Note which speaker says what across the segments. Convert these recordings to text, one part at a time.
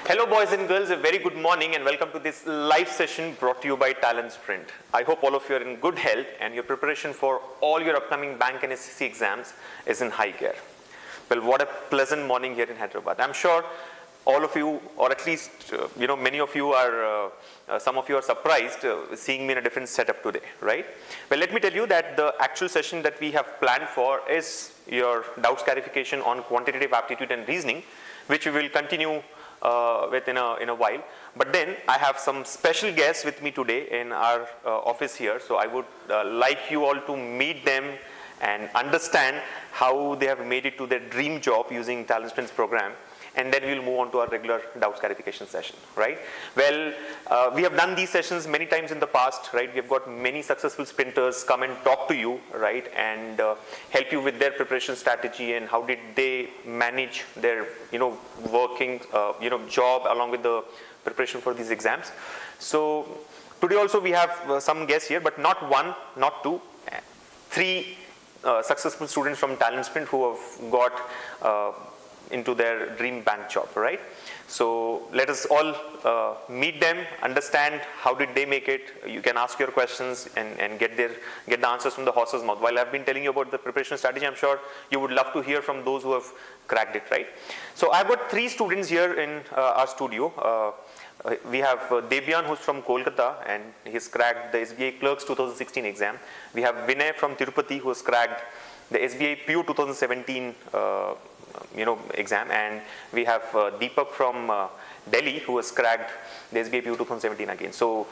Speaker 1: Hello boys and girls, a very good morning and welcome to this live session brought to you by Talent Sprint. I hope all of you are in good health and your preparation for all your upcoming bank and SEC exams is in high gear. Well, what a pleasant morning here in Hyderabad. I'm sure all of you, or at least many of you are, some of you are surprised seeing me in a different setup today, right? Well, let me tell you that the actual session that we have planned for is your doubts clarification on quantitative aptitude and reasoning, which we will continue with in a while. But then I have some special guests with me today in our office here. So I would like you all to meet them and understand how they have made it to their dream job using Talent Sprint's program. And then we'll move on to our regular doubts clarification session, right? Well, we have done these sessions many times in the past, right? We have got many successful sprinters come and talk to you, right? And help you with their preparation strategy and how did they manage their, working, job along with the preparation for these exams. So today also we have some guests here, but not one, not two, three successful students from Talent Sprint who have got into their dream bank job, right? So let us all meet them, understand how did they make it. You can ask your questions and get the answers from the horse's mouth. While I've been telling you about the preparation strategy, I'm sure you would love to hear from those who have cracked it, right? So I've got three students here in our studio. We have Devyan, who's from Kolkata, and he's cracked the SBI Clerks 2016 exam. We have Vinay from Tirupati, who has cracked the SBI PU 2017 exam, and we have Deepak from Delhi, who has cracked the SBI PU 2017 again. So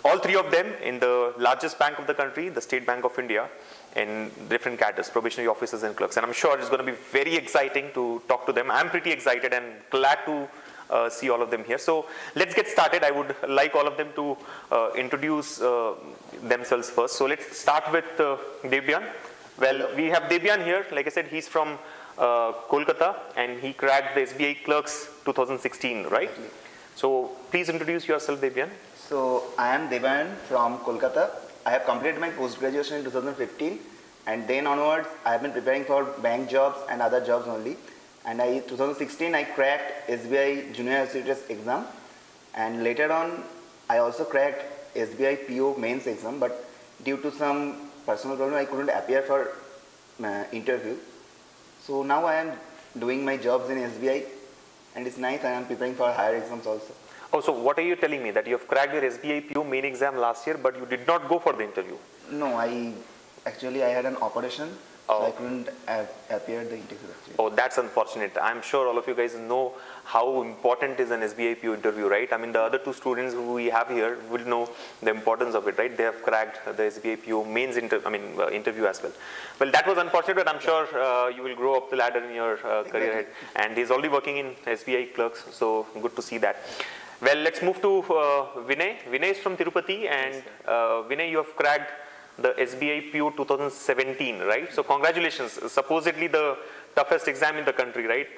Speaker 1: all three of them in the largest bank of the country, the State Bank of India, in different cadres, probationary officers and clerks. And I'm sure it's going to be very exciting to talk to them. I'm pretty excited and glad to see all of them here. So let's get started. I would like all of them to introduce themselves first. So let's start with Devyan. Well, we have Devyan here. Like I said, he's from Kolkata, and he cracked the SBI Clerks 2016, right? So please introduce yourself, Devyan.
Speaker 2: So I am Devyan from Kolkata. I have completed my post-graduation in 2015, and then onwards I have been preparing for bank jobs and other jobs only. And 2016 I cracked SBI Junior Associates exam, and later on I also cracked SBI PO mains exam, but due to some personal problem I couldn't appear for interview. So now I am doing my jobs in SBI, and it's nice. I am preparing for higher exams also.
Speaker 1: Oh, so what are you telling me? That you have cracked your SBI PO main exam last year, but you did not go for the interview?
Speaker 2: No, I had an operation, so I couldn't appear the interview actually.
Speaker 1: Oh, that's unfortunate. I'm sure all of you guys know how important is an SBI PO interview, right? I mean, the other two students who we have here will know the importance of it, right? They have cracked the SBI PO mains interview as well. Well, that was unfortunate, but I'm sure you will grow up the ladder in your career ahead. And he's already working in SBI Clerks, so good to see that. Well, let's move to Vinay. Vinay is from Tirupati, and Vinay, you have cracked the SBI PU 2017, right? So congratulations. Supposedly the toughest exam in the country, right?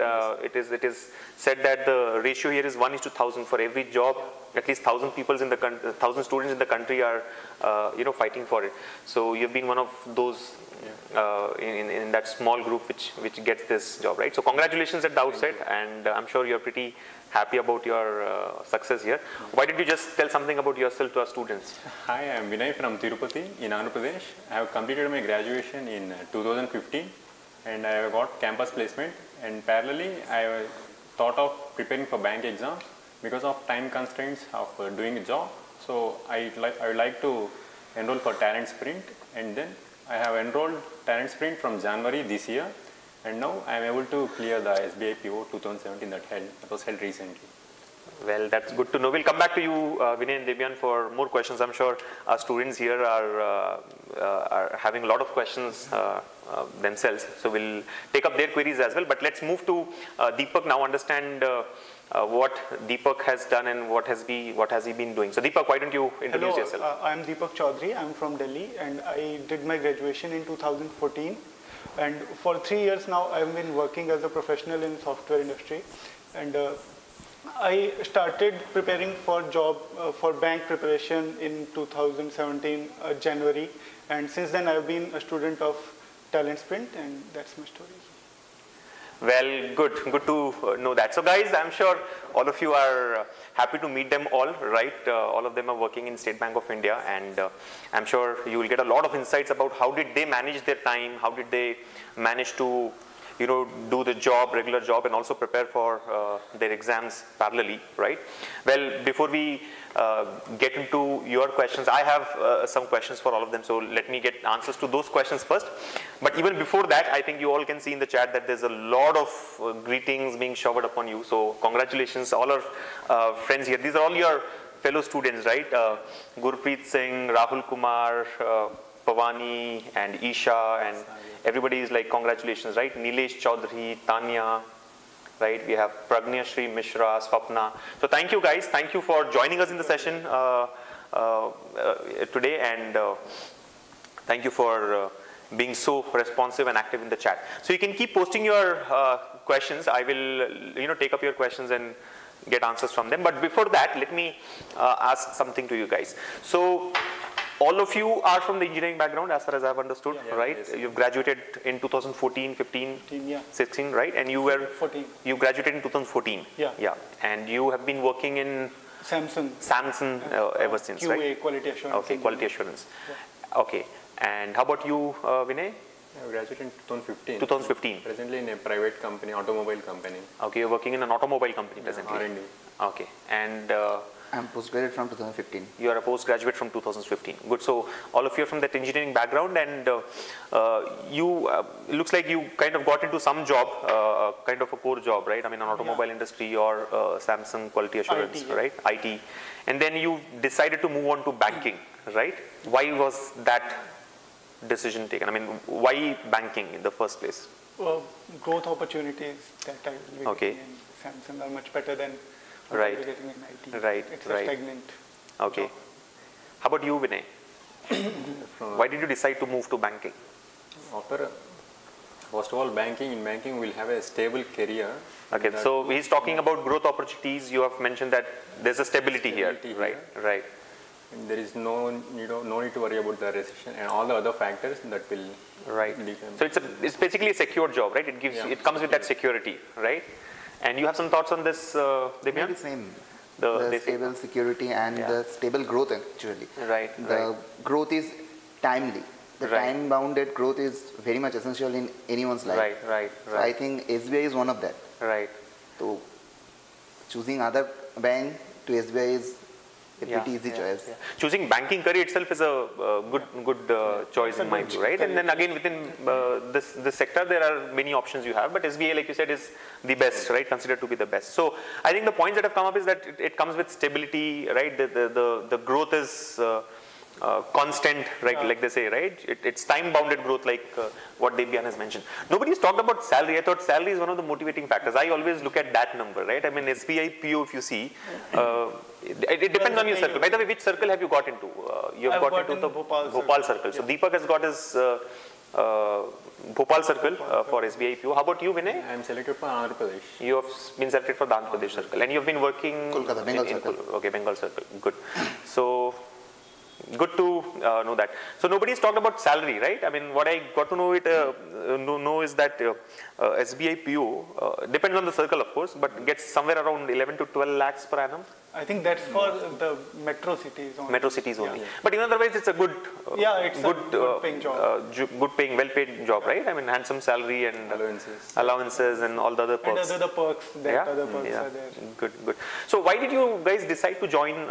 Speaker 1: It is said that the ratio here is 1:1,000 for every job. At least 1,000 people in the 1,000 students in the country are, fighting for it. So you've been one of those in that small group which gets this job, right? So congratulations at the outset, and I'm sure you're pretty happy about your success here. Why did you just tell something about yourself to our students?
Speaker 3: Hi, I am Vinay from Tirupati in Andhra Pradesh. I have completed my graduation in 2015, and I have got campus placement, and parallelly I thought of preparing for bank exams because of time constraints of doing a job. So I would like to enroll for Talent Sprint, and then I have enrolled Talent Sprint from January this year. And now I am able to clear the SBI PO 2017 that was held recently.
Speaker 1: Well, that's good to know. We'll come back to you, Vinay and Devyan, for more questions. I'm sure our students here are having a lot of questions themselves. So we'll take up their queries as well. But let's move to Deepak now, understand what Deepak has done and what has he been doing. So Deepak, why don't you introduce yourself?
Speaker 4: I'm Deepak Chaudhary. I'm from Delhi, and I did my graduation in 2014. And for 3 years now, I've been working as a professional in software industry. And I started preparing for for bank preparation in 2017 January. And since then, I've been a student of Talent Sprint, and that's my story.
Speaker 1: Well, good to know that. So guys, I'm sure all of you are happy to meet them all, right? All of them are working in State Bank of India, and I'm sure you will get a lot of insights about how did they manage their time, how did they manage to, you know, do the job, regular job, and also prepare for their exams parallelly, right? Well, before we get into your questions, I have some questions for all of them, so let me get answers to those questions first. But even before that, I think you all can see in the chat that there's a lot of greetings being showered upon you. So congratulations, all our friends here. These are all your fellow students, right? Gurpreet Singh, Rahul Kumar, Pavani, and Isha, and everybody is like, congratulations, right? Nilesh Chaudhary, Tanya, right? We have Pragnya Shri Mishra, Swapna. So thank you guys. Thank you for joining us in the session today, and thank you for being so responsive and active in the chat. So you can keep posting your questions. I will, you know, take up your questions and get answers from them. But before that, let me ask something to you guys. So all of you are from the engineering background, as far as I've understood, right? Yes. You've graduated in 2014, 15, 16, right? And you were 14. You graduated in 2014. Yeah. Yeah. And you have been working in Samsung ever since,
Speaker 4: QA,
Speaker 1: right?
Speaker 4: Quality Assurance.
Speaker 1: Okay, Quality Assurance. Yeah. Okay. And how about you, Vinay?
Speaker 3: I graduated in 2015.
Speaker 1: 2015.
Speaker 3: Presently in a private company, automobile company.
Speaker 1: Okay, you're working in an automobile company presently.
Speaker 3: R&D.
Speaker 1: Okay. And
Speaker 2: I'm postgraduate from 2015.
Speaker 1: You are a postgraduate from 2015. Good. So all of you are from that engineering background, and you it looks like you kind of got into some job, kind of a core job, right? I mean, an automobile industry or Samsung Quality Assurance, IT, right? IT. And then you decided to move on to banking, right? Why was that decision taken? I mean, why banking in the first place?
Speaker 4: Growth opportunities that I will be getting in Samsung are much better than
Speaker 1: right.
Speaker 4: Getting in IT.
Speaker 1: Right.
Speaker 4: It's
Speaker 1: right.
Speaker 4: a stagnant
Speaker 1: Okay.
Speaker 4: job.
Speaker 1: How about you, Vinay? Why did you decide to move to banking?
Speaker 3: First of all, in banking we'll have a stable career.
Speaker 1: Okay, so he's talking about growth opportunities. You have mentioned that there's a stability here, right? Right.
Speaker 3: And there is no need to worry about the recession and all the other factors that will
Speaker 1: So it's basically a secure job, right? It comes with that security, right? And you have some thoughts on this, Demian?
Speaker 2: Maybe same. The stable security and the stable growth actually.
Speaker 1: Right.
Speaker 2: The growth is timely. The time-bounded growth is very much essential in anyone's life.
Speaker 1: Right.
Speaker 2: So I think SBI is one of that.
Speaker 1: Right.
Speaker 2: So choosing other bank to SBI is a pretty easy choice.
Speaker 1: Yeah. Choosing banking career itself is a good choice in my view, right? And then again, within this sector, there are many options you have, but SBI, like you said, is the best, right? Considered to be the best. So I think the points that have come up is that it comes with stability, right? The growth is constant, right? Like they say, right? It's time-bounded growth, like what Debian has mentioned. Nobody's talked about salary. I thought salary is one of the motivating factors. I always look at that number, right? I mean, SBI PO, if you see, it depends on your circle. By the way, which circle have you got into? You have got into the Bhopal circle. So Deepak has got his Bhopal circle for SBI PO. How about you, Vinay?
Speaker 3: I am selected for Andhra Pradesh.
Speaker 1: You have been selected for the Andhra Pradesh circle, and you have been working
Speaker 2: Kolkata, Bengal circle.
Speaker 1: Okay, Bengal circle. Good. So good to know that. So nobody's talked about salary, right? I mean, what I got to know is that SBI PO depends on the circle, of course, but gets somewhere around 11 to 12 lakhs per annum.
Speaker 4: I think that's for the metro cities only.
Speaker 1: Metro cities only. Yeah. But in other ways, it's a good,
Speaker 4: it's a good paying job.
Speaker 1: Good paying, well paid job, right? I mean, handsome salary and allowances and all the other perks.
Speaker 4: And other perks that other perks are there.
Speaker 1: Good. So why did you guys decide to join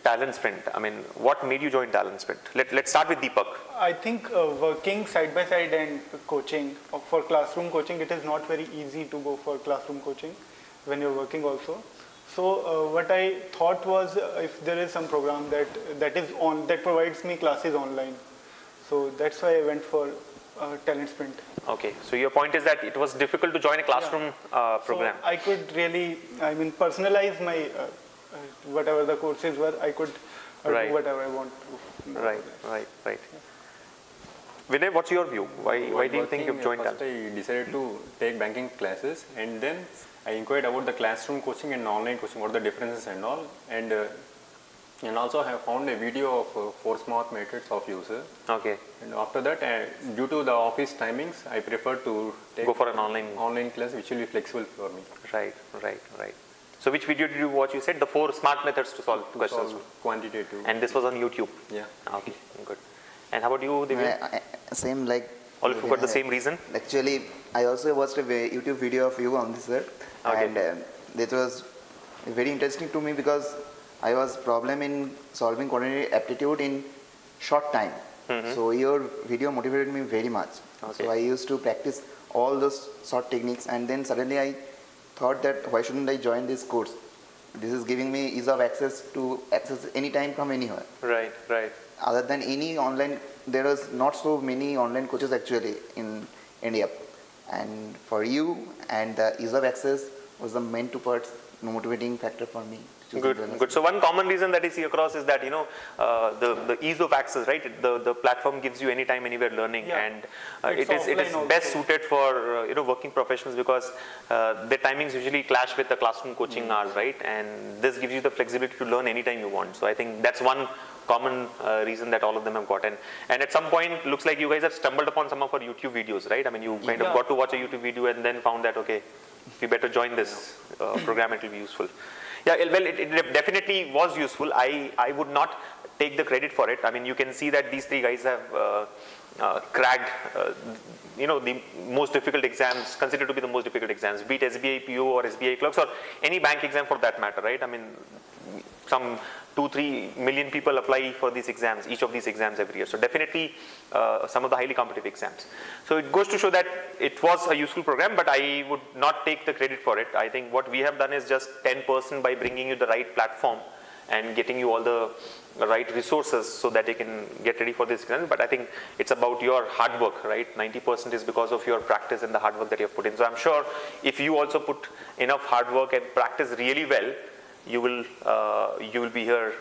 Speaker 1: Talent Sprint? I mean, what made you join Talent Sprint? Let's start with Deepak.
Speaker 4: I think working side by side and coaching, for classroom coaching, it is not very easy to go for classroom coaching when you're working also. So what I thought was, if there is some program that provides me classes online, so that's why I went for Talent Sprint.
Speaker 1: Okay, so your point is that it was difficult to join a classroom program.
Speaker 4: So I could really, personalize my whatever the courses were. I could do whatever I want to.
Speaker 1: Right. Yeah. Vinay, what's your view? Why do you think you've joined that?
Speaker 3: I decided to take banking classes, and then I inquired about the classroom coaching and online coaching, what are the differences and all. And And also I have found a video of 4 smart methods of user.
Speaker 1: Okay.
Speaker 3: And after that, due to the office timings, I prefer to
Speaker 1: Go for an online
Speaker 3: class, which will be flexible for me.
Speaker 1: Right. So which video did you watch? You said the 4 smart methods to solve questions.
Speaker 3: Solve quantitative.
Speaker 1: And this was on YouTube?
Speaker 3: Yeah.
Speaker 1: Okay, good. And how about you, Divya?
Speaker 2: Same like.
Speaker 1: All of you got the same reason?
Speaker 2: Actually, I also watched a YouTube video of you on this, sir.
Speaker 1: Okay.
Speaker 2: And it was very interesting to me because I was problem in solving quantitative aptitude in short time. So your video motivated me very much.
Speaker 1: Okay.
Speaker 2: So I used to practice all those short techniques, and then suddenly I thought that why shouldn't I join this course? This is giving me ease of access to access anytime from anywhere.
Speaker 1: Right.
Speaker 2: Other than any online, there was not so many online coaches actually in India. And for you, and the ease of access was the main two parts, motivating factor for me.
Speaker 1: Good. So one common reason that I see across is that, you know, the ease of access, right? The platform gives you anytime, anywhere learning, and it is best suited for you know, working professionals because their timings usually clash with the classroom coaching hours, right? And this gives you the flexibility to learn anytime you want. So I think that's one common reason that all of them have gotten. And at some point, looks like you guys have stumbled upon some of our YouTube videos, right? I mean, you kind of got to watch a YouTube video and then found that, okay, we better join this program, it will be useful. Yeah, well, it definitely was useful. I would not take the credit for it. I mean, you can see that these 3 guys have cracked, you know, the most difficult exams, considered to be the most difficult exams, be it SBI PO or SBI clerks or any bank exam for that matter, right? I mean, some 2-3 million people apply for these exams, each of these exams every year. So definitely some of the highly competitive exams. So it goes to show that it was a useful program, but I would not take the credit for it. I think what we have done is just 10% by bringing you the right platform and getting you all the right resources so that you can get ready for this exam. But I think it's about your hard work, right? 90% is because of your practice and the hard work that you have put in. So I'm sure if you also put enough hard work and practice really well, you will be here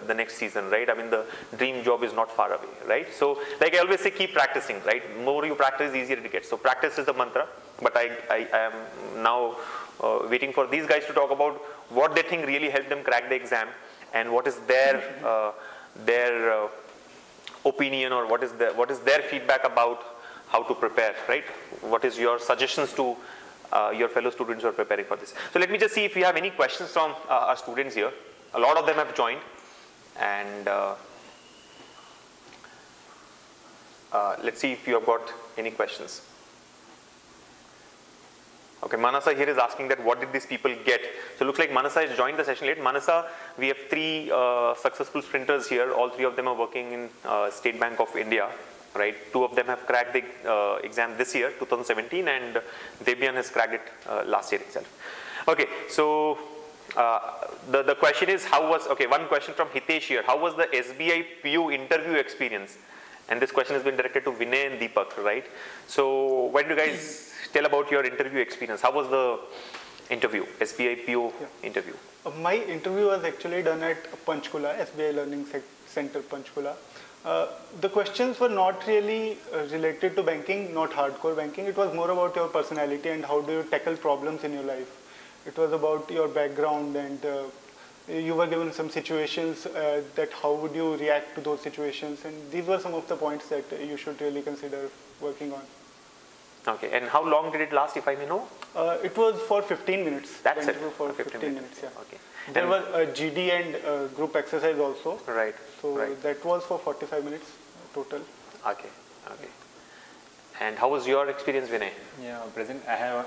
Speaker 1: the next season, right? I mean, the dream job is not far away, right? So like I always say, keep practicing, right? More you practice, the easier it gets. So practice is the mantra, but I am now waiting for these guys to talk about what they think really helped them crack the exam and what is their opinion or what is their feedback about how to prepare, right? What is your suggestions to your fellow students who are preparing for this. So let me just see if we have any questions from our students here. A lot of them have joined, and let's see if you have got any questions. Okay, Manasa here is asking that what did these people get? So it looks like Manasa has joined the session late. Manasa, we have 3 successful sprinters here. All 3 of them are working in State Bank of India. Right, 2 of them have cracked the exam this year, 2017, and Debian has cracked it last year itself. Okay, so the question is, how was, okay, one question from Hitesh here, how was the SBI PU interview experience? And this question has been directed to Vinay and Deepak, right? So why don't you guys tell about your interview experience? How was the interview, SBI PU interview?
Speaker 4: My interview was actually done at Panchkula, SBI Learning Center Panchkula. The questions were not really related to banking, not hardcore banking. It was more about your personality and how do you tackle problems in your life. It was about your background, and you were given some situations that how would you react to those situations, and these were some of the points that you should really consider working on.
Speaker 1: Okay, and how long did it last, if I may know?
Speaker 4: It was for 15 minutes.
Speaker 1: That's it?
Speaker 4: For 15 minutes, yeah.
Speaker 1: Okay.
Speaker 4: There was a GD and group exercise also.
Speaker 1: Right.
Speaker 4: So that was for 45 minutes total.
Speaker 1: Okay. And how was your experience, Vinay?
Speaker 3: Yeah,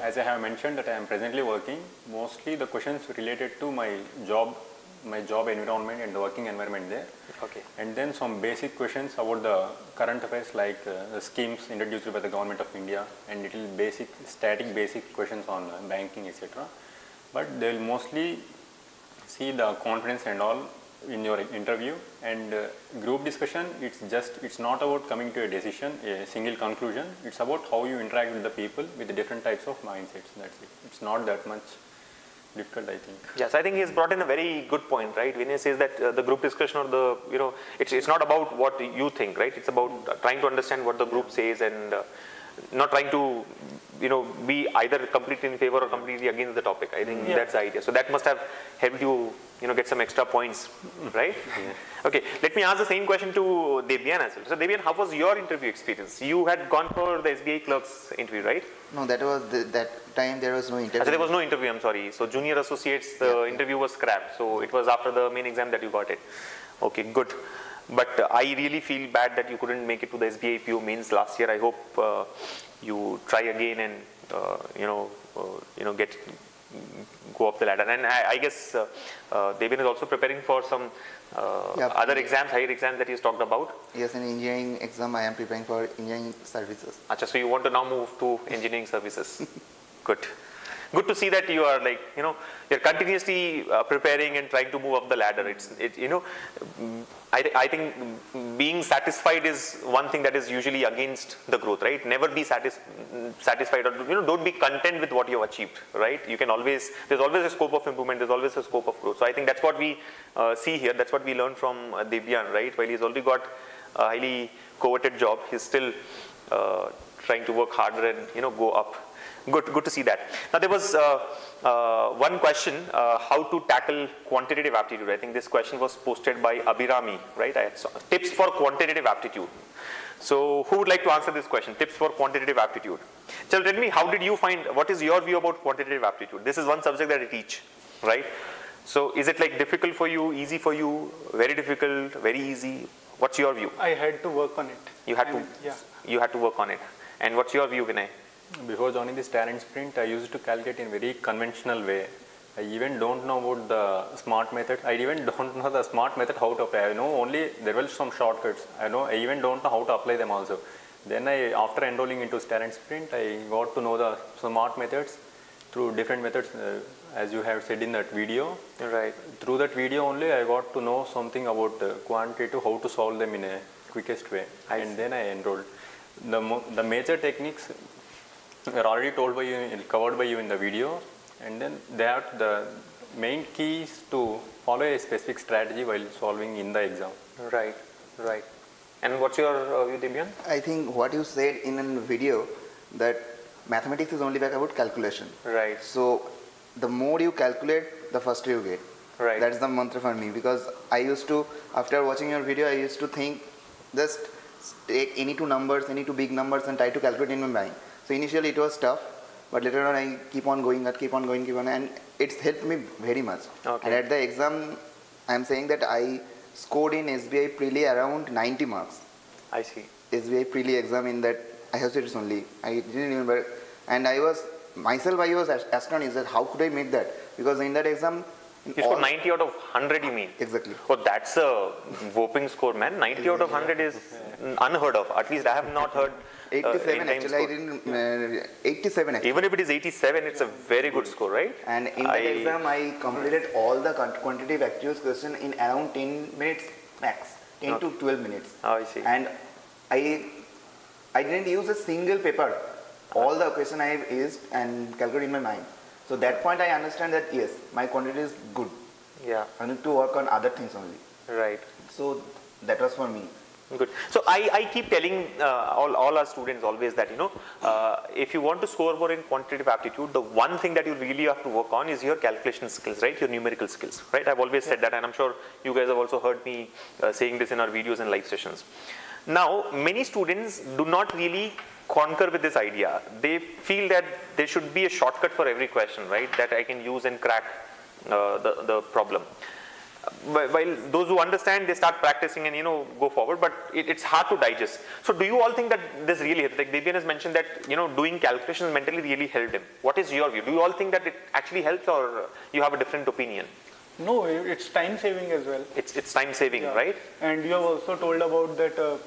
Speaker 3: as I have mentioned that I am presently working, mostly the questions related to my job environment and the working environment there.
Speaker 1: Okay.
Speaker 3: And then some basic questions about the current affairs, like the schemes introduced by the government of India, and little static basic questions on banking, etc. But they will mostly see the confidence and all in your interview, and group discussion, it's not about coming to a decision, a single conclusion. It's about how you interact with the people with the different types of mindsets. That's it. It's not that much difficult, I think.
Speaker 1: Yes, I think he has brought in a very good point, right? Vinay says that the group discussion or the, it's not about what you think, right? It's about trying to understand what the group says and not trying to, be either completely in favor or completely against the topic. I think that's the idea. So that must have helped you, get some extra points, right? Okay, let me ask the same question to Debian as well. So Debian, how was your interview experience? You had gone for the SBI clerk's interview, right?
Speaker 2: No, that was that time there was no interview.
Speaker 1: Actually, there was no interview, I'm sorry. So junior associates, the interview was scrapped. So it was after the main exam that you got it. Okay, good. But I really feel bad that you couldn't make it to the SBI PO mains last year. I hope you try again and go up the ladder. And I guess Debian is also preparing for some other exams, higher exams that he's talked about.
Speaker 2: Yes, in engineering exam I am preparing for engineering services.
Speaker 1: Achha, so you want to now move to engineering services. Good. Good to see that you are like, you're continuously preparing and trying to move up the ladder. I think being satisfied is one thing that is usually against the growth, right? Never be satisfied, or don't be content with what you've achieved, right? You can always, there's always a scope of improvement, there's always a scope of growth. So I think that's what we see here. That's what we learned from Debian, right? While he's already got a highly coveted job, he's still trying to work harder and go up. Good to see that. Now there was one question, how to tackle quantitative aptitude. I think this question was posted by Abhirami, right? Tips for quantitative aptitude. So who would like to answer this question? Tips for quantitative aptitude. Tell me, how did you find, what is your view about quantitative aptitude? This is one subject that I teach, right? So is it like difficult for you, easy for you, very difficult, very easy? What's your view?
Speaker 4: I had to work on it.
Speaker 1: You had you had to work on it. And what's your view, Vinay?
Speaker 3: Before joining this talent sprint, I used to calculate in a very conventional way. I even don't know about the smart method. I even don't know the smart method how to apply. I know only there were some shortcuts. I even don't know how to apply them also. Then after enrolling into talent sprint, I got to know the smart methods through different methods, as you have said in that video.
Speaker 1: Right.
Speaker 3: Through that video only, I got to know something about quantitative, how to solve them in a quickest way. And then I enrolled. The major techniques were already told by you, covered by you in the video, and then the main key is to follow a specific strategy while solving in the exam.
Speaker 1: Right. And what's your view, Debian?
Speaker 2: I think what you said in a video, that mathematics is only about calculation.
Speaker 1: Right.
Speaker 2: So the more you calculate, the faster you get.
Speaker 1: Right.
Speaker 2: That's the mantra for me, because I used to, after watching your video, I used to think, just take any two numbers, any two big numbers and try to calculate in my mind. So initially it was tough, but later on I keep on going, and it's helped me very much.
Speaker 1: Okay.
Speaker 2: And at the exam, I'm saying that I scored in SBI Preli around 90 marks.
Speaker 1: I see.
Speaker 2: SBI Preli exam in that I have said it's only. I didn't remember, and I was astonished that how could I make that, because in that exam,
Speaker 1: you scored 90 out of 100, you mean?
Speaker 2: Exactly.
Speaker 1: Oh, that's a whopping score, man. 90 out of 100 is unheard of. At least I have not heard
Speaker 2: 87 actually. I didn't 87 actually.
Speaker 1: Even if it is 87, it's a very good score, right?
Speaker 2: And in that exam, I completed all the quantitative aptitude question in around 10 minutes max, 10 to 12 minutes.
Speaker 1: Oh, I see.
Speaker 2: And I didn't use a single paper. All the question I have used and calculated in my mind. So that point I understand that yes, my quantity is good.
Speaker 1: Yeah.
Speaker 2: I need to work on other things only.
Speaker 1: Right.
Speaker 2: So that was for me.
Speaker 1: Good. So I keep telling all our students always that, if you want to score more in quantitative aptitude, the one thing that you really have to work on is your calculation skills, right? Your numerical skills, right? I've always said that, and I'm sure you guys have also heard me saying this in our videos and live sessions. Now, many students do not really concur with this idea. They feel that there should be a shortcut for every question, right? That I can use and crack the problem. While those who understand, they start practicing and go forward, but it's hard to digest. So do you all think that this really helps? Like Debian has mentioned that doing calculations mentally really helped him. What is your view? Do you all think that it actually helps, or you have a different opinion?
Speaker 4: No, it's time saving as well.
Speaker 1: It's time saving, right?
Speaker 4: And you have also told about that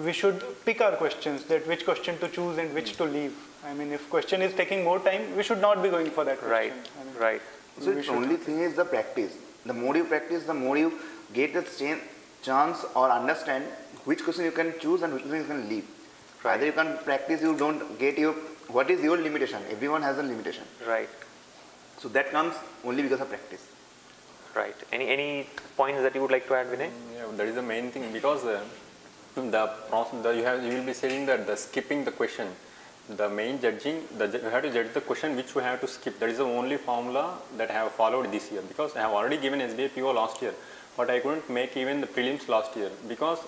Speaker 4: we should pick our questions, that which question to choose and which to leave. I mean, if question is taking more time, we should not be going for that question.
Speaker 1: Right, right.
Speaker 2: So the only thing is the practice. The more you practice, the more you get the chance or understand which question you can choose and which question you can leave.
Speaker 1: Right.
Speaker 2: Either you can practice, you don't get what is your limitation. Everyone has a limitation.
Speaker 1: Right.
Speaker 2: So that comes only because of practice.
Speaker 1: Right. Any points that you would like to add, Vinay?
Speaker 3: Yeah, that is the main thing, because the process, you will be saying that the skipping the question, the main judging, you have to judge the question which we have to skip. That is the only formula that I have followed this year, because I have already given SBI PO last year, but I couldn't make even the prelims last year because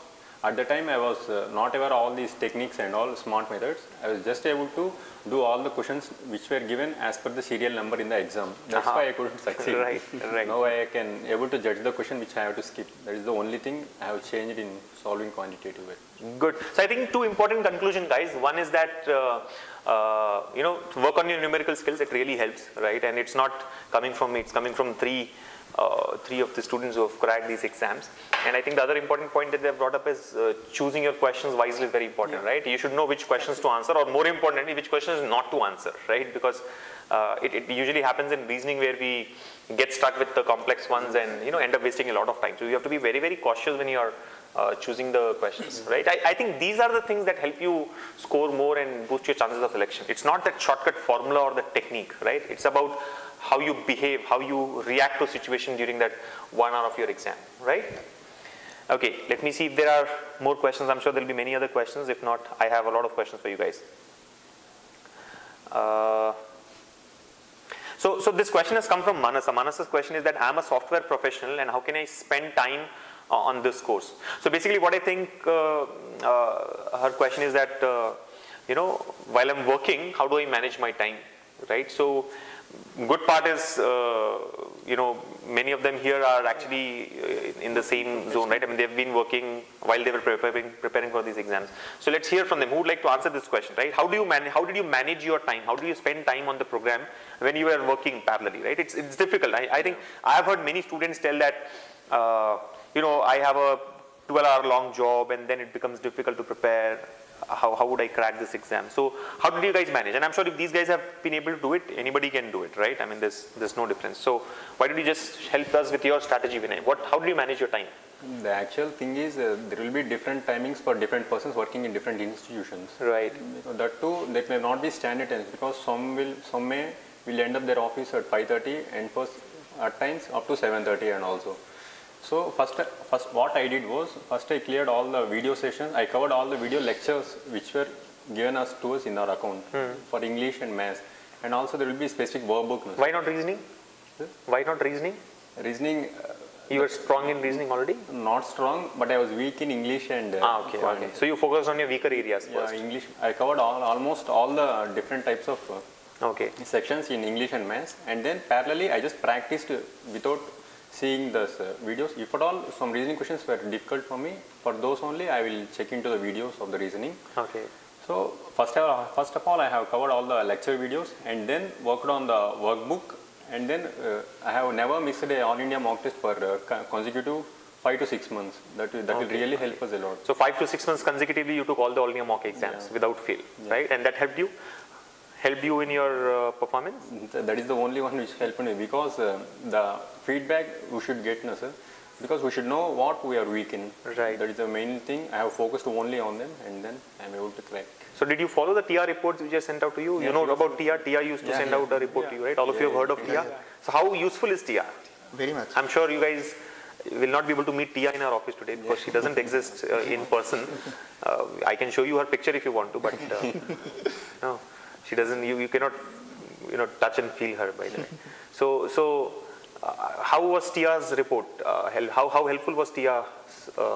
Speaker 3: at the time I was not aware of all these techniques and all smart methods. I was just able to do all the questions which were given as per the serial number in the exam. That's why I couldn't succeed.
Speaker 1: Right.
Speaker 3: Now I can able to judge the question which I have to skip. That is the only thing I have changed in solving quantitative way.
Speaker 1: Good. So I think two important conclusions, guys. One is that you know, to work on your numerical skills, it really helps, right? And it's not coming from me; it's coming from three of the students who have cracked these exams. And I think the other important point that they've brought up is choosing your questions wisely is very important, right? You should know which questions to answer, or more importantly, which questions not to answer, right? Because it usually happens in reasoning where we get stuck with the complex ones and, you know, end up wasting a lot of time. So you have to be very, very cautious when you are choosing the questions, right? I think these are the things that help you score more and boost your chances of selection. It's not that shortcut formula or the technique, right? It's about how you behave, how you react to a situation during that 1 hour of your exam, right? Okay, let me see if there are more questions. I'm sure there will be many other questions. If not, I have a lot of questions for you guys. So this question has come from Manasa. Manasa's question is that I'm a software professional and how can I spend time on this course? So basically what I think her question is that, you know, while I'm working, how do I manage my time, right? So good part is, you know, many of them here are actually in the same zone, right? I mean, they've been working while they were preparing for these exams. So let's hear from them. Who would like to answer this question, right? How did you manage your time? How do you spend time on the program when you were working parallelly, right? It's difficult. I think I have heard many students tell that, you know, I have a 12-hour long job and then it becomes difficult to prepare. How would I crack this exam? So how did you guys manage? And I'm sure if these guys have been able to do it, anybody can do it, right? I mean, there's no difference. So why don't you just help us with your strategy, Vinay? How do you manage your time?
Speaker 3: The actual thing is there will be different timings for different persons working in different institutions.
Speaker 1: Right.
Speaker 3: That too, that may not be standard times because some will end up their office at 5:30 and first at times up to 7:30 and also. So first what I did was, first I cleared all the video sessions. I covered all the video lectures which were given to us in our account for English and Maths. And also there will be specific workbook.
Speaker 1: Why not reasoning? Why not reasoning?
Speaker 3: Reasoning.
Speaker 1: You were strong in reasoning already?
Speaker 3: Not strong, but I was weak in English and...
Speaker 1: okay. So you focused on your weaker areas first?
Speaker 3: Yeah, English. I covered almost all the different types of sections in English and Maths. And then parallelly I just practiced without seeing the videos. If at all some reasoning questions were difficult for me, for those only I will check into the videos of the reasoning.
Speaker 1: Okay.
Speaker 3: So first of all I have covered all the lecture videos and then worked on the workbook, and then I have never missed a all India mock test for consecutive 5 to 6 months. That will really help us a lot.
Speaker 1: So 5 to 6 months consecutively you took all the all India mock exams without fail, right? And that helped you in your performance?
Speaker 3: That is the only one which helped me, because the feedback we should get, no, sir, because we should know what we are weak in.
Speaker 1: Right.
Speaker 3: That is the main thing. I have focused only on them and then I am able to crack.
Speaker 1: So did you follow the TR reports which I sent out to you? You know about TR? TR used to send out a report to you, right? All of you have heard of TR? So how useful is TR?
Speaker 2: Very much.
Speaker 1: I'm sure you guys will not be able to meet TR in our office today because she doesn't exist in person. I can show you her picture if you want to, but no. She doesn't, you cannot, you know, touch and feel her, by the way. So how was TR's report? How helpful was TR's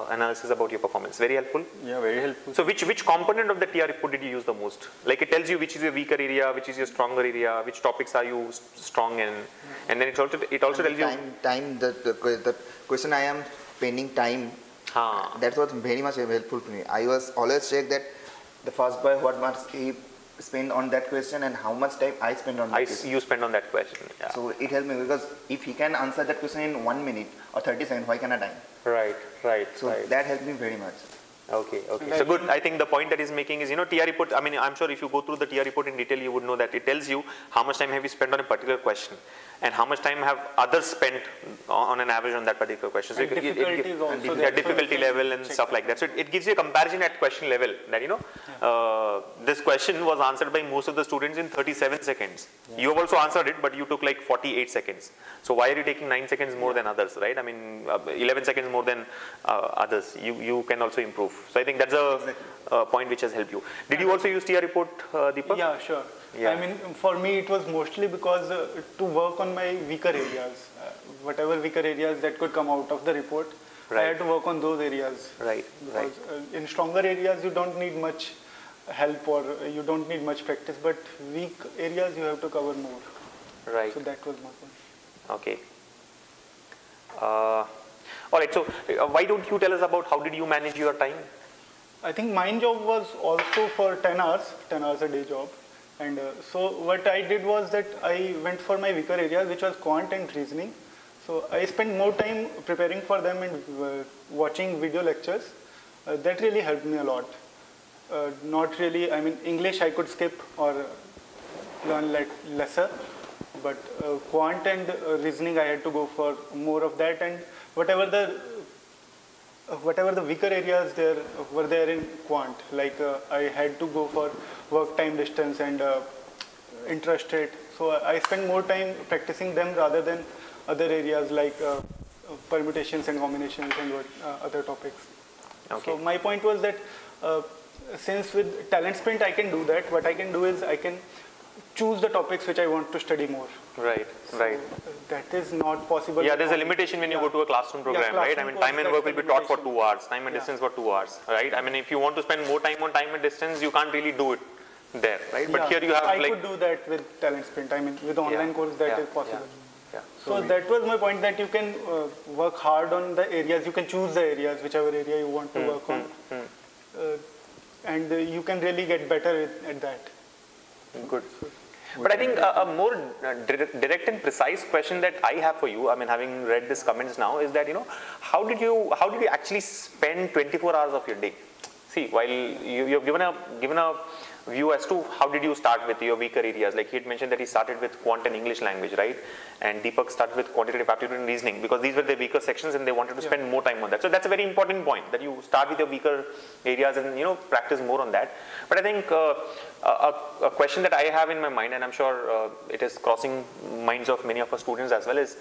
Speaker 1: analysis about your performance? Very helpful?
Speaker 3: Yeah, very helpful.
Speaker 1: So which component of the TR report did you use the most? Like it tells you which is your weaker area, which is your stronger area, which topics are you strong in, and then it also tells you
Speaker 2: the question I am spending time. That was very much helpful to me. I was always check that the first boy what much he spend on that question and how much time I spend on that question.
Speaker 1: You spend on that question. Yeah.
Speaker 2: So it helped me, because if he can answer that question in 1 minute or 30 seconds, why can I time?
Speaker 1: Right.
Speaker 2: So that helped me very much.
Speaker 1: Okay. So good. I think the point that he's making is, you know, TR report, I mean, I'm sure if you go through the TR report in detail, you would know that it tells you how much time have you spent on a particular question and how much time have others spent on an average on that particular question. So
Speaker 4: and difficulty is also there.
Speaker 1: Difficulty level and stuff like that. So it gives you a comparison at question level that, you know, this question was answered by most of the students in 37 seconds. You have also answered it, but you took like 48 seconds. So why are you taking 9 seconds more than others, right? I mean, 11 seconds more than others. You can also improve. proof. So I think that's a point which has helped you. Did you also use TR report, Deepak?
Speaker 4: Yeah, sure.
Speaker 1: Yeah.
Speaker 4: I mean, for me, it was mostly because to work on my weaker areas, whatever weaker areas that could come out of the report, I had to work on those areas.
Speaker 1: Right, right.
Speaker 4: Because in stronger areas, you don't need much help or you don't need much practice, but weak areas, you have to cover more.
Speaker 1: Right.
Speaker 4: So that was my point.
Speaker 1: Okay. All right. So why don't you tell us about how did you manage your time?
Speaker 4: I think my job was also for 10 hours a day job. And so what I did was that I went for my weaker areas, which was quant and reasoning. So I spent more time preparing for them and watching video lectures. That really helped me a lot. Not really, I mean, English I could skip or learn lesser. But quant and reasoning I had to go for more of that, and whatever the weaker areas were there in quant, like I had to go for work time distance and interest rate. So I spent more time practicing them rather than other areas like permutations and combinations and other topics.
Speaker 1: Okay.
Speaker 4: So my point was that since with talent sprint I can do that, what I can do is I can choose the topics which I want to study more.
Speaker 1: Right,
Speaker 4: So
Speaker 1: right.
Speaker 4: that is not possible.
Speaker 1: Yeah, there's a limitation when you go to a classroom program, right? I mean, time and work will be taught for 2 hours, time and distance for 2 hours, right? I mean, if you want to spend more time on time and distance, you can't really do it there, right? But here you have
Speaker 4: I could do that with talent sprint. I mean, with online course that is possible.
Speaker 1: Yeah.
Speaker 4: So that was my point, that you can work hard on the areas. You can choose the areas, whichever area you want to work on, and you can really get better at that.
Speaker 1: Good. But I think a more direct and precise question that I have for you, I mean, having read these comments now, is that, how did you actually spend 24 hours of your day? See, while you've given a view as to how did you start with your weaker areas. Like he had mentioned that he started with quant and English language, right? And Deepak started with quantitative, aptitude and reasoning, because these were the weaker sections and they wanted to spend more time on that. So that's a very important point, that you start with your weaker areas and practice more on that. But I think a question that I have in my mind, and I'm sure it is crossing minds of many of our students as well, is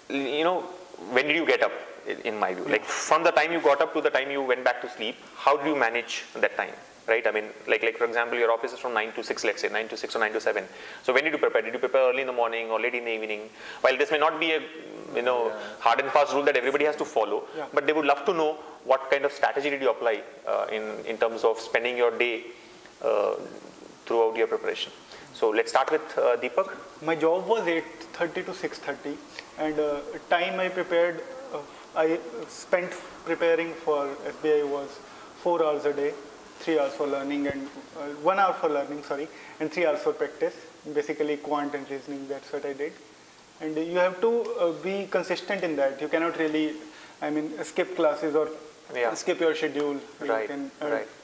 Speaker 1: when did you get up, in my view? Like from the time you got up to the time you went back to sleep, how do you manage that time? Right? I mean, like for example, your office is from 9 to 6, let's say 9 to 6 or 9 to 7. So when did you prepare? Did you prepare early in the morning or late in the evening? While this may not be a hard and fast rule that everybody has to follow, but they would love to know what kind of strategy did you apply in terms of spending your day throughout your preparation. So let's start with Deepak.
Speaker 4: My job was 8:30 to 6:30, and time I prepared, I spent preparing for SBI was 4 hours a day. 3 hours for learning and 1 hour for learning, and 3 hours for practice. Basically quant and reasoning, that's what I did. And you have to be consistent in that. You cannot really, skip classes or skip your schedule.
Speaker 1: Right.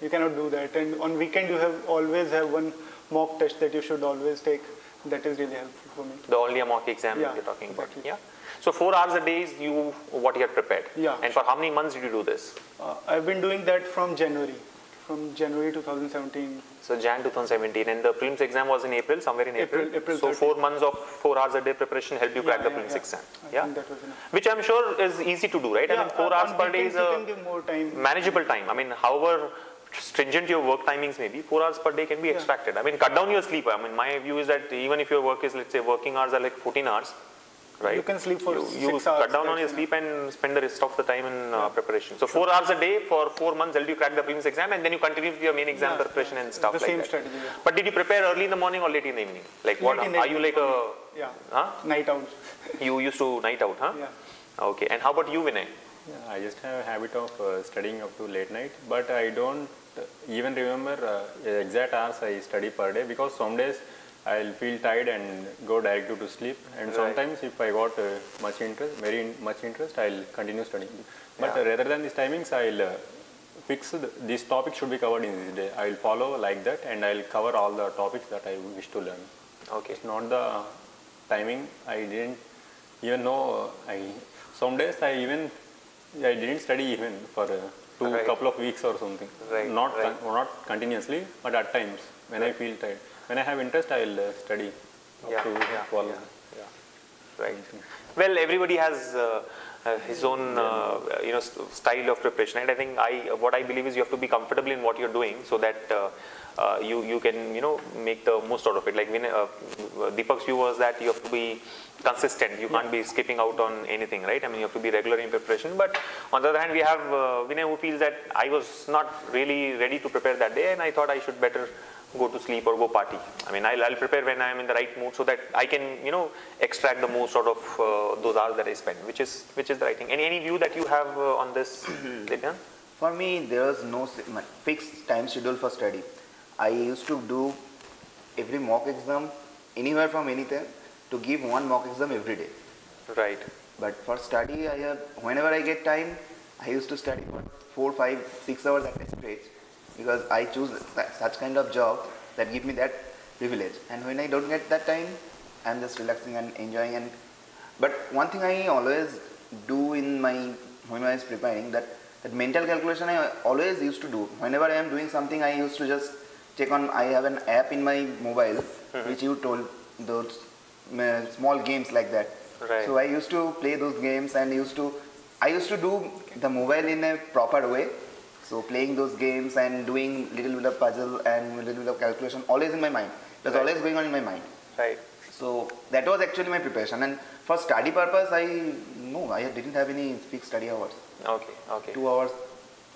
Speaker 4: You cannot do that. And on weekend you always have one mock test that you should always take. That is really helpful for me.
Speaker 1: The only mock exam you're talking about. Yeah. So 4 hours a day is what you had prepared.
Speaker 4: Yeah.
Speaker 1: And for how many months did you do this?
Speaker 4: I've been doing that from January 2017.
Speaker 1: So Jan 2017, and the prelims exam was in April, somewhere in April.
Speaker 4: April
Speaker 1: so 4 months of 4 hours a day preparation helped you crack the prelims exam.
Speaker 4: I think that was enough.
Speaker 1: Which I'm sure is easy to do, right? I mean, 4 hours per day is a manageable time. I mean, however stringent your work timings may be, 4 hours per day can be extracted. I mean, cut down your sleep. I mean, my view is that even if your work is, let's say, working hours are like 14 hours, right?
Speaker 4: You can sleep for 6 hours.
Speaker 1: You cut down on your sleep and spend the rest of the time in preparation. So 4 hours a day for 4 months helped you crack the prelims exam, and then you continue with your main exam preparation and stuff like that.
Speaker 4: The same strategy. Yeah.
Speaker 1: But did you prepare early in the morning or late in the evening? Like what? Are you like a
Speaker 4: night out?
Speaker 1: You used to night out, huh?
Speaker 4: Yeah.
Speaker 1: Okay. And how about you, Vinay?
Speaker 3: Yeah, I just have a habit of studying up to late night, but I don't even remember exact hours I study per day, because some days I'll feel tired and go directly to sleep, and sometimes if I got very much interest, I'll continue studying. But rather than these timings, I'll fix this topic should be covered in this day. I'll follow like that, and I'll cover all the topics that I wish to learn.
Speaker 1: Okay.
Speaker 3: It's not the timing. I didn't even know. Some days I didn't study even for couple of weeks or something. Not continuously, but at times when I feel tired. When I have interest, I'll study to follow.
Speaker 1: Right. Well, everybody has his own style of preparation. And I think what I believe is you have to be comfortable in what you're doing so that you can make the most out of it. Like Deepak's view was that you have to be consistent. You can't be skipping out on anything, right? I mean, you have to be regular in preparation. But on the other hand, we have Vinay, who feels that I was not really ready to prepare that day, and I thought I should better go to sleep or go party. I mean, I'll prepare when I'm in the right mood so that I can extract the most out of those hours that I spend, which is the right thing. Any view that you have on this, Divyan?
Speaker 2: For me, there was no fixed time schedule for study. I used to do every mock exam, anywhere from anything, to give one mock exam every day.
Speaker 1: Right.
Speaker 2: But for study, whenever I get time, I used to study for 4, 5, 6 hours at a stretch, because I choose such kind of job that give me that privilege. And when I don't get that time, I'm just relaxing and enjoying. But one thing I always do when I was preparing, that mental calculation I always used to do. Whenever I am doing something, I used to just check on. I have an app in my mobile, which you told, those small games like that.
Speaker 1: Right.
Speaker 2: So I used to play those games, and I used to do the mobile in a proper way. So playing those games and doing little bit of puzzle and little bit of calculation, always in my mind. It was always going on in my mind.
Speaker 1: Right.
Speaker 2: So that was actually my preparation. And for study purpose, I didn't have any fixed study hours.
Speaker 1: Okay.
Speaker 2: 2 hours,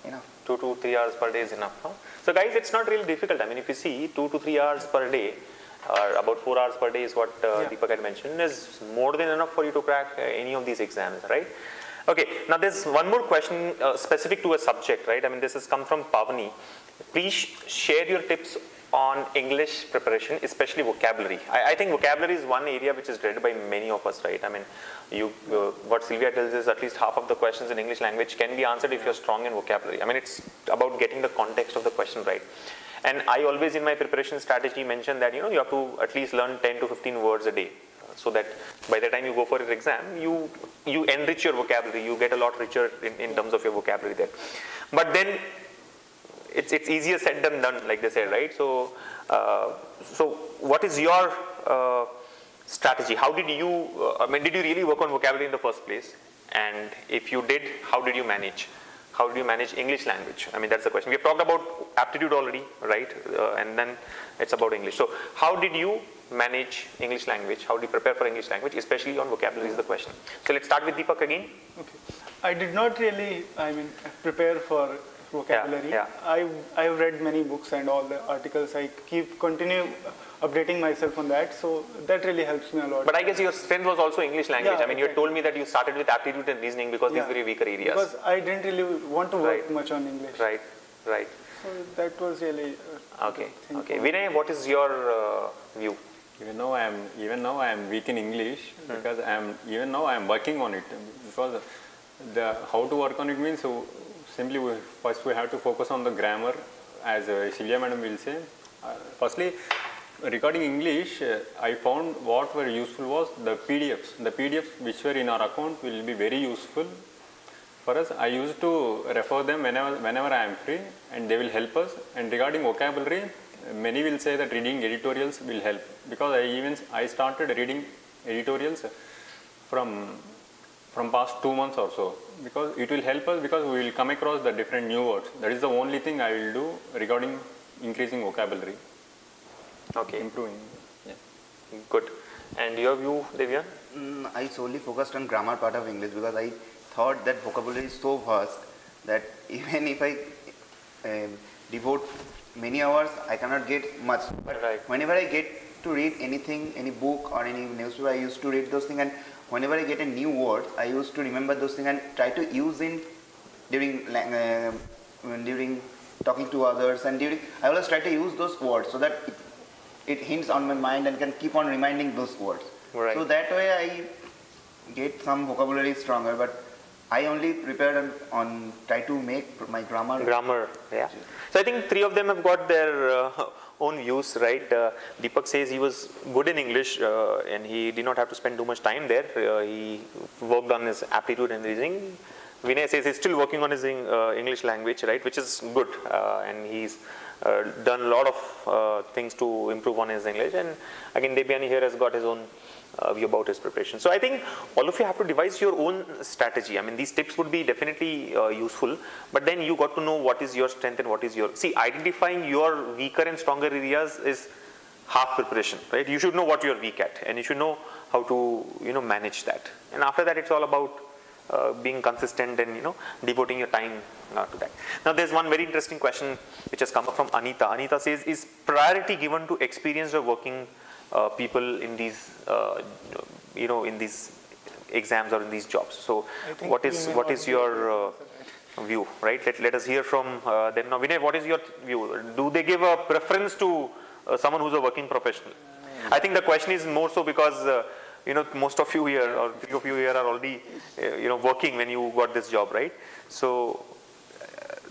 Speaker 2: enough.
Speaker 1: 2 to 3 hours per day is enough. Huh? So guys, it's not really difficult. I mean, if you see 2 to 3 hours per day, or about 4 hours per day is what Deepak had mentioned, is more than enough for you to crack any of these exams, right? Okay, now there's one more question specific to a subject, right? I mean, this has come from Pavani. Please share your tips on English preparation, especially vocabulary. I think vocabulary is one area which is dreaded by many of us, right? I mean, what Sylvia tells is at least half of the questions in English language can be answered if you're strong in vocabulary. I mean, it's about getting the context of the question right. And I always in my preparation strategy mention that, you have to at least learn 10 to 15 words a day, so that by the time you go for your exam, you enrich your vocabulary, you get a lot richer in terms of your vocabulary there. But then it's easier said than done, like they say, right? So what is your strategy? How did you, did you really work on vocabulary in the first place? And if you did, how did you manage? How do you manage English language? I mean, that's the question. We have talked about aptitude already, right? And then it's about English. So how did you manage English language? How do you prepare for English language, especially on vocabulary is the question. So let's start with Deepak again.
Speaker 4: Okay. I did not really, prepare for vocabulary.
Speaker 1: Yeah.
Speaker 4: I've read many books and all the articles. I continue updating myself on that, so that really helps me a lot.
Speaker 1: But I guess your strength was also English language.
Speaker 4: Yeah,
Speaker 1: I mean, you told me that you started with aptitude and reasoning because these were weaker areas.
Speaker 4: Because I didn't really want to work much on English.
Speaker 1: Right.
Speaker 4: So that was really
Speaker 1: okay. Vinay, what is your view?
Speaker 3: Even now I am weak in English because even now I am working on it, because how to work on it means simply first we have to focus on the grammar, as Sylvia madam will say. Firstly, regarding English, I found what were useful was the PDFs. The PDFs which were in our account will be very useful for us. I used to refer them whenever I am free, and they will help us. And regarding vocabulary, many will say that reading editorials will help, because I started reading editorials from past 2 months or so, because it will help us, because we will come across the different new words. That is the only thing I will do regarding increasing vocabulary.
Speaker 1: Okay.
Speaker 3: Improving. Yeah.
Speaker 1: Good. And your view, Divya?
Speaker 2: I solely focused on grammar part of English, because I thought that vocabulary is so vast that even if I devote many hours, I cannot get much. But whenever I get to read anything, any book or any newspaper, I used to read those things, and whenever I get a new word, I used to remember those things and try to use during talking to others, and I always try to use those words so that it hints on my mind and can keep on reminding those words.
Speaker 1: Right.
Speaker 2: So that way I get some vocabulary stronger, but I only prepared on try to make my grammar.
Speaker 1: Grammar, yeah. So I think three of them have got their own views, right? Deepak says he was good in English and he did not have to spend too much time there. He worked on his aptitude and reasoning. Vinay says he's still working on his English language, right? Which is good, and he's done a lot of things to improve on his English. And again, Debyani here has got his own view about his preparation. So I think all of you have to devise your own strategy. I mean, these tips would be definitely useful, but then you got to know what is your strength and what is your, see, identifying your weaker and stronger areas is half preparation, right? You should know what you're weak at, and you should know how to, manage that. And after that, it's all about being consistent and, devoting your time to that. Now, there's one very interesting question which has come up from Anita. Anita says, is priority given to experienced or working people in these, in these exams or in these jobs? So, what is your view, right? Let us hear from them. Now, Vinay, what is your view? Do they give a preference to someone who's a working professional? I think the question is more so because most of you here, or three of you here, are already working when you got this job, right? So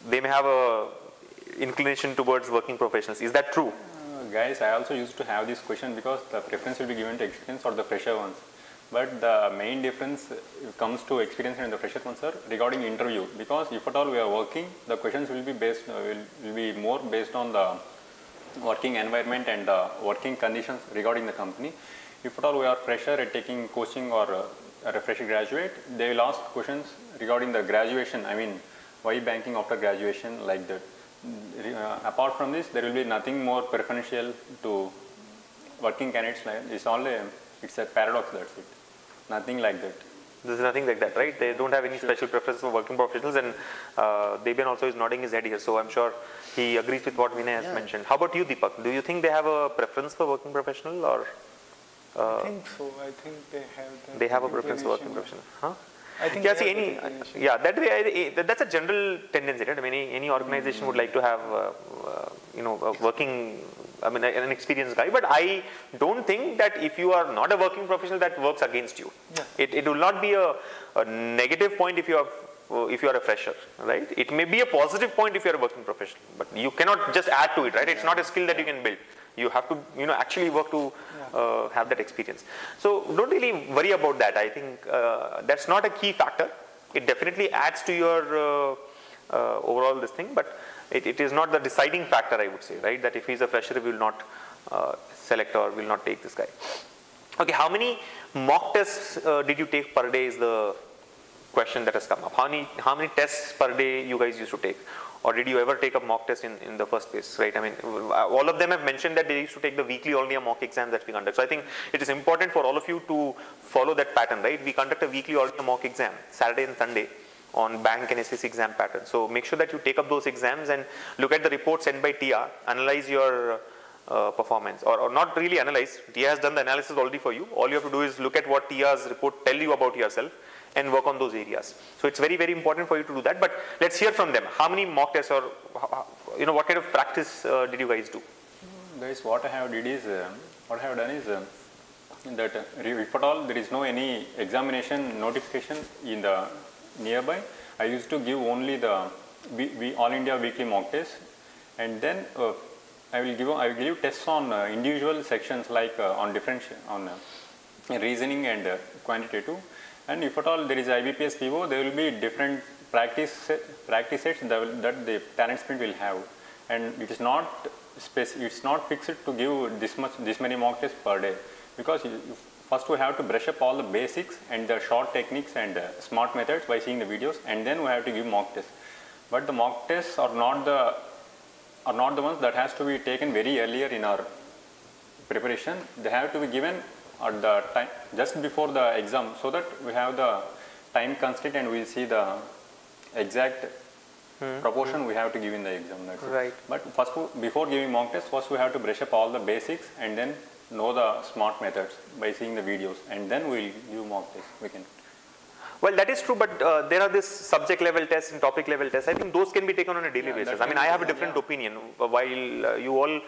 Speaker 1: they may have a inclination towards working professionals. Is that true?
Speaker 3: Guys, I also used to have this question because the preference will be given to experience or the fresher ones. But the main difference comes to experience and the fresher ones are regarding interview. Because if at all we are working, the questions will be based will be more based on the working environment and the working conditions regarding the company. If at all we are fresher at taking coaching or a fresher graduate, they will ask questions regarding the graduation. I mean, why banking after graduation, like that. Apart from this, there will be nothing more preferential to working candidates. It's a paradox, that's it. Nothing like that.
Speaker 1: There's nothing like that, right? They don't have any special preference for working professionals, and Debian also is nodding his head here, so I'm sure he agrees with what Vinay has mentioned. How about you, Deepak? Do you think they have a preference for working professional, or?
Speaker 4: I think so. I think
Speaker 1: they have a preference for working professional. Huh?
Speaker 4: I think
Speaker 1: that way, that's a general tendency, right? I mean, any organization would like to have, a working, an experienced guy. But I don't think that if you are not a working professional, that works against you. Yeah. It will not be a negative point if you are a fresher, right? It may be a positive point if you are a working professional, but you cannot just add to it, right? It's not a skill that you can build. You have to, actually work to have that experience. So don't really worry about that. I think that's not a key factor. It definitely adds to your overall this thing, but it is not the deciding factor, I would say, right? That if he's a fresher, we will not select or will not take this guy. Okay, how many mock tests did you take per day is the question that has come up. How many tests per day you guys used to take? Or did you ever take a mock test in the first place, right? I mean, all of them have mentioned that they used to take the weekly only a mock exam that we conduct. So I think it is important for all of you to follow that pattern, right? We conduct a weekly only a mock exam, Saturday and Sunday, on bank and SSC exam pattern. So make sure that you take up those exams and look at the reports sent by TIA, analyze your performance, or not really analyze. TIA has done the analysis already for you. All you have to do is look at what TIA's report tell you about yourself and work on those areas. So it's very, very important for you to do that. But let's hear from them. How many mock tests or, what kind of practice did you guys do?
Speaker 3: Guys, what I have done is that if at all there is no any examination notification in the nearby, I used to give only the All India weekly mock test, and then I will give tests on individual sections like on reasoning and quantitative. And if at all there is IBPS PO, there will be different practice sets that the talent sprint will have, and it's not fixed to give this many mock tests per day, because first we have to brush up all the basics and the short techniques and smart methods by seeing the videos, and then we have to give mock tests. But the mock tests are not the ones that has to be taken very earlier in our preparation. They have to be given at the time just before the exam, so that we have the time constraint and we'll see the exact proportion we have to give in the exam. That's right. It. But first, before giving mock tests, first we have to brush up all the basics and then know the smart methods by seeing the videos, and then we'll give mock tests. We can.
Speaker 1: Well, that is true, but there are this subject level tests and topic level tests. I think those can be taken on a daily basis. I mean, I have a different opinion, while you all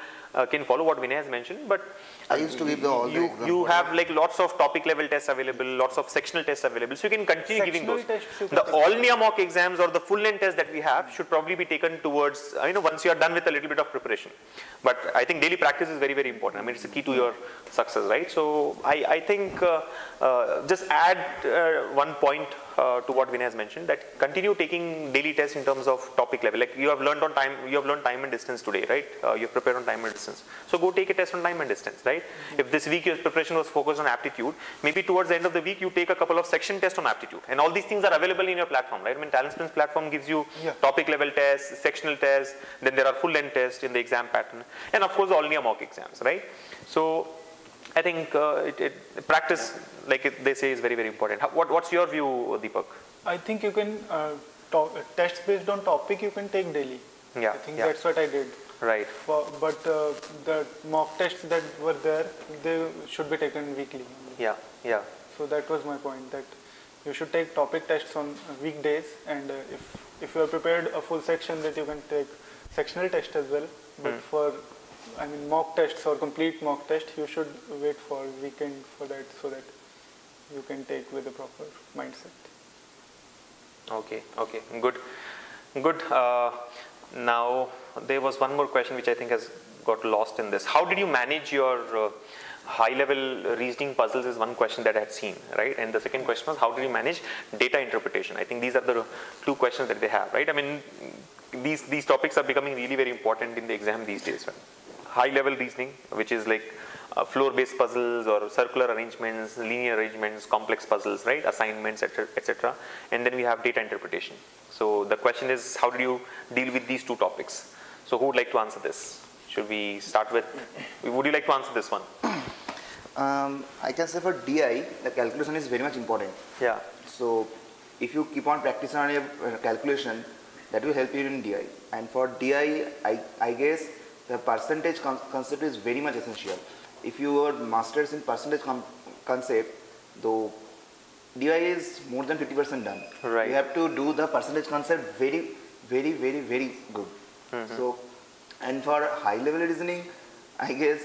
Speaker 1: can follow what Vinay has mentioned, but
Speaker 2: I used to give
Speaker 1: you have like lots of topic level tests available, lots of sectional tests available, so you can continue giving those. The all India mock exams or the full length test that we have should probably be taken towards, once you are done with a little bit of preparation. But I think daily practice is very, very important. I mean, it's the key to your success, right? So I think just add one point point to what Vinay has mentioned, that continue taking daily tests in terms of topic level. Like you have learned time and distance today, right? You have prepared on time and distance. So go take a test on time and distance, right? If this week your preparation was focused on aptitude, maybe towards the end of the week you take a couple of section tests on aptitude. And all these things are available in your platform, right? I mean, Talent Sprint's platform gives you topic level tests, sectional tests, then there are full length tests in the exam pattern, and of course all your mock exams, right? So I think practice, like they say, is very, very important. What's your view, Deepak?
Speaker 4: I think you can tests based on topic you can take daily.
Speaker 1: Yeah,
Speaker 4: I think that's what I did.
Speaker 1: Right.
Speaker 4: But the mock tests that were there, they should be taken weekly.
Speaker 1: Yeah, yeah.
Speaker 4: So that was my point, that you should take topic tests on weekdays, and if you are prepared a full section, that you can take sectional test as well. But for mock tests or complete mock test, you should wait for weekend for that, so that you can take with a proper mindset.
Speaker 1: Okay, good. Now there was one more question which I think has got lost in this. How did you manage your high-level reasoning puzzles is one question that I had seen, right? And the second question was, how did you manage data interpretation? I think these are the two questions that they have, right? I mean, these topics are becoming really very important in the exam these days. Right? High-level reasoning, which is like floor-based puzzles or circular arrangements, linear arrangements, complex puzzles, right? Assignments, etc. And then we have data interpretation. So the question is, how do you deal with these two topics? So who would like to answer this? Should we start with, would you like to answer this one?
Speaker 2: I can say for DI, the calculation is very much important.
Speaker 1: Yeah.
Speaker 2: So if you keep on practicing on your calculation, that will help you in DI. And for DI, I guess the percentage concept is very much essential. If you are masters in percentage concept, though DI is more than 50% done.
Speaker 1: Right.
Speaker 2: You have to do the percentage concept very, very, very, very good. So, and for high level reasoning, I guess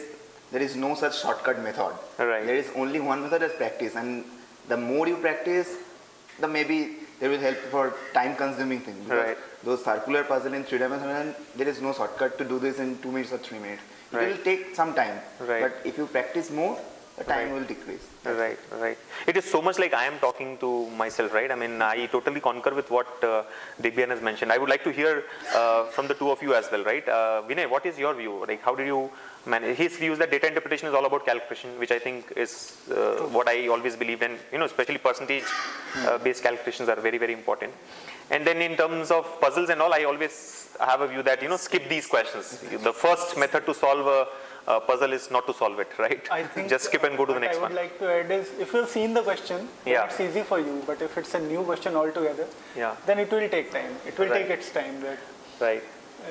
Speaker 2: there is no such shortcut method.
Speaker 1: Right.
Speaker 2: There is only one method, as practice, and the more you practice, the maybe they will help for time consuming things. Because those circular puzzle in 3 dimensional, there is no shortcut to do this in 2 minutes or 3 minutes. It will take some time, but if you practice more, the time will decrease.
Speaker 1: Right. It is so much like I am talking to myself, right? I mean, I totally concur with what Digbian has mentioned. I would like to hear from the two of you as well, right? Vinay, what is your view? Like, how do you manage? His view is that data interpretation is all about calculation, which I think is what I always believed, and especially percentage-based calculations are very, very important. And then in terms of puzzles and all, I always have a view that skip these questions. The first method to solve a puzzle is not to solve it, right?
Speaker 4: I think
Speaker 1: just skip and go to the next one.
Speaker 4: I would like to add is, if you've seen the question, then it's easy for you. But if it's a new question altogether, then it will take time. It will take its time. That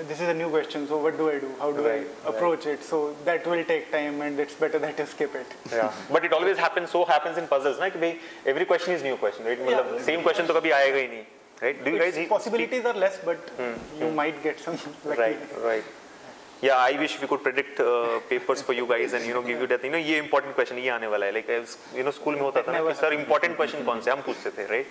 Speaker 4: this is a new question, so what do I do? How do I approach it? So that will take time, and it's better that you skip it.
Speaker 1: Yeah, but it always happens in puzzles, right? Every question is new question, right? Same question to kabhi aayega hi nahi, right? Do you guys
Speaker 4: possibilities are less, but you might get some lucky.
Speaker 1: Right. Yeah, I wish we could predict papers for you guys and give you that ये important question ये आने वाला है, like school में होता था ना कि sir important question कौन से हम पूछते थे, right?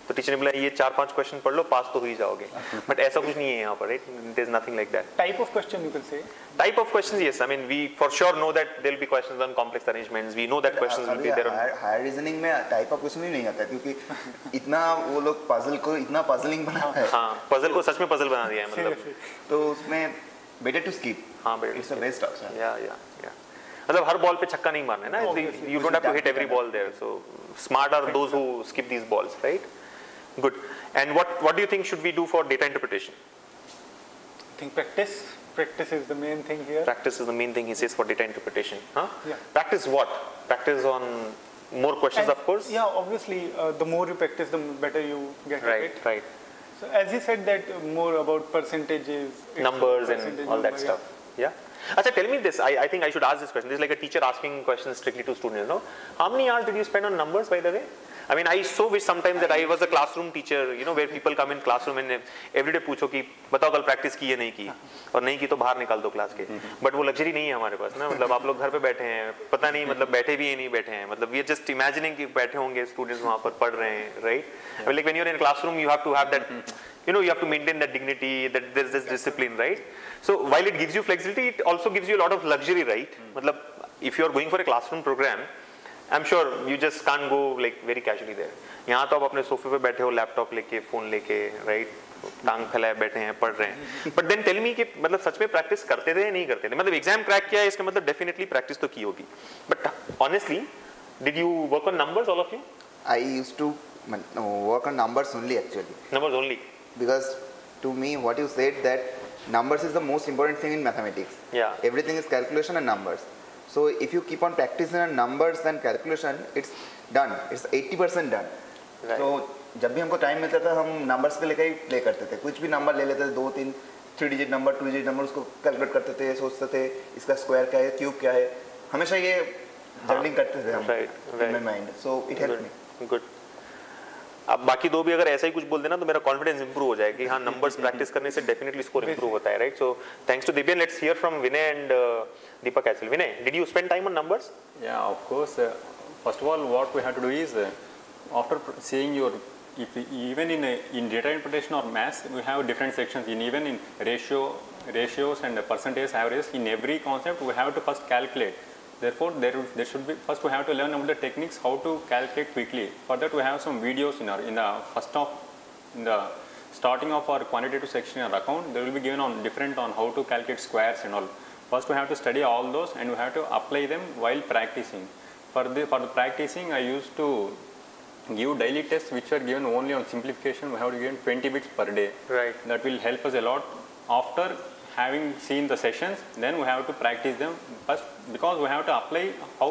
Speaker 1: तो टीचर ने बोला ये 4-5 क्वेश्चन पढ़ लो, पास तो हो ही जाओगे. बट ऐसा कुछ नहीं है यहाँ पर, right? There is nothing like that.
Speaker 4: Type of question you can say.
Speaker 1: Type of questions, yes. I mean, we for sure know that there will be questions on complex arrangements. We know that questions will be there on.
Speaker 2: Higher reasoning में type of question ही नहीं आता, क्योंकि इतना वो लोग puzzle को इतना puzzling बनाया है.
Speaker 1: हाँ, puzzle को सच में puzzle बना दिया है मतलब.
Speaker 2: तो उसमें better to skip.
Speaker 1: हाँ, better.
Speaker 2: It's the best option.
Speaker 1: Yeah. मतलब हर बॉल पे छक्का नहीं मारना है ना. You don't have to hit every ball there. So smart are those who skip these balls, right? Good. And what do you think should we do for data interpretation?
Speaker 4: I think practice. Practice is the main thing here.
Speaker 1: Practice is the main thing, he says, for data interpretation. Huh?
Speaker 4: Yeah.
Speaker 1: Practice what? Practice on more questions, of course?
Speaker 4: Yeah, obviously, the more you practice, the better you get at it.
Speaker 1: Right.
Speaker 4: So as he said that more about percentages.
Speaker 1: Numbers and all that stuff. Yeah. Achha, tell me this. I think I should ask this question. This is like a teacher asking questions strictly to students. No? How many hours did you spend on numbers, by the way? I mean, I so wish sometimes that I was a classroom teacher, where people come in classroom and every day पूछो कि बताओ कल practice की या नहीं की, और नहीं की तो बाहर निकाल दो क्लास के. But वो luxury नहीं है हमारे पास ना, मतलब आप लोग घर पे बैठे हैं, पता नहीं मतलब बैठे भी हैं नहीं बैठे हैं, मतलब we are just imagining कि बैठे होंगे students वहाँ पर पढ़ रहे हैं, right? But like when you're in a classroom, you have to have that, you have to maintain that dignity, that there's this discipline, right? So while it gives you flexibility, it also gives you a lot of luxury, right? मतलब if you're going for a classroom program, I'm sure you just can't go like very casually there. यहाँ तो आप अपने सोफे पे बैठे हो, laptop लेके, फोन लेके, राइट, टांग फैलाए बैठे हैं, पढ़ रहे हैं. बट देन टेल मी कि मतलब सच में प्रैक्टिस करते थे या नहीं करते थे? मतलब एग्जाम क्रैक किया है इसका मतलब डेफिनेटली प्रैक्टिस तो की होगी. But honestly, did you work on numbers all of you?
Speaker 2: I used to work on numbers only actually.
Speaker 1: Numbers only.
Speaker 2: Because to me, what you said that numbers is the most important thing in mathematics.
Speaker 1: Yeah.
Speaker 2: Everything is calculation and numbers. So if you keep on practicing on numbers and calculation, it's done. It's 80% done.
Speaker 1: Right.
Speaker 2: So जब भी हमको time मिलता था हम numbers के लेकर ही play करते थे. कुछ भी नंबर ले लेते थे, 2 3 3 डिजिट नंबर 2 डिजिट नंबर, उसको कैलकुलेट करते थे, सोचते थे इसका स्क्वायर क्या है, क्यूब क्या है. हमेशा ये जर्निंग करते थे हम in my mind. So it helped me.
Speaker 1: Good. अब बाकी दो भी अगर ऐसा ही कुछ बोल देना तो मेरा कॉन्फिडेंस इंप्रूव हो जाएगा कि हाँ नंबर्स प्रैक्टिस करने से डेफिनेटली स्कोर इंप्रूव होता है, right? So thanks to Divya. Let's hear from Vinay and Deepak as well. Vinay, did you spend time on numbers?
Speaker 3: Yeah, of course. First of all, what we have to do is after seeing your, if even in data interpretation or maths, we have different sections. Even in ratios and percentage averages, in every concept we have to first calculate. Therefore, there should be, first we have to learn about the techniques how to calculate quickly. For that, we have some videos in the starting of our quantitative section in our account. There will be given on how to calculate squares and all. First, we have to study all those and we have to apply them while practicing. For the practicing, I used to give daily tests which are given only on simplification. We have to give 20 bits per day.
Speaker 1: Right.
Speaker 3: That will help us a lot. After having seen the sessions, then we have to practice them first, because we have to apply how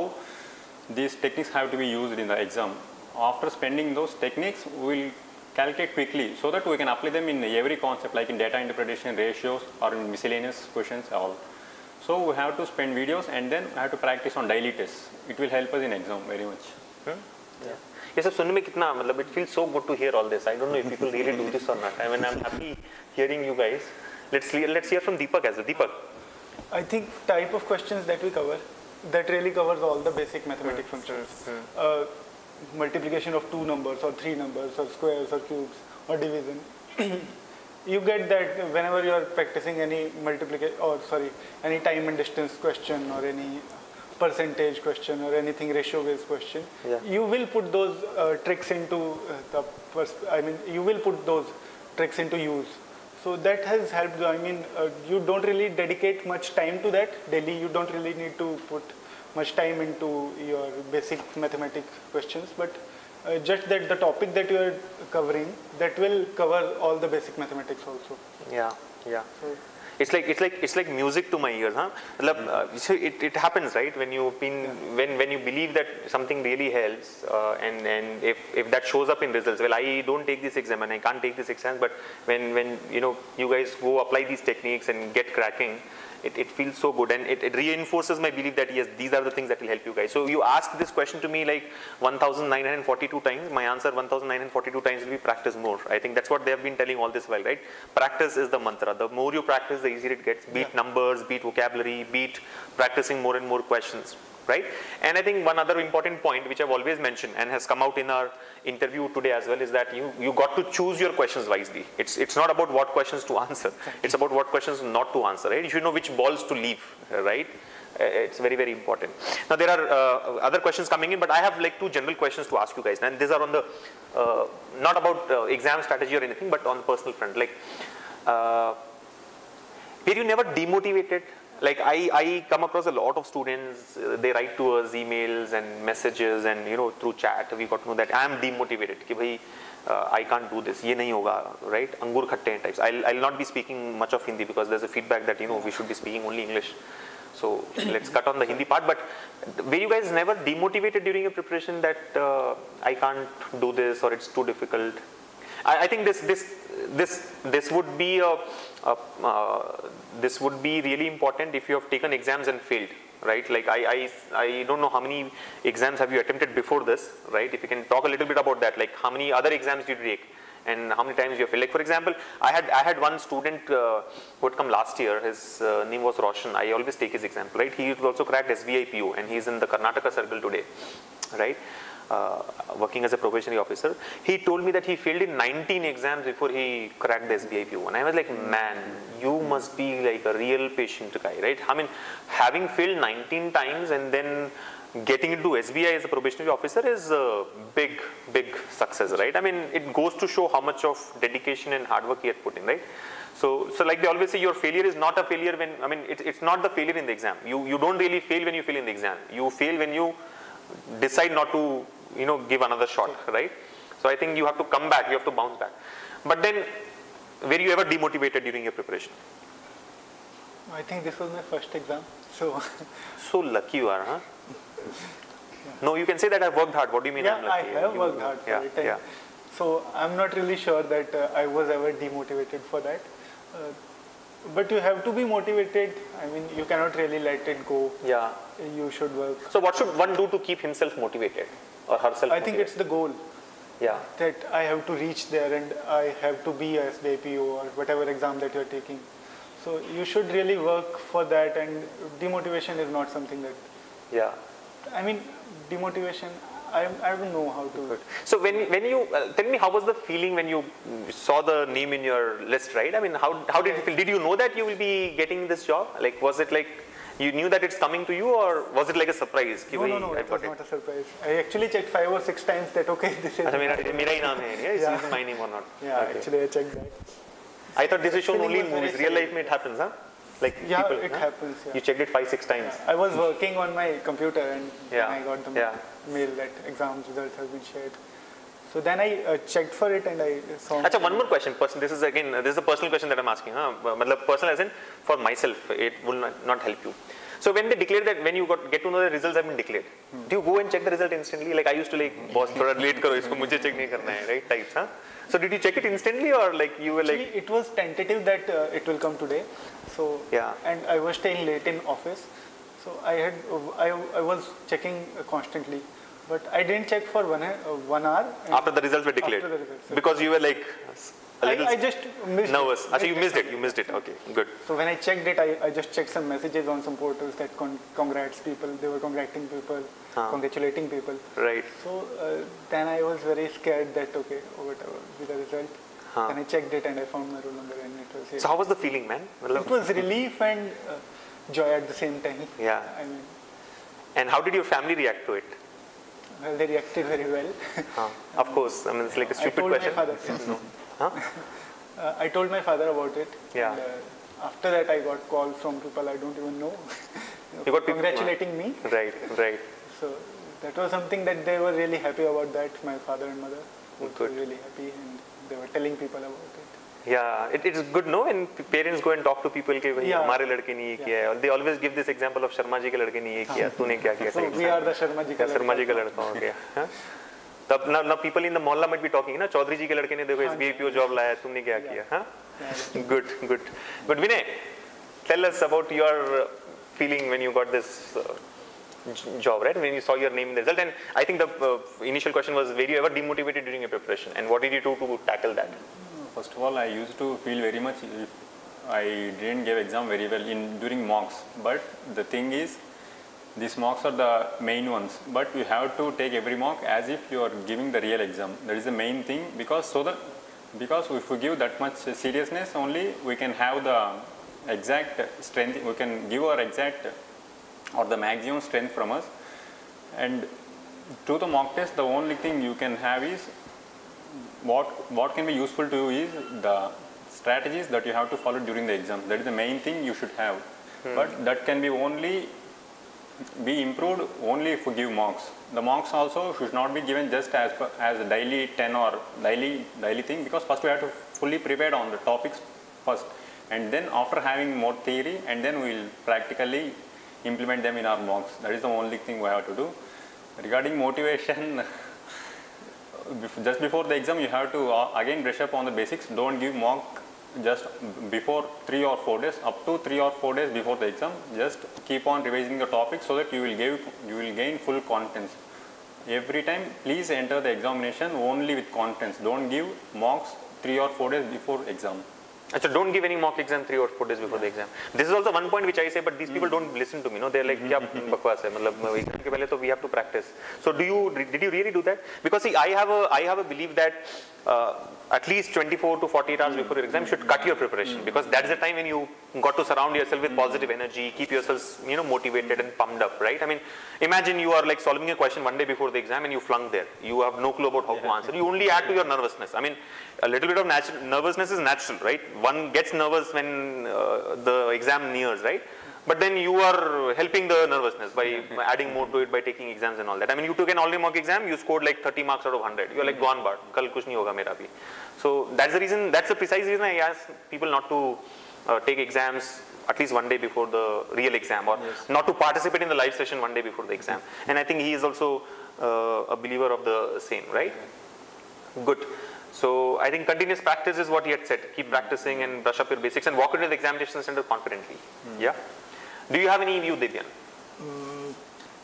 Speaker 3: these techniques have to be used in the exam. After spending those techniques, we will calculate quickly so that we can apply them in every concept, like in data interpretation, ratios, or in miscellaneous questions, all. So we have to spend videos and then we have to practice on daily tests. It will help us in exam very much.
Speaker 1: Yeah. ये सब सुनने में कितना मतलब it feels so good to hear all this. I don't know if people really do this or not. I mean, I'm happy hearing you guys. Let's hear from Deepak as well. Deepak.
Speaker 4: I think type of questions that we cover, that really covers all the basic mathematic functions. Multiplication of 2 numbers or 3 numbers or squares or cubes or division. You get that whenever you are practicing any any time and distance question or any percentage question or anything ratio based question.
Speaker 1: Yeah.
Speaker 4: You will put those tricks into you will put those tricks into use. So that has helped. I mean, you don't really dedicate much time to that daily. You don't really need to put much time into your basic mathematics questions, but just that the topic that you are covering, that will cover all the basic mathematics also.
Speaker 1: Yeah, yeah.
Speaker 4: So,
Speaker 1: it's like music to my ears, huh? So it happens, right? When you believe that something really helps, and if that shows up in results. Well, I don't take this exam and I can't take this exam, but when you guys go apply these techniques and get cracking, it feels so good, and it reinforces my belief that yes, these are the things that will help you guys. So you asked this question to me like 1942 times. My answer 1942 times will be practice more. I think that's what they have been telling all this while, right? Practice is the mantra. The more you practice, the easier it gets. Beat numbers, beat vocabulary, beat practicing more and more questions, right? And I think one other important point which I've always mentioned and has come out in our interview today as well is that you got to choose your questions wisely. It's not about what questions to answer. It's about what questions not to answer, right? You should know which balls to leave, right? It's very, very important. Now there are other questions coming in, but I have like 2 general questions to ask you guys, and these are on the not about exam strategy or anything, but on the personal front. Like, were you never demotivated? Like I come across a lot of students, they write to us emails and messages and through chat we got to know that I am demotivated कि भाई I can't do this, ये नहीं होगा, right? अंगूर खट्टे हैं types. I'll not be speaking much of Hindi because there's a feedback that we should be speaking only English. So let's cut on the Hindi part. But were you guys never demotivated during your preparation that I can't do this or it's too difficult? I think this would be this would be really important if you have taken exams and failed, right? Like I don't know how many exams have you attempted before this, right? If you can talk a little bit about that, like how many other exams did you take and how many times you failed. Like for example, I had one student who had come last year. His name was Roshan. I always take his example, right? He also cracked SBI PO and he's in the Karnataka circle today, right? Working as a probationary officer. He told me that he failed in 19 exams before he cracked the SBI PO. And I was like, man, you must be like a real patient guy, right? I mean, having failed 19 times and then getting into SBI as a probationary officer is a big success, right? I mean, it goes to show how much of dedication and hard work he had put in, right? So like they always say, your failure is not a failure when, I mean, it's not the failure in the exam. You don't really fail when you fail in the exam. You fail when you decide not to, give another shot, right? So I think you have to come back, you have to bounce back. But then, were you ever demotivated during your preparation?
Speaker 4: I think this was my first exam, so.
Speaker 1: So lucky you are, huh? No, you can say that I've worked hard. What do you mean I'm lucky?
Speaker 4: I have worked hard for it. So I'm not really sure that I was ever demotivated for that. But you have to be motivated. I mean, you cannot really let it go.
Speaker 1: Yeah.
Speaker 4: You should work.
Speaker 1: So what should one do to keep himself motivated or herself
Speaker 4: I think it's the goal.
Speaker 1: Yeah.
Speaker 4: That I have to reach there and I have to be a SBIPO or whatever exam that you're taking. So you should really work for that, and demotivation is not something that.
Speaker 1: Yeah.
Speaker 4: I mean, demotivation, I don't know how to.
Speaker 1: Good. So when you tell me, how was the feeling when you saw the name in your list, right? I mean, how did you feel? Did you know that you will be getting this job? Like, was it like you knew that it's coming to you, or was it like a surprise?
Speaker 4: No, it was not a surprise. I actually checked 5 or 6 times that okay, this is.
Speaker 1: Mera hi naam hai. Yeah, is my name or not?
Speaker 4: Yeah, okay. Actually I checked that.
Speaker 1: I thought this is shown only in movies. Real life, it happens, huh? Like
Speaker 4: yeah,
Speaker 1: people,
Speaker 4: it happens. Yeah.
Speaker 1: You checked it 5-6 times.
Speaker 4: Yeah. I was working on my computer and I got the mail that exam results have been shared. So then I checked for it and I saw.
Speaker 1: Achha, one more question. This is a personal question that I'm asking. Personal as in for myself, it will not help you. So when they declare that, when you get to know the results have been declared, do you go and check the result instantly? Like I used to like, boss, thoda late karo, isko mujhe check nahi karna hai, right? Types, huh? So did you check it instantly or like you were like?
Speaker 4: Actually, it was tentative that it will come today. So and I was staying late in office, so I was checking constantly, but I didn't check for 1 hour.
Speaker 1: After the results were declared.
Speaker 4: After the results.
Speaker 1: Because you were like a little
Speaker 4: I just missed
Speaker 1: nervous.
Speaker 4: it.
Speaker 1: Achha, you missed it. Okay, good.
Speaker 4: So when I checked it, I just checked some messages on some portals that congrats people. They were congratulating people, congratulating people.
Speaker 1: Right.
Speaker 4: So then I was very scared that okay, whatever with the result. Then I checked it and I found my roll number and it was here.
Speaker 1: So how was the feeling, man?
Speaker 4: It was relief and joy at the same time.
Speaker 1: Yeah.
Speaker 4: I mean.
Speaker 1: And how did your family react to it?
Speaker 4: Well, they reacted very well.
Speaker 1: Of course. I mean, it's like a stupid question.
Speaker 4: I told my father. I told my father about it.
Speaker 1: Yeah.
Speaker 4: And, after that, I got calls from people I don't even know.
Speaker 1: You got
Speaker 4: congratulating me.
Speaker 1: Right.
Speaker 4: So that was something that they were really happy about. That my father and mother both were really happy, and they were telling people about it.
Speaker 1: Yeah, it's good, no? When parents go and talk to people, कि भाई हमारे लड़के ने ये किया है, they always give this example of Sharma ji के लड़के ने ये किया, तूने क्या किया?
Speaker 4: So we are the Sharma ji
Speaker 1: का लड़का हो गया. तब now people in the mohalla might be talking, ना चौधरी जी के लड़के ने देखो SBIPO job लाया, तुमने क्या किया? हाँ? Good. Vinay, tell us about your feeling when you got this job, right? When you saw your name in the result, and I think the initial question was, were you ever demotivated during your preparation, and what did you do to tackle that?
Speaker 3: First of all, I used to feel very much if I didn't give exam very well during mocks. But the thing is, these mocks are the main ones. But you have to take every mock as if you are giving the real exam. That is the main thing, because if we give that much seriousness, only we can have the exact strength. We can give our exact or the maximum strength from us. And to the mock test, the only thing you can have is what can be useful to you is the strategies that you have to follow during the exam. That is the main thing you should have. But that can be improved only if you give mocks. The mocks also should not be given just as a daily 10 or daily thing, because first we have to fully prepare on the topics first, and then after having more theory, and then we will practically implement them in our mocks. That is the only thing we have to do. Regarding motivation, just before the exam you have to again brush up on the basics. Don't give mock just before 3 or 4 days. Up to 3 or 4 days before the exam, just keep on revising the topic so that you will gain full contents. Every time please enter the examination only with contents. Don't give mocks 3 or 4 days before exam.
Speaker 1: So don't give any mock exam 3 or 4 days before the exam. This is also one point which I say, but these people don't listen to me. No, they're like, "Kya bakwas hai? मतलब exam के पहले तो we have to practice." So did you really do that? Because see, I have a belief that at least 24 to 48 hours before your exam you should cut your preparation, because that's the time when you got to surround yourself with positive energy, keep yourselves, motivated and pumped up, right? I mean, imagine you are like solving a question one day before the exam and you flunk there. You have no clue about how to answer. You only add to your nervousness. I mean, a little bit of nervousness is natural, right? One gets nervous when the exam nears, right? But then you are helping the nervousness by adding more to it by taking exams and all that. I mean, you took an all-day mock exam, you scored like 30 marks out of 100. You're like, gone, but kal kuch nahi hoga mera bhi. So that's the reason, that's the precise reason I ask people not to take exams at least one day before the real exam, or not to participate in the live session one day before the exam. And I think he is also a believer of the same, right? Good. So I think continuous practice is what he had said. Keep practicing and brush up your basics and walk into the examination center confidently. Yeah. Do you have any view, Divyan?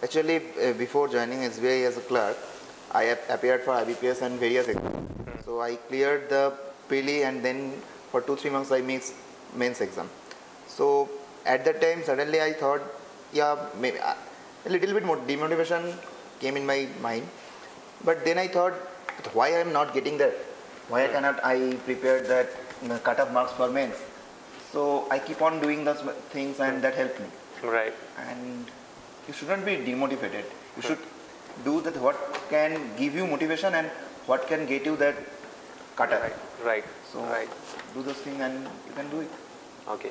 Speaker 2: Actually, before joining SBI as a clerk, I appeared for IBPS and various exams. So I cleared the preli, and then for 2-3 months I missed mains exam. So at that time, suddenly I thought, yeah, maybe a little bit more demotivation came in my mind. But then I thought, why I am not getting that? Why cannot I prepare that cut-off marks for mains? So I keep on doing those things, and that helped me.
Speaker 1: Right.
Speaker 2: And you shouldn't be demotivated. You should do that what can give you motivation and what can get you that cut-off.
Speaker 1: Right.
Speaker 2: So do those things and you can do it.
Speaker 1: Okay.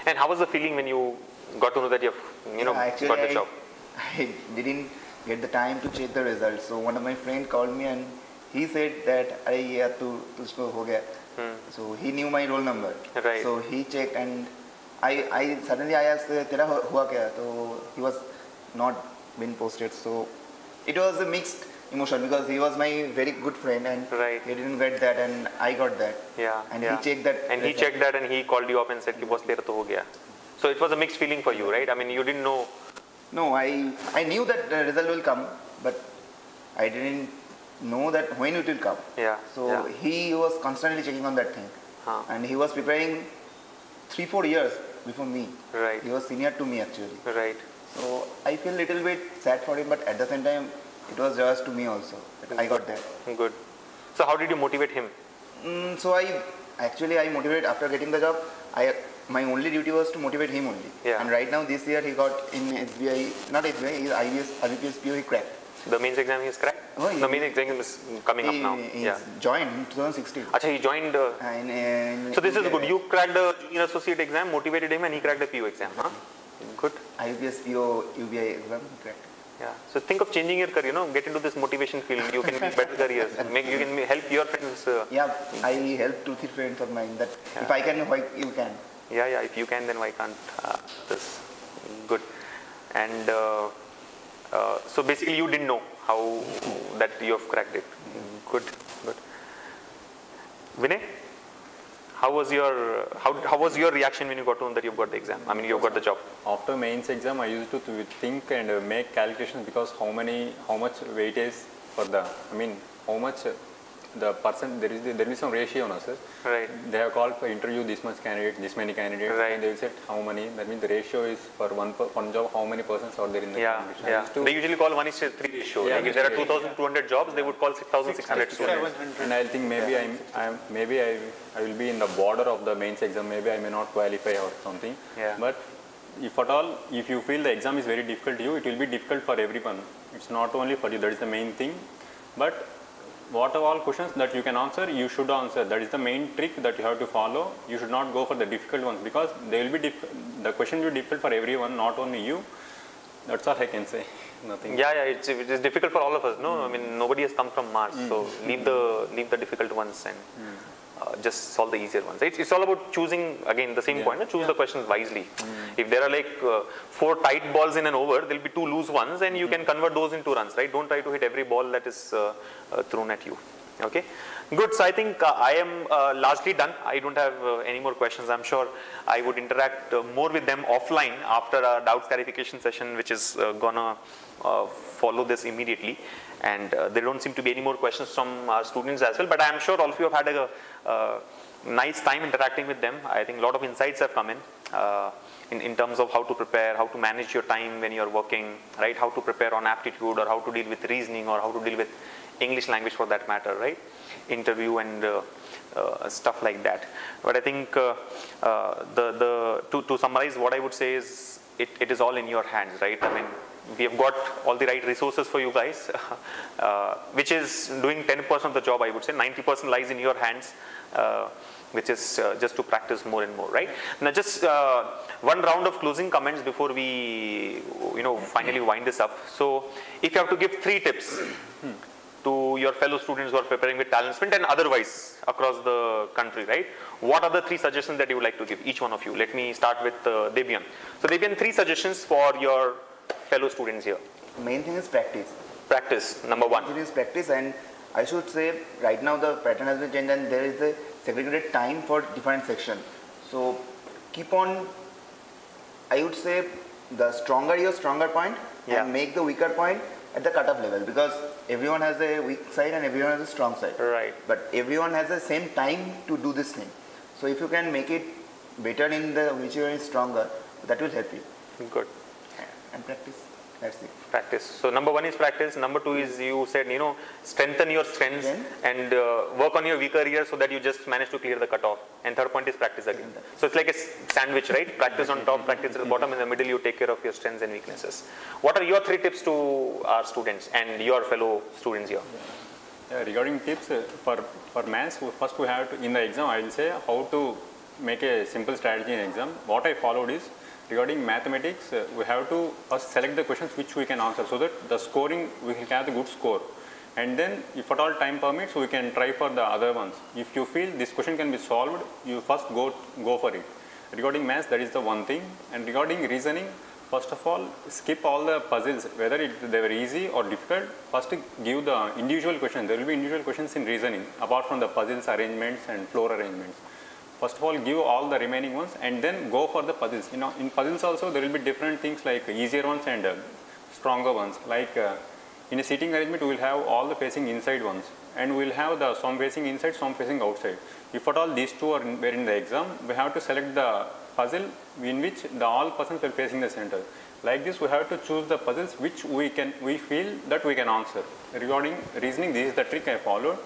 Speaker 1: And how was the feeling when you got to know that you've,
Speaker 2: Actually,
Speaker 1: got the job?
Speaker 2: I didn't get the time to check the results. So one of my friends called me and he said that tujhko ho gaya. So he knew my roll number.
Speaker 1: Right.
Speaker 2: So he checked, and I suddenly asked, tera hua kya? So he was not been posted. So it was a mixed emotion because he was my very good friend, and he didn't get that and I got that. And he checked that.
Speaker 1: And he checked that and he called you up and said, boss, tera to ho gaya. So it was a mixed feeling for you, right? I mean, you didn't know.
Speaker 2: No, I knew that the result will come, but I didn't know that when it will come. So he was constantly checking on that thing. And he was preparing 3-4 years before me. He was senior to me actually. So I feel a little bit sad for him, but at the same time, it was just to me also. I got that.
Speaker 1: Good. So how did you motivate him?
Speaker 2: So I motivated after getting the job. My only duty was to motivate him only. And right now this year he got in SBI, not SBI, he's IBS PO, he cracked.
Speaker 1: The mains exam he has cracked? The mains exam is coming up now.
Speaker 2: He joined in 2016.
Speaker 1: Achha, he joined. So this is good. You cracked the junior associate exam, motivated him, and he cracked the PO exam. Huh? Good.
Speaker 2: IBS PO UBI exam, he cracked.
Speaker 1: So think of changing your career, get into this motivation field. You can make better careers. You can help your friends.
Speaker 2: I help 2-3 friends of mine that if I can, why you can.
Speaker 1: If you can, then why can't this? Good. And so basically you didn't know how that you have cracked it. Good. Vinay, how was your reaction when you got to know that you got the exam? I mean, you got the job.
Speaker 3: After mains exam, I used to think and make calculations because how much weightage for the, how much the person, there is some ratio, no, sir? They have called for interview this much candidate, this many candidates, and they will say how many. That means the ratio is for one job, how many persons are there in the competition.
Speaker 1: They usually call 1:3 ratio. Like if there are 2,200 jobs, they would call 6,600 students.
Speaker 3: And I think maybe I will be in the border of the mains exam. Maybe I may not qualify or something. But if at all, if you feel the exam is very difficult to you, it will be difficult for everyone. It's not only for you. That is the main thing. But what are all questions that you can answer, you should answer. That is the main trick that you have to follow. You should not go for the difficult ones because they will be the question will be difficult for everyone, not only you. That's all I can say. Nothing.
Speaker 1: It is difficult for all of us. No, I mean nobody has come from Mars, so leave the difficult ones and just solve the easier ones. It's all about choosing, again the same point. Choose the questions wisely. If there are like 4 tight balls in an over, there will be 2 loose ones, and you can convert those into runs. Right? Don't try to hit every ball that is thrown at you. Okay. Good. So I think I am largely done. I don't have any more questions. I'm sure I would interact more with them offline after our doubts clarification session, which is gonna follow this immediately. And there don't seem to be any more questions from our students as well. But I'm sure all of you have had a nice time interacting with them. I think a lot of insights have come in terms of how to prepare, how to manage your time when you're working, right? How to prepare on aptitude, or how to deal with reasoning, or how to deal with English language for that matter, right? Interview and stuff like that. But I think to summarize, what I would say is it is all in your hands, right? I mean, we have got all the right resources for you guys, which is doing 10% of the job, I would say. 90% lies in your hands, which is just to practice more and more, right? Now, just one round of closing comments before we, finally wind this up. So, if you have to give 3 tips to your fellow students who are preparing with Talent Sprint and otherwise across the country, right? What are the 3 suggestions that you would like to give, each one of you? Let me start with Debian. So, Debian, 3 suggestions for your fellow students here.
Speaker 2: Main thing is practice.
Speaker 1: Practice, number 1.
Speaker 2: Main thing is practice, and I should say right now the pattern has been changed and there is a segregated time for different section. So keep on, I would say, the stronger your stronger point, and make the weaker point at the cutoff level, because everyone has a weak side and everyone has a strong side.
Speaker 1: Right.
Speaker 2: But everyone has the same time to do this thing. So if you can make it better in the whichever is stronger, that will help you.
Speaker 1: Good.
Speaker 2: And practice. That's it.
Speaker 1: Practice. So number 1 is practice. Number 2 is, you said, strengthen your strengths and work on your weaker areas so that you just manage to clear the cutoff. And third point is practice again. So it's like a sandwich, right? Practice on top, practice at the bottom. In the middle, you take care of your strengths and weaknesses. What are your 3 tips to our students and your fellow students here?
Speaker 3: Regarding tips for maths, first we have to, in the exam, I will say how to make a simple strategy in exam. What I followed is, regarding mathematics, we have to first select the questions which we can answer, so that the scoring, we can have a good score. And then if at all time permits, we can try for the other ones. If you feel this question can be solved, you first go for it. Regarding maths, that is the one thing. And regarding reasoning, first of all, skip all the puzzles, whether they were easy or difficult. First give the individual questions. There will be individual questions in reasoning, apart from the puzzles arrangements and floor arrangements. First of all, give all the remaining ones and then go for the puzzles. In puzzles also there will be different things like easier ones and stronger ones. Like in a seating arrangement, we will have all the facing inside ones, and we will have the some facing inside, some facing outside. If at all these 2 were in the exam, we have to select the puzzle in which all persons are facing the center. Like this, we have to choose the puzzles which we feel that we can answer. Regarding reasoning, this is the trick I followed.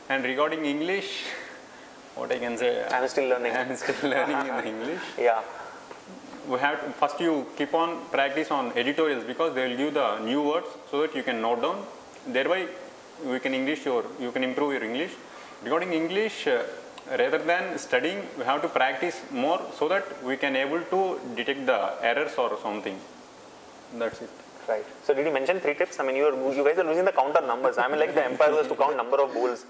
Speaker 3: And regarding English, what I can say,
Speaker 1: I'm still learning.
Speaker 3: I'm still learning in English.
Speaker 1: Yeah.
Speaker 3: We have to, first you keep on practice on editorials, because they will give the new words so that you can note down. Thereby you can improve your English. Regarding English, rather than studying, we have to practice more so that we can able to detect the errors or something. That's it.
Speaker 1: Right. So did you mention 3 tips? I mean, you guys are losing the count on numbers. I mean, like the empire was to count number of balls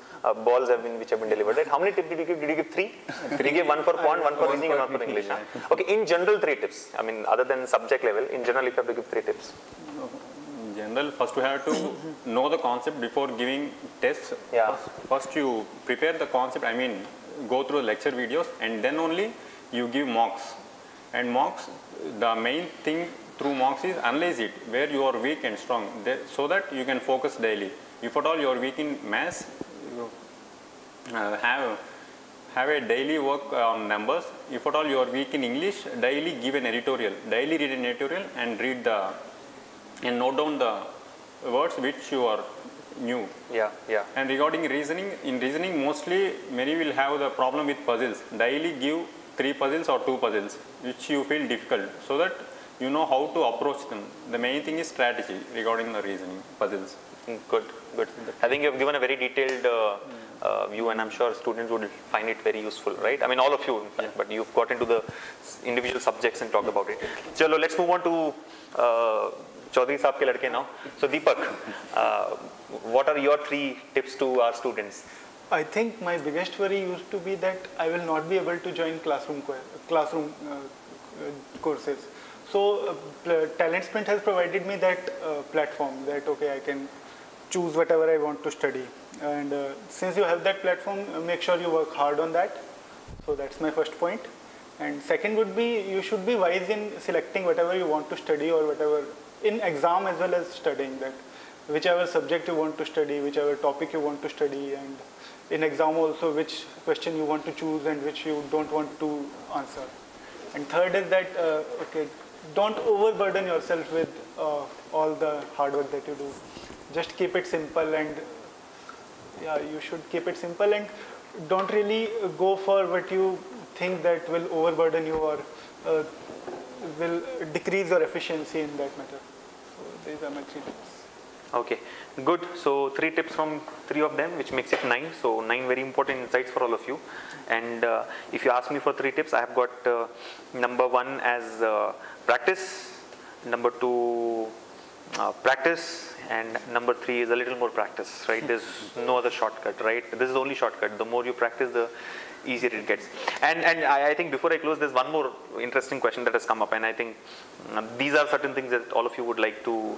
Speaker 1: which have been delivered. Right? How many tips did you give? Did you give 3? You gave 1 for quant, 1 for reasoning, and 1 for English. Huh? Okay. In general, 3 tips. I mean, other than subject level, in general, if you have to give 3 tips.
Speaker 3: In general, first we have to know the concept before giving tests.
Speaker 1: Yeah.
Speaker 3: First you prepare the concept. I mean, go through lecture videos, and then only you give mocks. And mocks, the main thing through mocks is analyze it, where you are weak and strong, so that you can focus daily. If at all you are weak in maths, have a daily work on numbers. If at all you are weak in English, daily give an editorial. Daily read an editorial and and note down the words which you are new.
Speaker 1: Yeah.
Speaker 3: And regarding reasoning, in reasoning mostly many will have the problem with puzzles. Daily give 3 puzzles or 2 puzzles which you feel difficult, so that you know how to approach them. The main thing is strategy regarding the reasoning puzzles.
Speaker 1: Good. I think you have given a very detailed view, and I'm sure students would find it very useful, right? I mean, all of you, in fact, but you've got into the individual subjects and talked about it. Chalo, let's move on to Chaudhary Saab ke ladke now. So Deepak, what are your 3 tips to our students?
Speaker 4: I think my biggest worry used to be that I will not be able to join classroom courses. So Talent Sprint has provided me that platform that okay, I can choose whatever I want to study, and since you have that platform, make sure you work hard on that. So that's my first point. And second would be, you should be wise in selecting whatever you want to study, or whatever in exam as well as studying, that whichever subject you want to study, whichever topic you want to study, and in exam also which question you want to choose and which you don't want to answer. And third is that okay, don't overburden yourself with all the hard work that you do. Just keep it simple, and you should keep it simple and don't really go for what you think that will overburden you or will decrease your efficiency in that matter. So these are my 3 tips.
Speaker 1: Okay, good. So 3 tips from 3 of them, which makes it 9. So 9 very important insights for all of you. And if you ask me for 3 tips, I have got number 1 as practice, number 2 practice, and number 3 is a little more practice, right? There's no other shortcut, right? This is the only shortcut. The more you practice, the easier it gets. And I think before I close, there's one more interesting question that has come up, and I think these are certain things that all of you would like to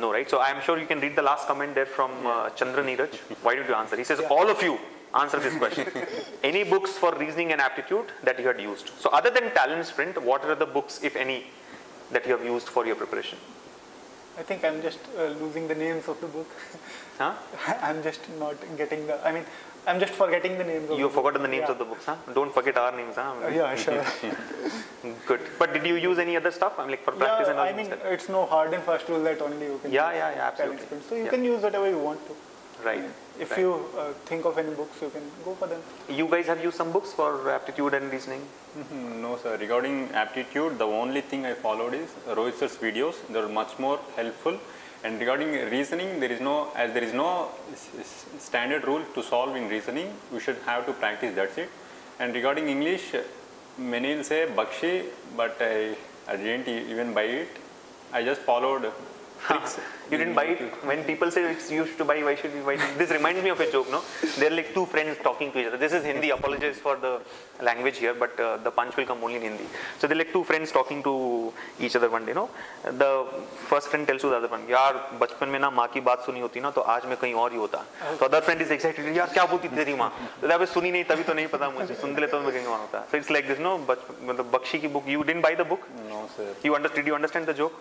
Speaker 1: know, right? So I'm sure you can read the last comment there from Chandra Neeraj. Why don't you answer? He says, all of you answer this question. Any books for reasoning and aptitude that you had used? So other than Talent Sprint, what are the books, if any, that you have used for your preparation?
Speaker 4: I think I'm just losing the names of the book.
Speaker 1: Huh?
Speaker 4: I'm just not getting the, I mean, I'm just forgetting the names of
Speaker 1: You've
Speaker 4: the
Speaker 1: forgotten the names of the books, huh? Don't forget our names, huh?
Speaker 4: Yeah, sure.
Speaker 1: Good. But did you use any other stuff? I mean, like for practice and all
Speaker 4: I mean, it's no hard and fast rule that only you can use
Speaker 1: absolutely.
Speaker 4: Talent Sprint. So you can use whatever you want to.
Speaker 1: Right.
Speaker 4: If you think of any books, you can go for them.
Speaker 1: You guys have used some books for aptitude and reasoning?
Speaker 3: No, sir. Regarding aptitude, the only thing I followed is Rohit sir's videos. They are much more helpful. And regarding reasoning, there is no standard rule to solve in reasoning. We should have to practice. That's it. And regarding English, many will say Bakshi, but I didn't even buy it. I just followed tricks.
Speaker 1: You didn't buy it? When people say it's used to buy, why should we buy it? This reminds me of a joke, no? They're like 2 friends talking to each other. This is Hindi, apologize for the language here, but the punch will come only in Hindi. So they're like 2 friends talking to each other one day, no? The first friend tells to the other one, यार बचपन में ना माँ की बात सुनी होती ना तो आज मैं कहीं और ही होता. So other friend is excited, यार क्या बोलती तेरी माँ? तो अबे सुनी नहीं तभी तो नहीं पता मुझे, सुनते ले तो मैं कहीं और होता. So it's like this, no? मतलब बख्शी की book, you didn't buy the book?
Speaker 3: No, sir.
Speaker 1: Did you understand the joke?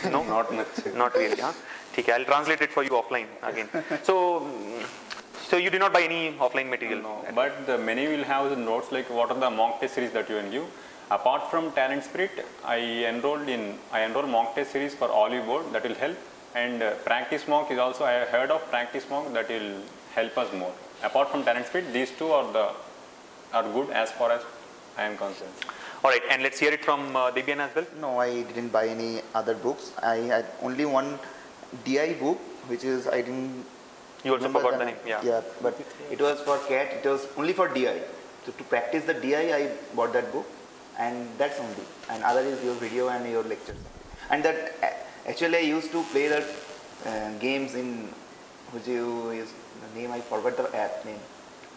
Speaker 1: No?
Speaker 3: Not much.
Speaker 1: Not really, huh? Okay, I'll translate it for you offline again. So you did not buy any offline material?
Speaker 3: No, but many will have the notes like what are the mock test series that you can give. Apart from Talent Sprint, I enrolled mock test series for Olive Board, that will help. And practice mock is also, I have heard of practice mock, that will help us more. Apart from Talent Sprint, these 2 are good as far as I am concerned.
Speaker 1: All right, and let's hear it from Debian as well.
Speaker 2: No, I didn't buy any other books. I had only one DI book, which is, I didn't.
Speaker 1: You also forgot the name, yeah.
Speaker 2: Yeah, but it was for CAT, it was only for DI. So to practice the DI, I bought that book, and that's only. And other is your video and your lectures. And that, actually I used to play the games in, which you use, the name, I forgot the app name.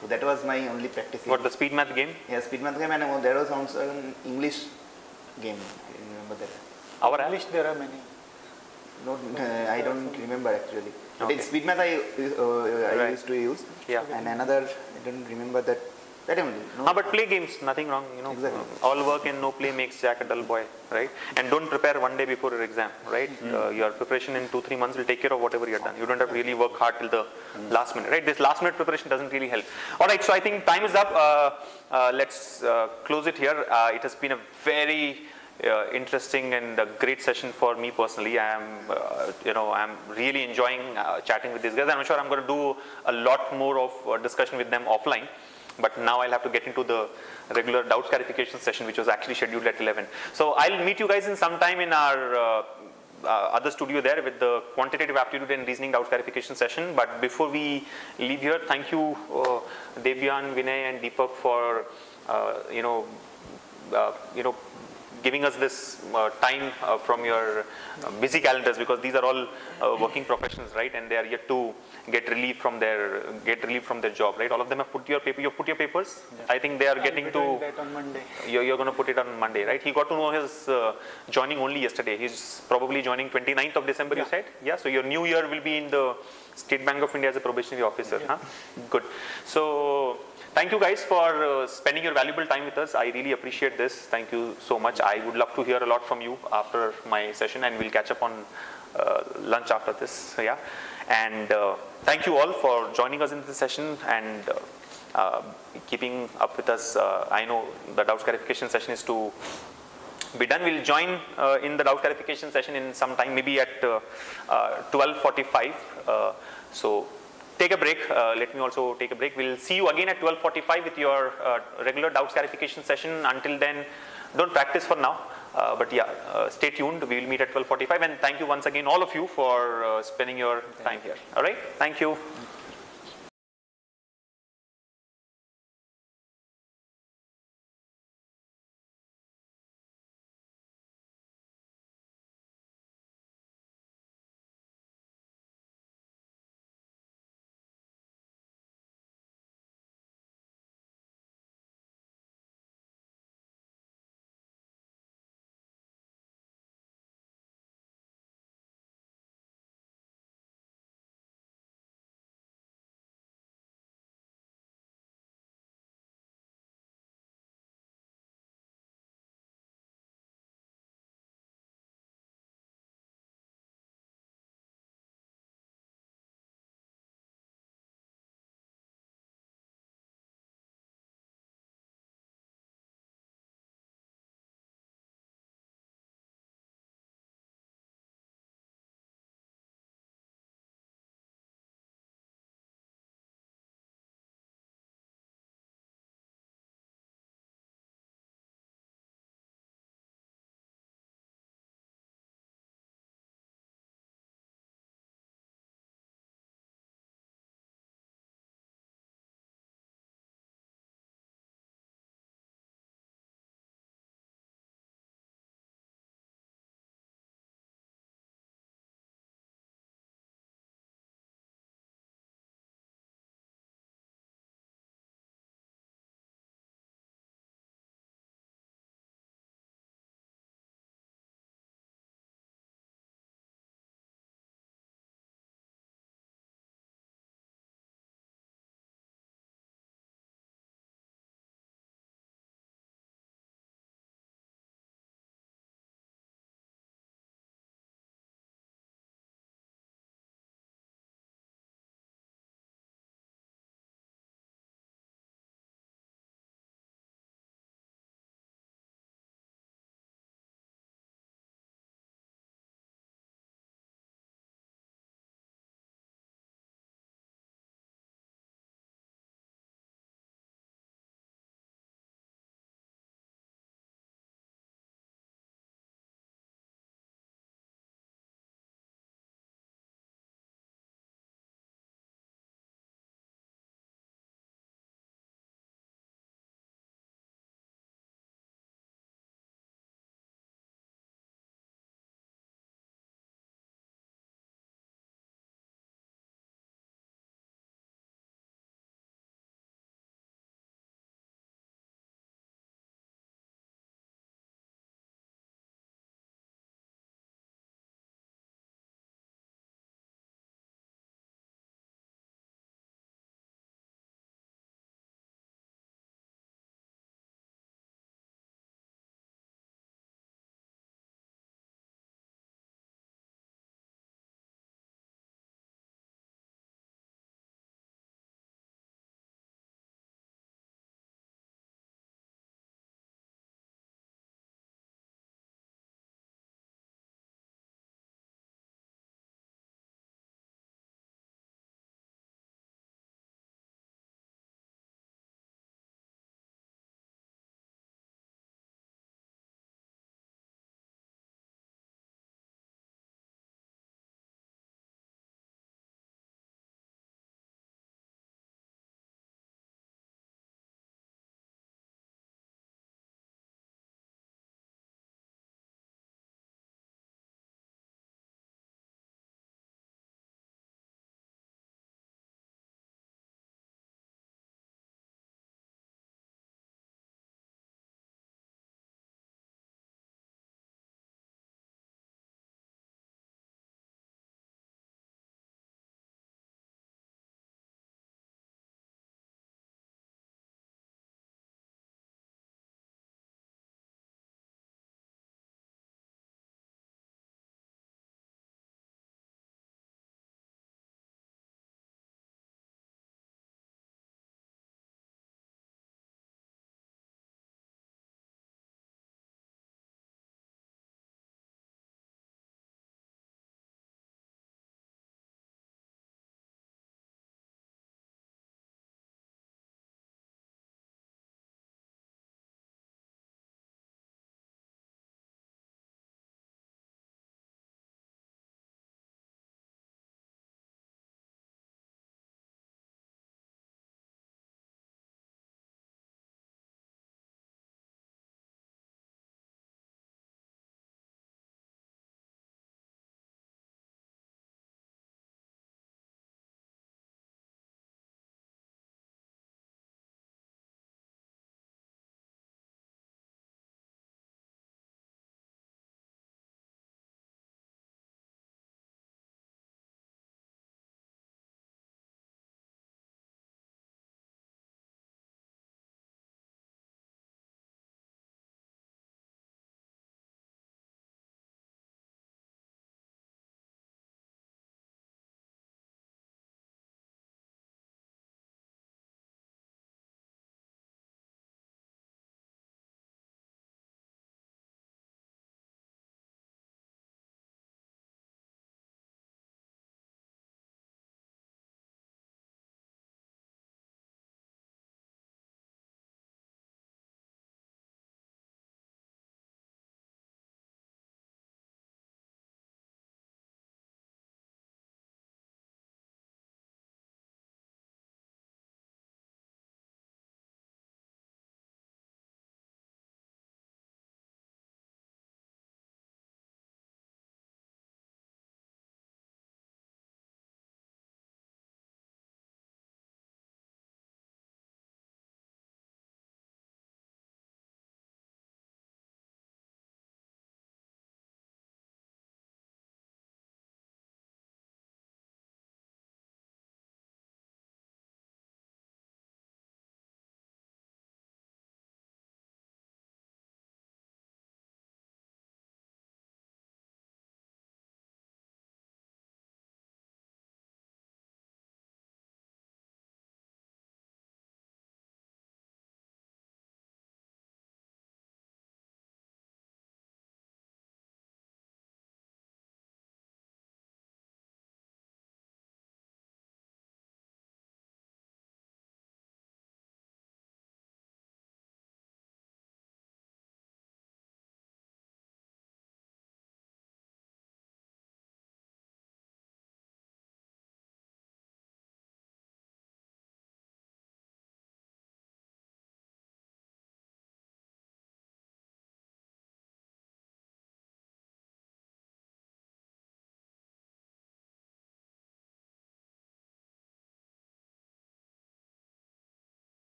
Speaker 2: So that was my only practice.
Speaker 1: What, the speed math game?
Speaker 2: Yeah, speed math game, and there was also an English game. I remember that.
Speaker 1: Our
Speaker 4: English, there are many.
Speaker 2: No, I don't remember actually.
Speaker 1: Okay.
Speaker 2: In speed math, I
Speaker 1: Right.
Speaker 2: used to use.
Speaker 1: Yeah.
Speaker 2: And another, I don't remember that. That only. No?
Speaker 1: But play games, nothing wrong, you know.
Speaker 2: Exactly.
Speaker 1: All work and no play makes Jack a dull boy, right? And don't prepare one day before your exam, right? Your preparation in 2-3 months will take care of whatever you're done. You don't have to really work hard till the last minute, right? This last minute preparation doesn't really help. All right, so I think time is up. Let's close it here. It has been a very interesting and a great session for me personally. I'm really enjoying chatting with these guys. I'm sure I'm going to do a lot more of discussion with them offline. But now I'll have to get into the regular doubts clarification session, which was actually scheduled at 11. So I'll meet you guys in some time in our other studio there with the quantitative aptitude and reasoning doubts clarification session. But before we leave here, thank you, Debian, Vinay, and Deepak for giving us this time from your busy calendars, because these are all working professionals, right? And they are yet to get relief from their job, right? All of them have put your paper. You put your papers. Yeah. I think they are getting to.
Speaker 4: Doing that on Monday.
Speaker 1: You're going to put it on Monday, right? He got to know his joining only yesterday. He's probably joining 29th of December. Yeah. You said, yeah. So your new year will be in the State Bank of India as a probationary officer, huh? Good. So thank you guys for spending your valuable time with us. I really appreciate this. Thank you so much. I would love to hear a lot from you after my session, and we'll catch up on lunch after this. So, yeah. And thank you all for joining us in this session and keeping up with us. I know the doubts clarification session is to be done. We'll join in the doubt clarification session in some time, maybe at 12:45. So take a break. Let me also take a break. We'll see you again at 12:45 with your regular doubts clarification session. Until then, don't practice for now. But yeah, stay tuned. We will meet at 12:45. And thank you once again, all of you, for spending your time here. All right. Thank you.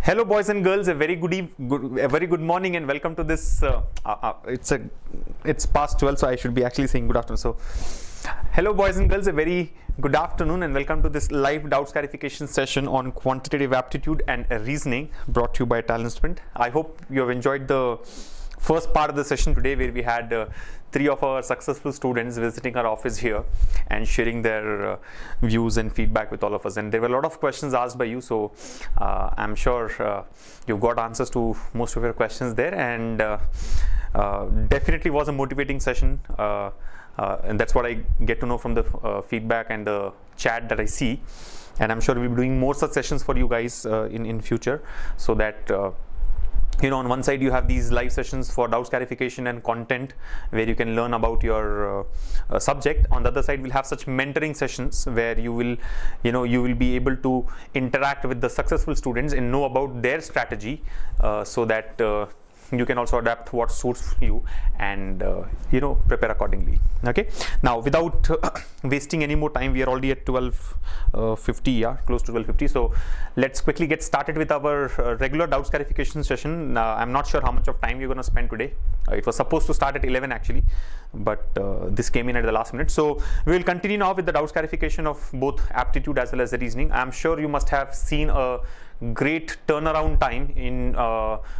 Speaker 1: Hello, boys and girls. A very good morning, and welcome to this. It's past 12, so I should be actually saying good afternoon. So, hello, boys and girls. A very good afternoon, and welcome to this live doubts clarification session on quantitative aptitude and reasoning, brought to you by Talent Sprint. I hope you have enjoyed the first part of the session today, where we had 3 of our successful students visiting our office here and sharing their views and feedback with all of us. And there were a lot of questions asked by you, so I'm sure you've got answers to most of your questions there, and definitely was a motivating session. And that's what I get to know from the feedback and the chat that I see. And I'm sure we'll be doing more such sessions for you guys in future, so that on one side you have these live sessions for doubts clarification and content, where you can learn about your subject. On the other side, we'll have such mentoring sessions where you will be able to interact with the successful students and know about their strategy, so that you can also adapt what suits you and prepare accordingly. Okay, now without wasting any more time, we are already at 12:50, close to 12:50. So let's quickly get started with our regular doubts clarification session. I'm not sure how much of time we're going to spend today. It was supposed to start at 11 actually, but this came in at the last minute. So we will continue now with the doubts clarification of both aptitude as well as the reasoning. I'm sure you must have seen a great turnaround time in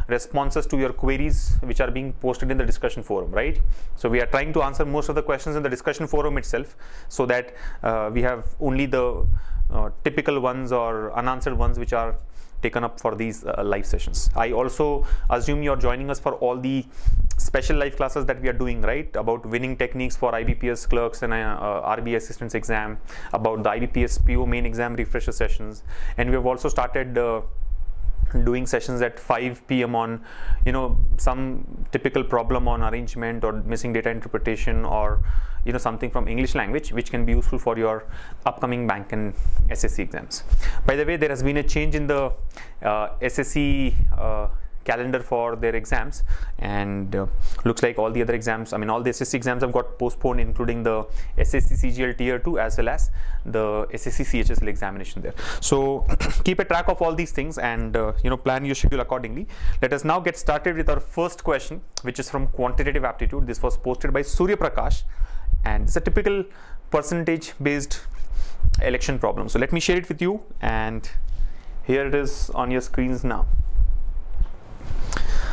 Speaker 1: responses to your queries which are being posted in the discussion forum, right? So we are trying to answer most of the questions in the discussion forum itself, so that we have only the typical ones or unanswered ones which are taken up for these live sessions. I also assume you're joining us for all the special live classes that we are doing, right? About winning techniques for IBPS clerks and RBI assistants exam, about the IBPS PO main exam refresher sessions, and we have also started doing sessions at 5 p.m. on some typical problem on arrangement or missing data interpretation, or something from English language which can be useful for your upcoming bank and SSC exams. By the way, there has been a change in the SSC calendar for their exams, and looks like all the other exams, all the SSC exams have got postponed, including the SSC CGL Tier 2 as well as the SSC CHSL examination there. So keep a track of all these things and plan your schedule accordingly. Let us now get started with our first question, which is from quantitative aptitude. This was posted by Surya Prakash, and it's a typical percentage based election problem. So let me share it with you, and here it is on your screens now.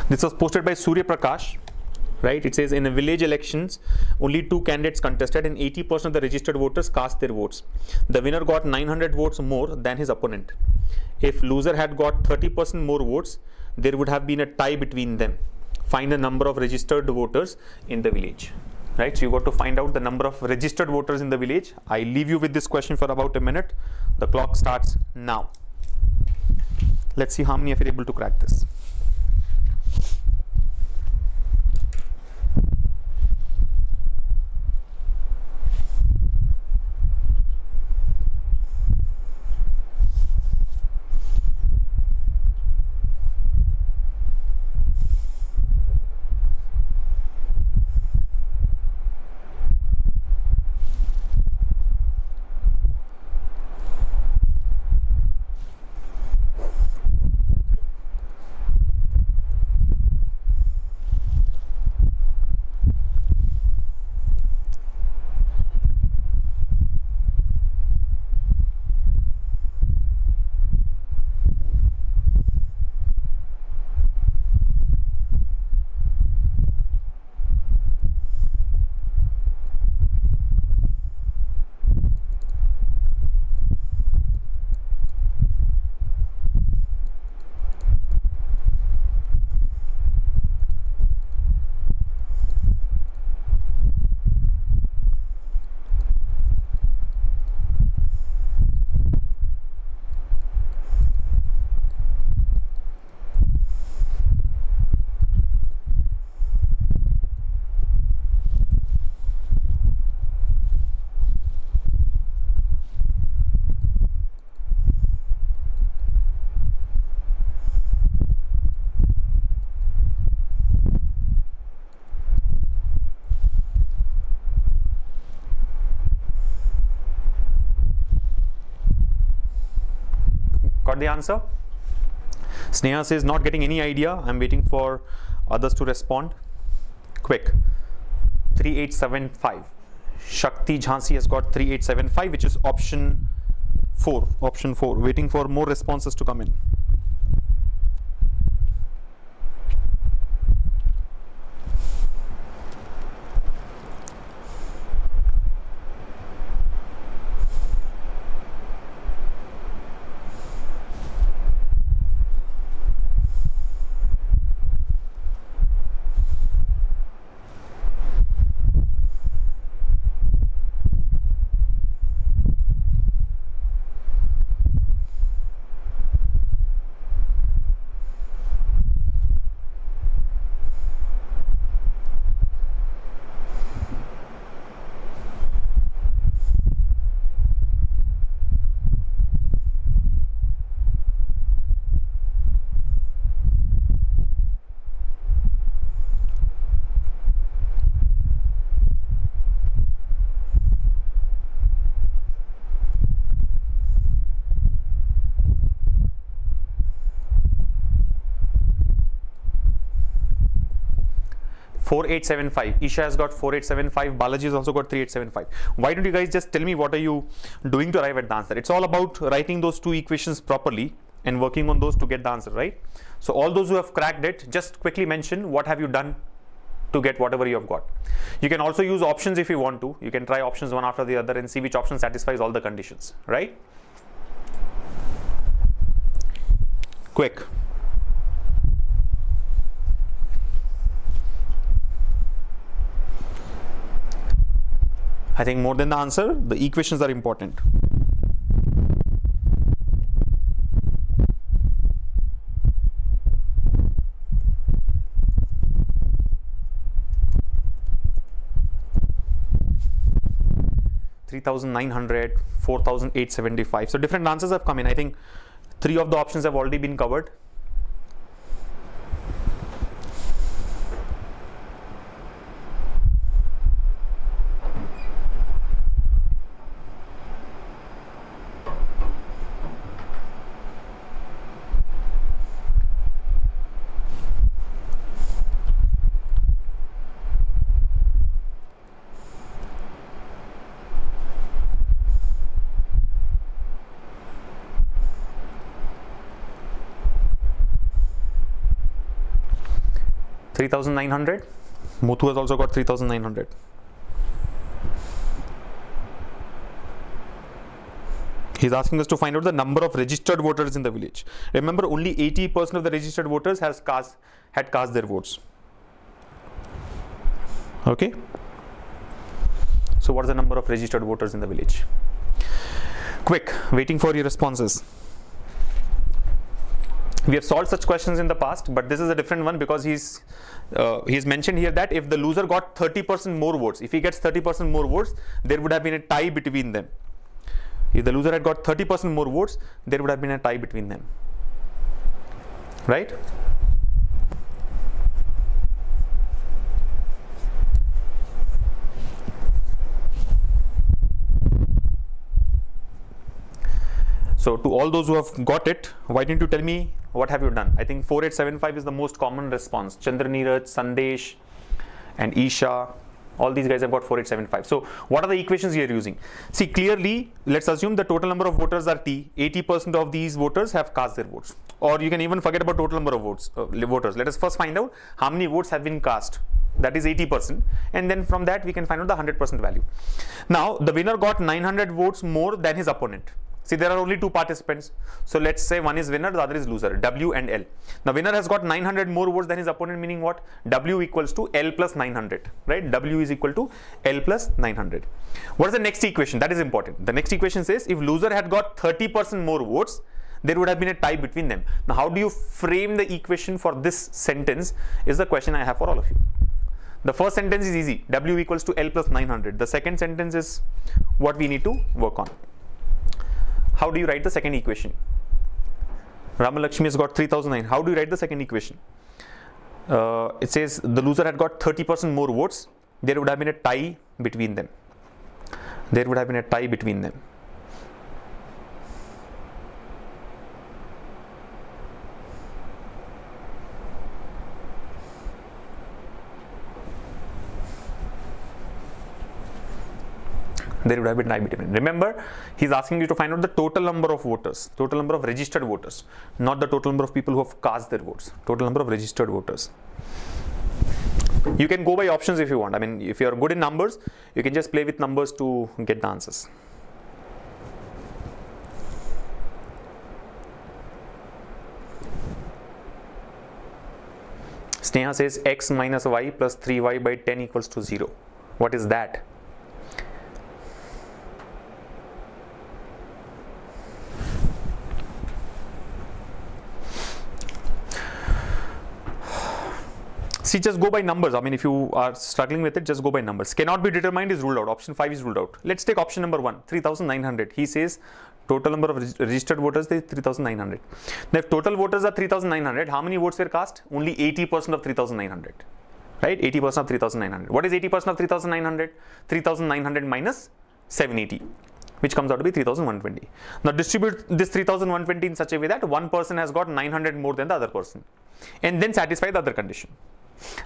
Speaker 1: This was posted by Surya Prakash, right? It says, in a village elections, only 2 candidates contested and 80% of the registered voters cast their votes. The winner got 900 votes more than his opponent. If loser had got 30% more votes, there would have been a tie between them. Find the number of registered voters in the village, right? So you got to find out the number of registered voters in the village. I leave you with this question for about a minute. The clock starts now. Let's see how many of you are able to crack this. Got the answer? Sneha says not getting any idea. I'm waiting for others to respond. Quick. 3875. Shakti Jhansi has got 3875, which is option 4. Option 4. Waiting for more responses to come in. .4875. Isha has got 4875. Balaji has also got 3875. Why don't you guys just tell me what are you doing to arrive at the answer? It's all about writing those two equations properly and working on those to get the answer, right? So all those who have cracked it, just quickly mention what have you done to get whatever you have got. You can also use options if you want to. You can try options one after the other and see which option satisfies all the conditions, right? Quick. I think more than the answer, the equations are important. $3,900, $4,875. So different answers have come in. I think 3 of the options have already been covered. $3,900. Muthu has also got 3,900. He's asking us to find out the number of registered voters in the village. Remember, only 80% of the registered voters had cast their votes. Okay. So what is the number of registered voters in the village? Quick, waiting for your responses. We have solved such questions in the past, but this is a different one because he's mentioned here that if the loser got 30% more votes, if he gets 30% more votes, there would have been a tie between them. If the loser had got 30% more votes, there would have been a tie between them. Right? So to all those who have got it, why didn't you tell me what have you done? I think 4875 is the most common response. Chandra Neeraj, Sandesh and Isha, all these guys have got 4875. So what are the equations you are using? See, clearly, let's assume the total number of voters are T. 80% of these voters have cast their votes. Or you can even forget about total number of voters. Let us first find out how many votes have been cast. That is 80%. And then from that, we can find out the 100% value. Now, the winner got 900 votes more than his opponent. See, there are only 2 participants. So let's say one is winner, the other is loser, W and L. Now, winner has got 900 more votes than his opponent, meaning what? W equals to L plus 900, right? W is equal to L plus 900. What is the next equation? That is important. The next equation says if loser had got 30% more votes, there would have been a tie between them. Now, how do you frame the equation for this sentence is the question I have for all of you. The first sentence is easy. W equals to L plus 900. The second sentence is what we need to work on. How do you write the second equation? Ramalakshmi has got 3009. How do you write the second equation? It says the loser had got 30% more votes. There would have been a tie between them. There would have been a tie between them. There would have been tie between them. Remember, he's asking you to find out the total number of voters, total number of registered voters, not the total number of people who have cast their votes, total number of registered voters. You can go by options if you want. I mean, if you're good in numbers, you can just play with numbers to get the answers. Sneha says x minus y plus 3y by 10 equals to 0. What is that? See, just go by numbers. I mean, if you are struggling with it, just go by numbers. Cannot be determined is ruled out. Option 5 is ruled out. Let's take option number 1, 3,900. He says total number of registered voters is 3,900. Now, if total voters are 3,900, how many votes were cast? Only 80% of 3,900. Right? 80% of 3,900. What is 80% of 3,900? 3,900 minus 780, which comes out to be 3,120. Now, distribute this 3,120 in such a way that one person has got 900 more than the other person, and then satisfy the other condition.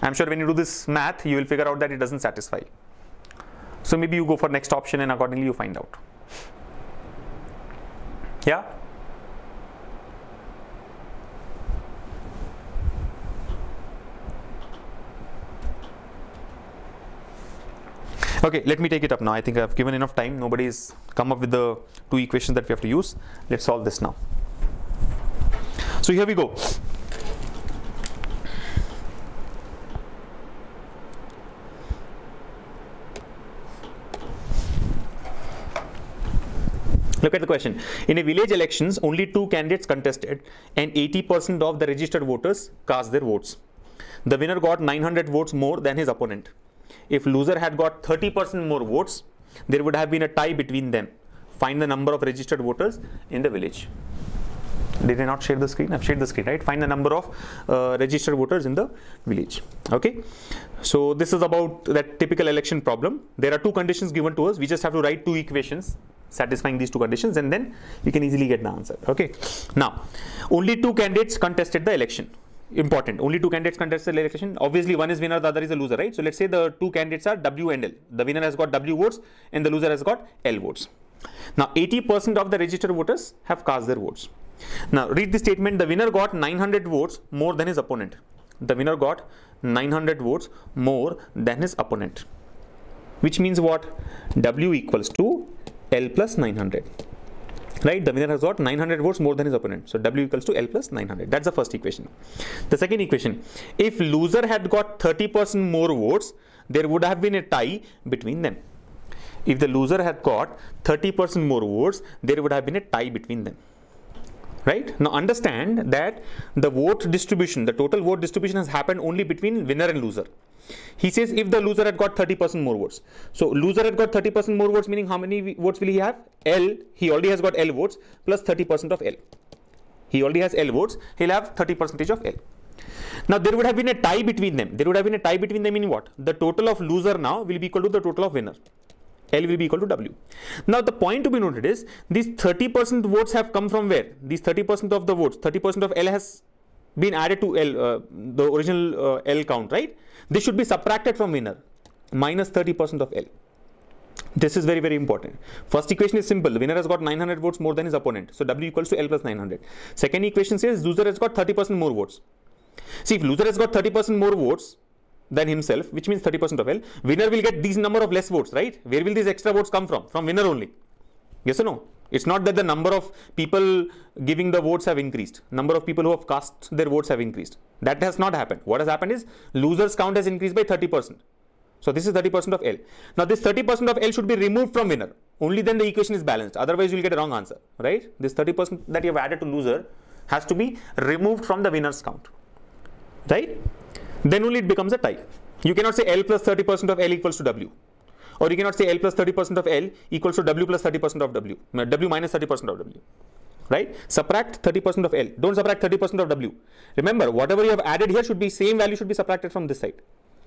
Speaker 1: I'm sure when you do this math, you will figure out that it doesn't satisfy. So maybe you go for next option and accordingly you find out. Yeah? Okay, let me take it up now. I think I've given enough time. Nobody's come up with the two equations that we have to use. Let's solve this now. So here we go. Look at the question. In a village elections, only 2 candidates contested and 80% of the registered voters cast their votes. The winner got 900 votes more than his opponent. If loser had got 30% more votes, there would have been a tie between them. Find the number of registered voters in the village. Did I not share the screen? I've shared the screen, right? Find the number of registered voters in the village. Okay. So this is about that typical election problem. There are 2 conditions given to us. We just have to write 2 equations satisfying these 2 conditions, and then you can easily get the answer. Okay. Now, only 2 candidates contested the election. Important. Only 2 candidates contested the election. Obviously, one is winner, the other is a loser, right? So let's say the 2 candidates are W and L. The winner has got W votes and the loser has got L votes. Now, 80% of the registered voters have cast their votes. Now, read the statement. The winner got 900 votes more than his opponent. The winner got 900 votes more than his opponent. Which means what? W equals to L plus 900. Right? The winner has got 900 votes more than his opponent. So W equals to L plus 900. That's the first equation. The second equation. If loser had got 30% more votes, there would have been a tie between them. If the loser had got 30% more votes, there would have been a tie between them. Right? Now understand that the vote distribution, the total vote distribution has happened only between winner and loser. He says if the loser had got 30% more votes. So loser had got 30% more votes, meaning how many votes will he have? L, he already has got L votes plus 30% of L. He already has L votes, he'll have 30% of L. Now there would have been a tie between them. There would have been a tie between them in what? The total of loser now will be equal to the total of winner. L will be equal to W. Now the point to be noted is these 30% votes have come from where? These 30% of the votes, 30% of L has been added to L, the original L count, right? This should be subtracted from winner, minus 30% of L. This is very, very important. First equation is simple. The winner has got 900 votes more than his opponent. So W equals to L plus 900. Second equation says loser has got 30% more votes. See, if loser has got 30% more votes than himself, which means 30% of L, winner will get these number of less votes, right? Where will these extra votes come from? From winner only. Yes or no? It's not that the number of people giving the votes have increased. Number of people who have cast their votes have increased. That has not happened. What has happened is loser's count has increased by 30%. So this is 30% of L. Now this 30% of L should be removed from winner. Only then the equation is balanced. Otherwise you will get a wrong answer, right? This 30% that you have added to loser has to be removed from the winner's count, right? Then only it becomes a tie. You cannot say L plus 30% of L equals to W. Or you cannot say L plus 30% of L equals to W plus 30% of W. W minus 30% of W. Right? Subtract 30% of L. Don't subtract 30% of W. Remember, whatever you have added here should be same value should be subtracted from this side.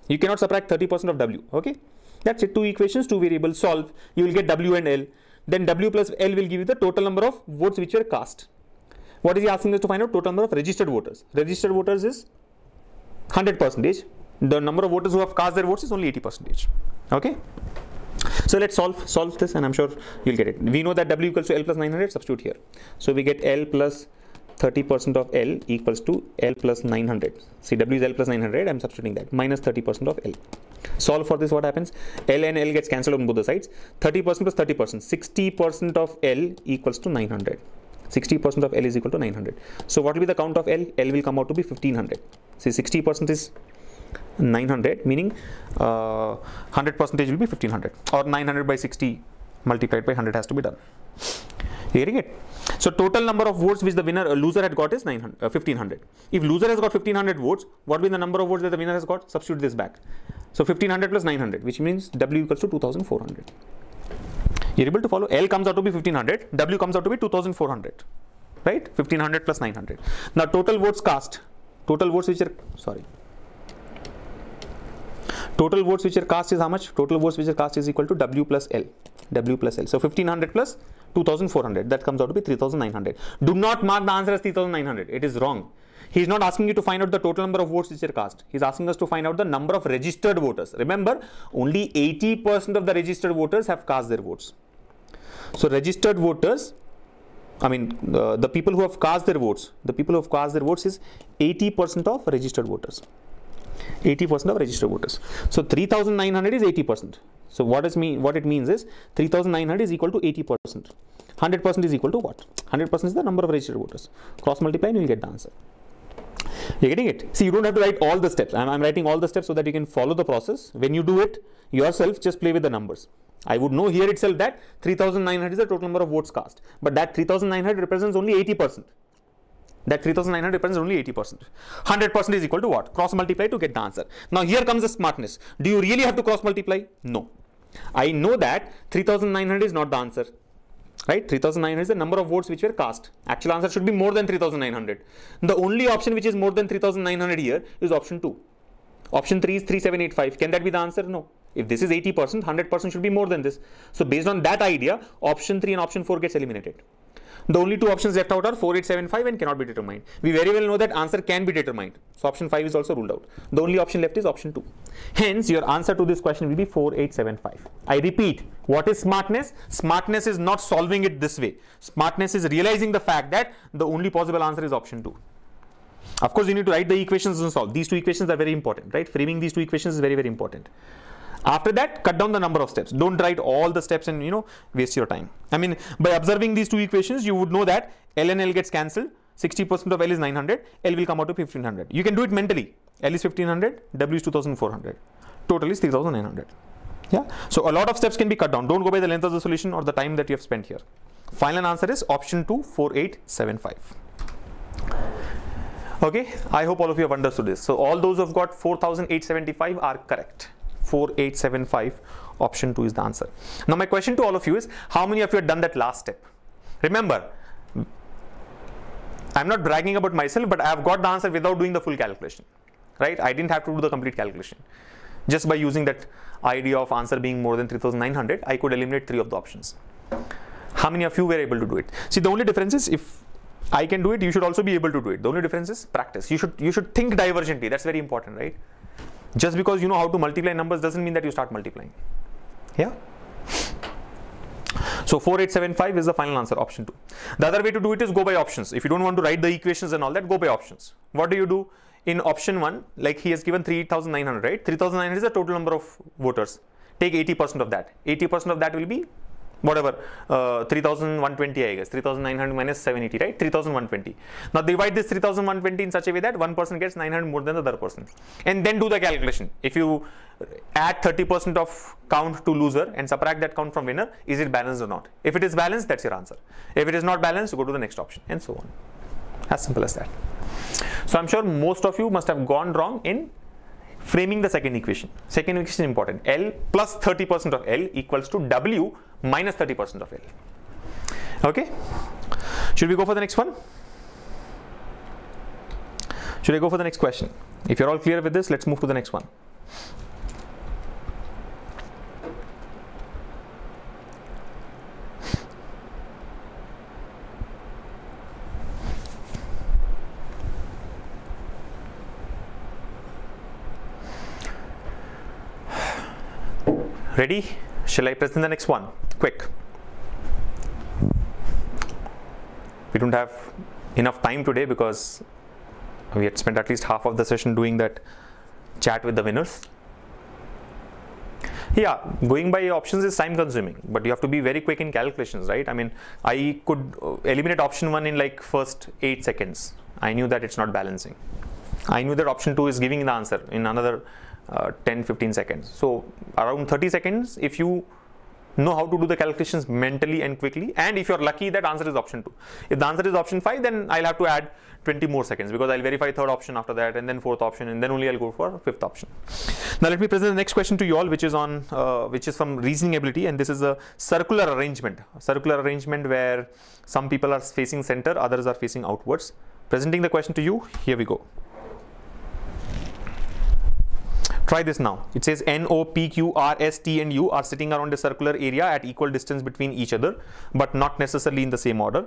Speaker 1: You cannot subtract 30% of W. Okay? That's it. 2 equations, 2 variables, solve. You will get W and L. Then W plus L will give you the total number of votes which were cast. What is he asking us to find out? Total number of registered voters. Registered voters is 100%. The number of voters who have cast their votes is only 80%. Okay. So let's solve this, and I'm sure you'll get it. We know that W equals to L plus 900, substitute here. So we get L plus 30% of L equals to L plus 900. See, W is L plus 900, I'm substituting that, minus 30% of L. Solve for this, what happens? L and L gets cancelled on both the sides. 30% plus 30%. 60% of L equals to 900. 60% of L is equal to 900. So what will be the count of L? L will come out to be 1500. See, 60% is 900, meaning 100% will be 1500, or 900 by 60 multiplied by 100 has to be done. You getting it? So total number of votes which the loser had got is 1500. If loser has got 1500 votes, what will be the number of votes that the winner has got? Substitute this back. So 1500 plus 900, which means W equals to 2400. You're able to follow? L comes out to be 1500, W comes out to be 2400, right? 1500 plus 900. Now total votes cast, total votes which are cast is how much? Total votes which are cast is equal to W plus L. W plus L. So 1500 plus 2400, that comes out to be 3900. Do not mark the answer as 3900. It is wrong. He is not asking you to find out the total number of votes which are cast. He is asking us to find out the number of registered voters. Remember, only 80% of the registered voters have cast their votes. So registered voters, the people who have cast their votes, is 80% of registered voters. 80% of registered voters. So 3900 is 80%. So what it means is 3900 is equal to 80%. 100% is equal to what? 100% is the number of registered voters. Cross multiply and you will get the answer. You're getting it? See, you don't have to write all the steps. I'm writing all the steps so that you can follow the process. When you do it yourself, just play with the numbers. I would know here itself that 3900 is the total number of votes cast. But that 3900 represents only 80%. That 3900 represents only 80%. 100% is equal to what? Cross multiply to get the answer. Now here comes the smartness. Do you really have to cross multiply? No. I know that 3900 is not the answer. Right? 3900 is the number of votes which were cast. Actual answer should be more than 3900. The only option which is more than 3900 here is option 2. Option 3 is 3785. Can that be the answer? No. If this is 80%, 100% should be more than this. So based on that idea, option 3 and option 4 gets eliminated. The only two options left out are 4875 and cannot be determined. We very well know that answer can be determined. So option 5 is also ruled out. The only option left is option 2. Hence, your answer to this question will be 4875. I repeat, what is smartness? Smartness is not solving it this way. Smartness is realizing the fact that the only possible answer is option 2. Of course, you need to write the equations and solve. These two equations are very important, right? Framing these two equations is very, very important. After that, cut down the number of steps. Don't write all the steps and waste your time. By observing these two equations, you would know that L and L gets cancelled. 60% of L is 900. L will come out to 1500. You can do it mentally. L is 1500. W is 2400. Total is 3900. Yeah. So a lot of steps can be cut down. Don't go by the length of the solution or the time that you have spent here. Final answer is option 2, 4875. Okay. I hope all of you have understood this. So all those who have got 4875 are correct. 4875, option 2 is the answer. Now my question to all of you is, how many of you have done that last step? Remember, I'm not bragging about myself, but I have got the answer without doing the full calculation, right? I didn't have to do the complete calculation. Just by using that idea of answer being more than 3900, I could eliminate 3 of the options. How many of you were able to do it? See, the only difference is if I can do it, you should also be able to do it. The only difference is practice. You should think divergently. That's very important, right? Just because you know how to multiply numbers doesn't mean that you start multiplying. Yeah. So 4875 is the final answer, option 2. The other way to do it is go by options. If you don't want to write the equations and all that, go by options. What do you do? In option 1, like he has given 3900, right? 3900 is the total number of voters. Take 80% of that. 80% of that will be whatever, 3120, I guess. 3900 minus 780, right? 3120. Now divide this 3120 in such a way that one person gets 900 more than the other person. And then do the calculation. If you add 30% of count to loser and subtract that count from winner, is it balanced or not? If it is balanced, that's your answer. If it is not balanced, go to the next option, and so on. As simple as that. So I'm sure most of you must have gone wrong in framing the second equation. Second equation is important. L plus 30% of L equals to W minus 30% of L. Okay. Should we go for the next one? Should I go for the next question? If you're all clear with this, let's move to the next one. Ready? Shall I present the next one? Quick. We don't have enough time today because we had spent at least half of the session doing that chat with the winners. Yeah, going by options is time consuming, but you have to be very quick in calculations, right? I mean, I could eliminate option 1 in like first 8 seconds. I knew that it's not balancing. I knew that option 2 is giving the answer in another 10-15 seconds. So around 30 seconds, if you know how to do the calculations mentally and quickly, and if you're lucky, that answer is option 2. If the answer is option 5, then I'll have to add 20 more seconds because I'll verify third option after that, and then fourth option, and then only I'll go for fifth option. Now let me present the next question to you all, which is from reasoning ability, and this is a circular arrangement. A circular arrangement where some people are facing center, others are facing outwards. Presenting the question to you, here we go. Try this now. It says N, O, P, Q, R, S, T and U are sitting around a circular area at equal distance between each other, but not necessarily in the same order.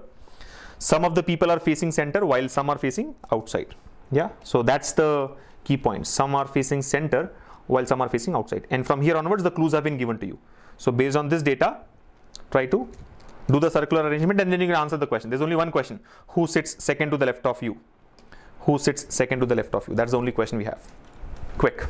Speaker 1: Some of the people are facing center while some are facing outside. Yeah, so that's the key point. Some are facing center while some are facing outside. And from here onwards, the clues have been given to you. So based on this data, try to do the circular arrangement and then you can answer the question. There's only one question. Who sits second to the left of you? Who sits second to the left of you? That's the only question we have. Quick.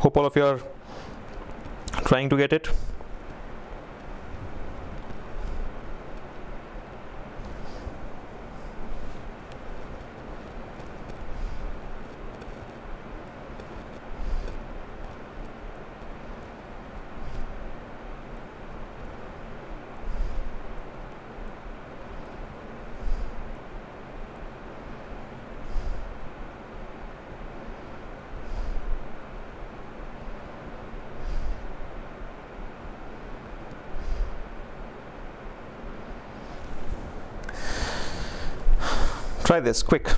Speaker 1: Hope all of you are trying to get it. Try this, quick.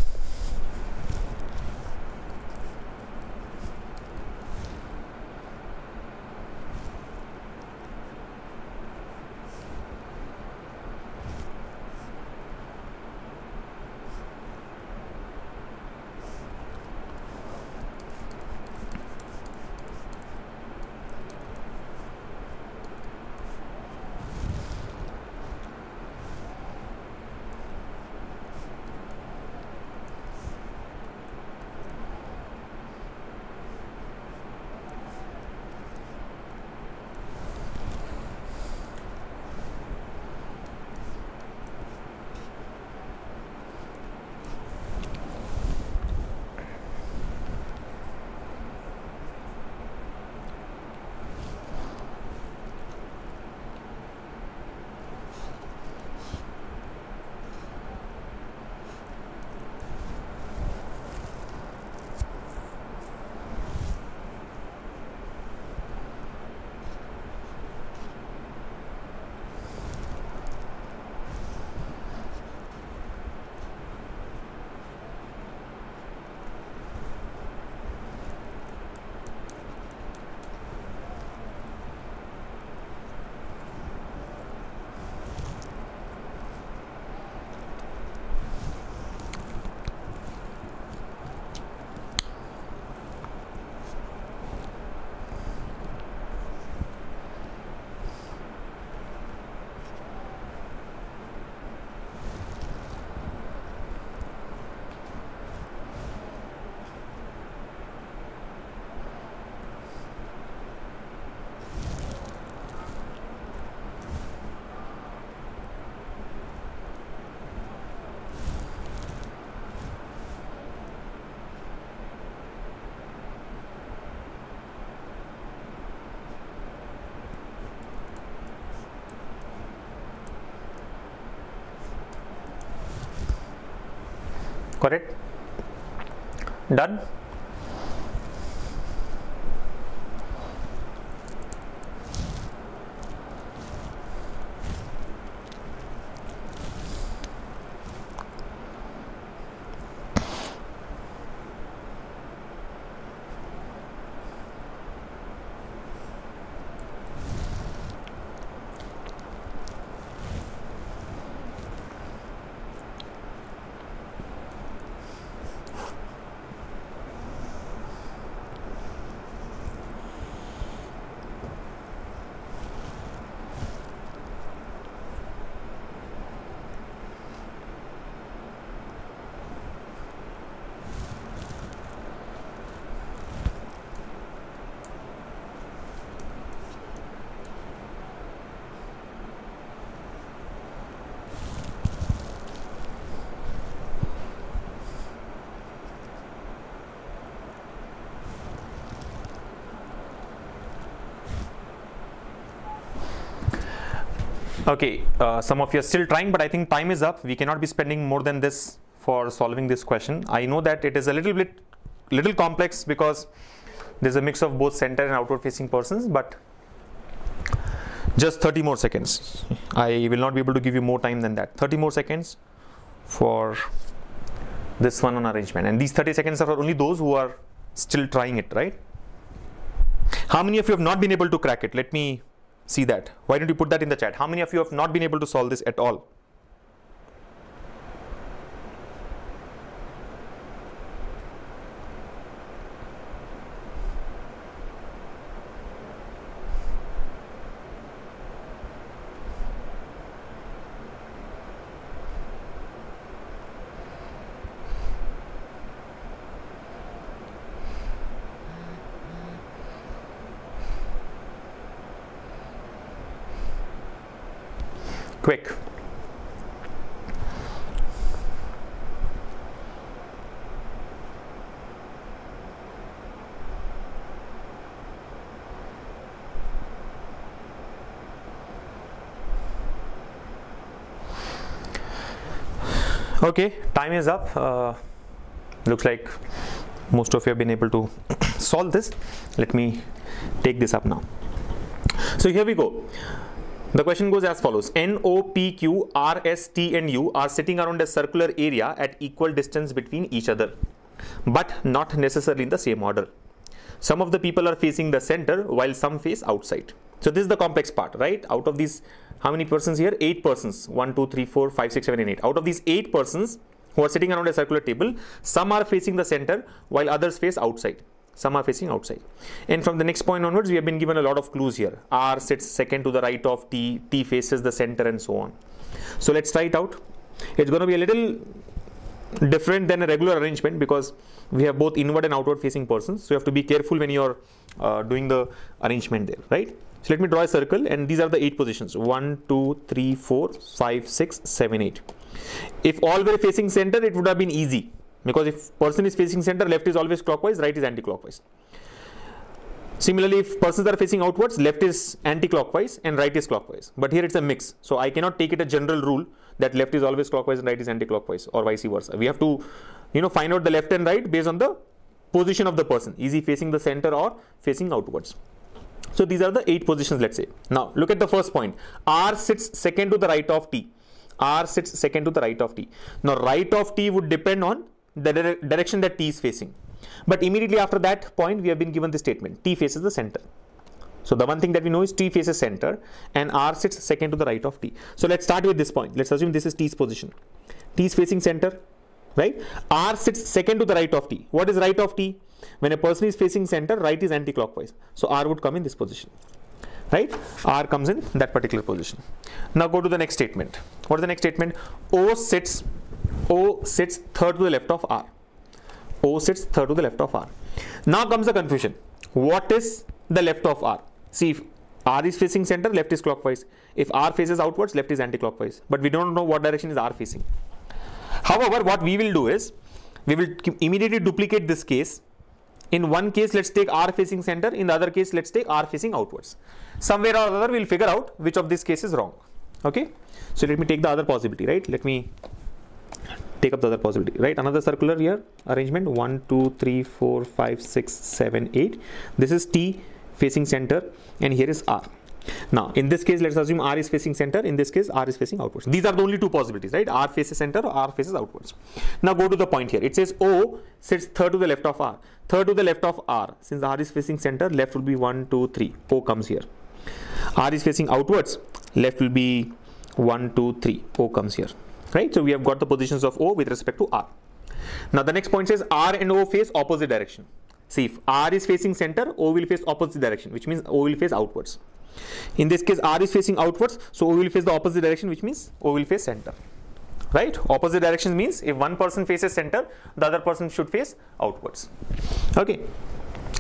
Speaker 1: Correct? Done? Okay, some of you are still trying, but I think time is up. We cannot be spending more than this for solving this question. I know that it is a little complex because there's a mix of both center and outward facing persons, but just 30 more seconds. I will not be able to give you more time than that. 30 more seconds for this one on arrangement. And these 30 seconds are for only those who are still trying it, right? How many of you have not been able to crack it? Let me see that. Why don't you put that in the chat? How many of you have not been able to solve this at all? Quick. Okay, time is up. Looks like most of you have been able to solve this. Let me take this up now. So here we go. The question goes as follows. N, O, P, Q, R, S, T and U are sitting around a circular area at equal distance between each other, but not necessarily in the same order. Some of the people are facing the center while some face outside. So this is the complex part, right? Out of these, how many persons here? 8 persons. 1, 2, 3, 4, 5, 6, 7 and 8. Out of these 8 persons who are sitting around a circular table, some are facing the center while others face outside. Some are facing outside. And from the next point onwards, we have been given a lot of clues here. R sits second to the right of T, T faces the center and so on. So let's try it out. It's going to be a little different than a regular arrangement because we have both inward and outward facing persons. So you have to be careful when you're doing the arrangement there, right? So let me draw a circle and these are the 8 positions. 1, 2, 3, 4, 5, 6, 7, 8. If all were facing center, it would have been easy. Because if person is facing center, left is always clockwise, right is anti-clockwise. Similarly, if persons are facing outwards, left is anti-clockwise and right is clockwise. But here it's a mix. So I cannot take it a general rule that left is always clockwise and right is anti-clockwise or vice versa. We have to, find out the left and right based on the position of the person. Is he facing the center or facing outwards? So these are the 8 positions, let's say. Now look at the first point. R sits second to the right of T. R sits second to the right of T. Now right of T would depend on the direction that T is facing. But immediately after that point, we have been given the statement, T faces the center. So the one thing that we know is T faces center and R sits second to the right of T. So let's start with this point. Let's assume this is T's position. T is facing center, right? R sits second to the right of T. What is right of T? When a person is facing center, right is anti-clockwise. So R would come in this position, right? R comes in that particular position. Now go to the next statement. What is the next statement? O sits third to the left of R. O sits third to the left of R. Now comes the confusion. What is the left of R? See, if R is facing center, left is clockwise. If R faces outwards, left is anti-clockwise. But we don't know what direction is R facing. However, what we will do is, we will immediately duplicate this case. In one case, let's take R facing center. In the other case, let's take R facing outwards. Somewhere or other, we'll figure out which of these cases is wrong. Okay. So let me take the other possibility, right? Let me take up the other possibility, right? Another circular here arrangement, 1, 2, 3, 4, 5, 6, 7, 8. This is T facing center, and here is R. Now, in this case, let's assume R is facing center. In this case, R is facing outwards. These are the only two possibilities, right? R faces center or R faces outwards. Now, go to the point here. It says O sits third to the left of R. Third to the left of R. Since R is facing center, left will be 1, 2, 3. O comes here. R is facing outwards. Left will be 1, 2, 3. O comes here, right? So, we have got the positions of O with respect to R. Now, the next point says R and O face opposite direction. See, if R is facing center, O will face opposite direction, which means O will face outwards. In this case, R is facing outwards, so O will face the opposite direction, which means O will face center, right? Opposite directions means if one person faces center, the other person should face outwards. Okay.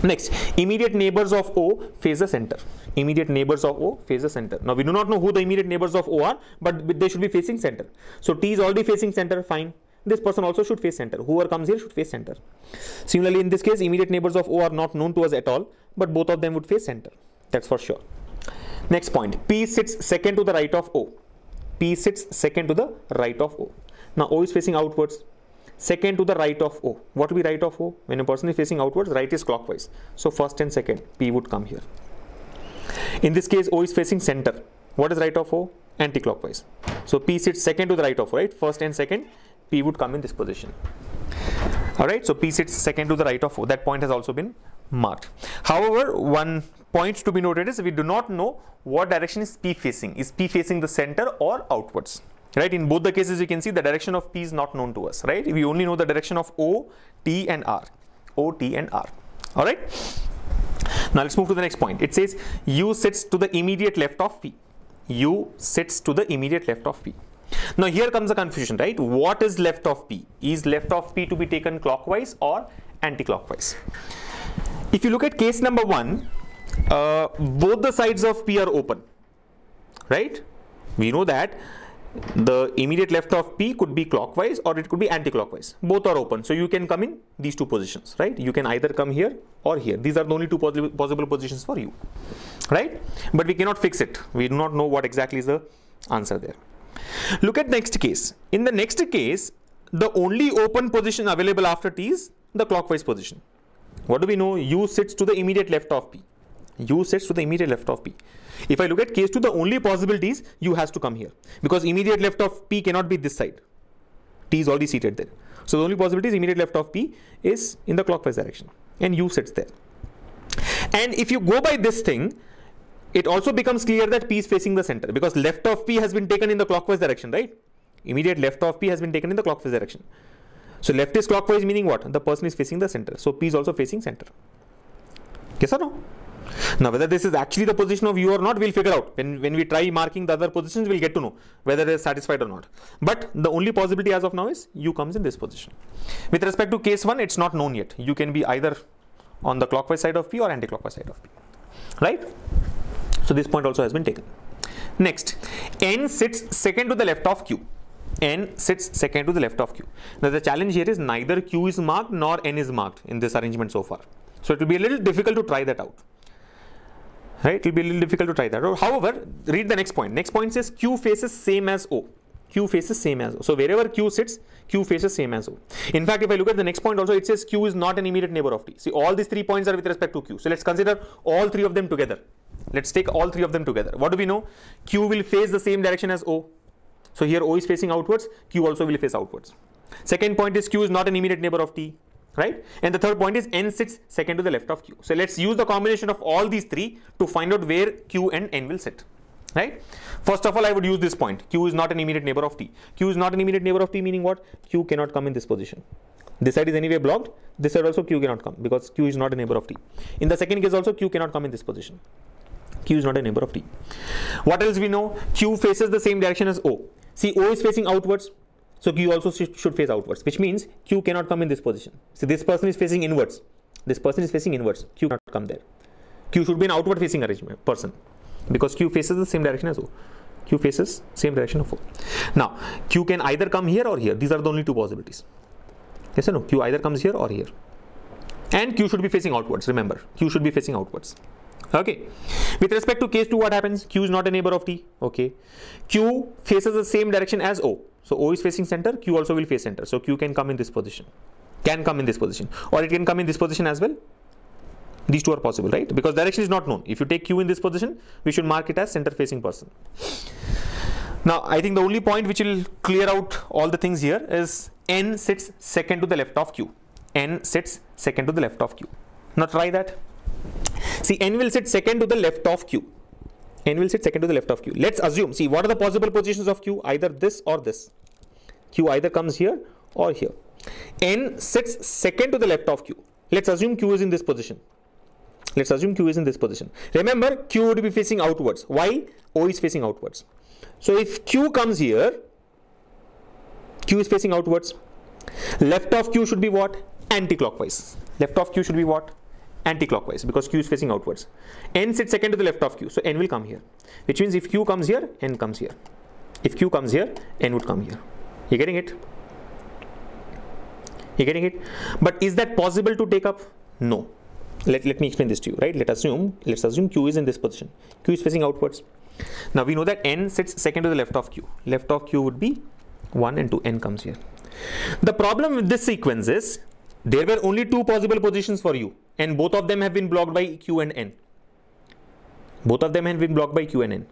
Speaker 1: Next, immediate neighbors of O face the center. Immediate neighbors of O face the center. Now, we do not know who the immediate neighbors of O are, but they should be facing center. So, T is already facing center, fine. This person also should face center. Whoever comes here should face center. Similarly, in this case, immediate neighbors of O are not known to us at all, but both of them would face center. That's for sure. Next point, P sits second to the right of O. P sits second to the right of O. Now, O is facing outwards. Second to the right of O. What will be right of O? When a person is facing outwards, right is clockwise. So, first and second, P would come here. In this case, O is facing center. What is right of O? Anti-clockwise. So, P sits second to the right of O, right? First and second, P would come in this position. Alright, so P sits second to the right of O. That point has also been marked. However, one point to be noted is we do not know what direction is P facing. Is P facing the center or outwards? Right? In both the cases, you can see the direction of P is not known to us. Right? We only know the direction of O, T and R. O, T and R. Alright? Now, let's move to the next point. It says U sits to the immediate left of P. U sits to the immediate left of P. Now, here comes the confusion, right? What is left of P? Is left of P to be taken clockwise or anti-clockwise? If you look at case number 1, both the sides of P are open, right? We know that the immediate left of P could be clockwise or it could be anti-clockwise. Both are open. So, you can come in these two positions, right? You can either come here or here. These are the only two possible positions for you, right? But we cannot fix it. We do not know what exactly is the answer there. Look at next case. In the next case, the only open position available after T is the clockwise position. What do we know? U sits to the immediate left of P. U sits to the immediate left of P. If I look at case 2, the only possibility is U has to come here because immediate left of P cannot be this side. T is already seated there. So, the only possibility is immediate left of P is in the clockwise direction and U sits there. And if you go by this thing, it also becomes clear that P is facing the center because left of P has been taken in the clockwise direction, right? Immediate left of P has been taken in the clockwise direction. So, left is clockwise meaning what? The person is facing the center. So, P is also facing center. Yes or no? Now, whether this is actually the position of U or not, we'll figure out. When we try marking the other positions, we'll get to know whether it is satisfied or not. But the only possibility as of now is U comes in this position. With respect to case 1, it's not known yet. U can be either on the clockwise side of P or anti-clockwise side of P. Right? So, this point also has been taken. Next, N sits second to the left of Q. N sits second to the left of Q. Now, the challenge here is neither Q is marked nor N is marked in this arrangement so far. So, it will be a little difficult to try that out. Right? It will be a little difficult to try that out. However, read the next point. Next point says Q faces same as O. Q faces same as O. So, wherever Q sits, Q faces same as O. In fact, if I look at the next point also, it says Q is not an immediate neighbor of T. See, all these 3 points are with respect to Q. So, let's consider all 3 of them together. Let's take all 3 of them together. What do we know? Q will face the same direction as O. So, here O is facing outwards, Q also will face outwards. Second point is Q is not an immediate neighbor of T, right? And the third point is N sits second to the left of Q. So, let's use the combination of all these 3 to find out where Q and N will sit, right? First of all, I would use this point. Q is not an immediate neighbor of T. Q is not an immediate neighbor of T meaning what? Q cannot come in this position. This side is anyway blocked. This side also Q cannot come because Q is not a neighbor of T. In the second case also Q cannot come in this position. Q is not a neighbor of T. What else we know? Q faces the same direction as O. See, O is facing outwards. So, Q also should face outwards, which means Q cannot come in this position. See, this person is facing inwards. This person is facing inwards. Q cannot come there. Q should be an outward facing arrangement person because Q faces the same direction as O. Q faces same direction of O. Now, Q can either come here or here. These are the only 2 possibilities. Yes or no? Q either comes here or here. And Q should be facing outwards. Remember, Q should be facing outwards. Okay. With respect to case 2, what happens? Q is not a neighbor of T. Okay. Q faces the same direction as O. So O is facing center, Q also will face center. So Q can come in this position, or it can come in this position as well. These two are possible, right? Because direction is not known. If you take Q in this position, we should mark it as center facing person. Now, I think the only point which will clear out all the things here is N sits second to the left of Q. N sits second to the left of Q. Now try that. See, N will sit second to the left of Q. N will sit second to the left of Q. Let's assume, see, what are the possible positions of Q? Either this or this. Q either comes here or here. N sits second to the left of Q. Let's assume Q is in this position. Let's assume Q is in this position. Remember, Q would be facing outwards. Why? O is facing outwards. So if Q comes here, Q is facing outwards. Left of Q should be what? Anti-clockwise. Left of Q should be what? Anti-clockwise, because Q is facing outwards. N sits second to the left of Q. So N will come here. Which means if Q comes here, N comes here. If Q comes here, N would come here. You getting it? You getting it? But is that possible to take up? No. Let me explain this to you, right? Let's assume Q is in this position. Q is facing outwards. Now we know that N sits second to the left of Q. Left of Q would be 1 and 2. N comes here. The problem with this sequence is there were only two possible positions for you, and both of them have been blocked by Q and N. Both of them have been blocked by Q and N.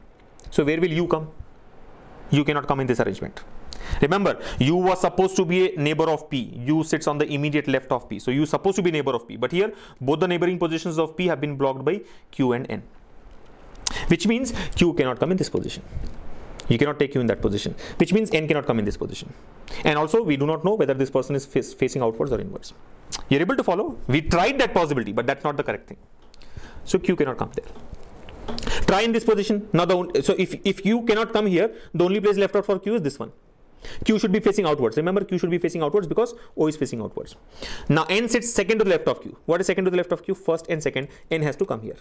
Speaker 1: So where will you come? You cannot come in this arrangement. Remember, you were supposed to be a neighbor of P. U sits on the immediate left of P. So you are supposed to be neighbor of P. But here, both the neighboring positions of P have been blocked by Q and N. Which means Q cannot come in this position. You cannot take Q in that position. Which means N cannot come in this position. And also, we do not know whether this person is facing outwards or inwards. You're able to follow? We tried that possibility, but that's not the correct thing. So Q cannot come there. Try in this position. Now, so if Q cannot come here, the only place left out for Q is this one. Q should be facing outwards. Remember, Q should be facing outwards because O is facing outwards. Now, N sits second to the left of Q. What is second to the left of Q? First and second. N has to come here.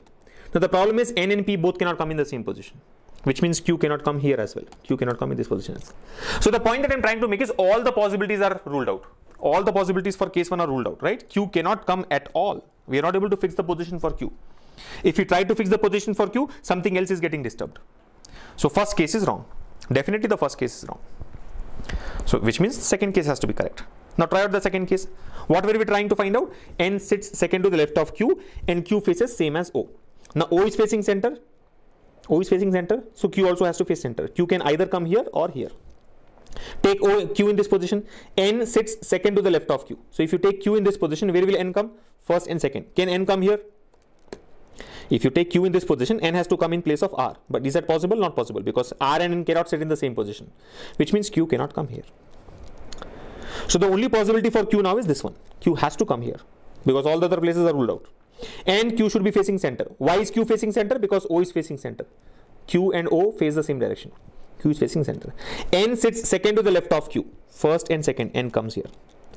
Speaker 1: Now, the problem is N and P both cannot come in the same position, which means Q cannot come here as well. Q cannot come in this position as well. So, the point that I'm trying to make is all the possibilities are ruled out. All the possibilities for case 1 are ruled out, right? Q cannot come at all. We are not able to fix the position for Q. If we try to fix the position for Q, something else is getting disturbed. So, first case is wrong. Definitely the first case is wrong. So, which means second case has to be correct. Now, try out the second case. What were we trying to find out? N sits second to the left of Q and Q faces same as O. Now, O is facing center. O is facing center. So, Q also has to face center. Q can either come here or here. Take Q in this position. N sits second to the left of Q. So, if you take Q in this position, where will N come? First and second. Can N come here? If you take Q in this position, N has to come in place of R. But is that possible? Not possible, because R and N cannot sit in the same position, which means Q cannot come here. So the only possibility for Q now is this one. Q has to come here because all the other places are ruled out. And Q should be facing center. Why is Q facing center? Because O is facing center. Q and O face the same direction. Q is facing center. N sits second to the left of Q. First and second, N comes here.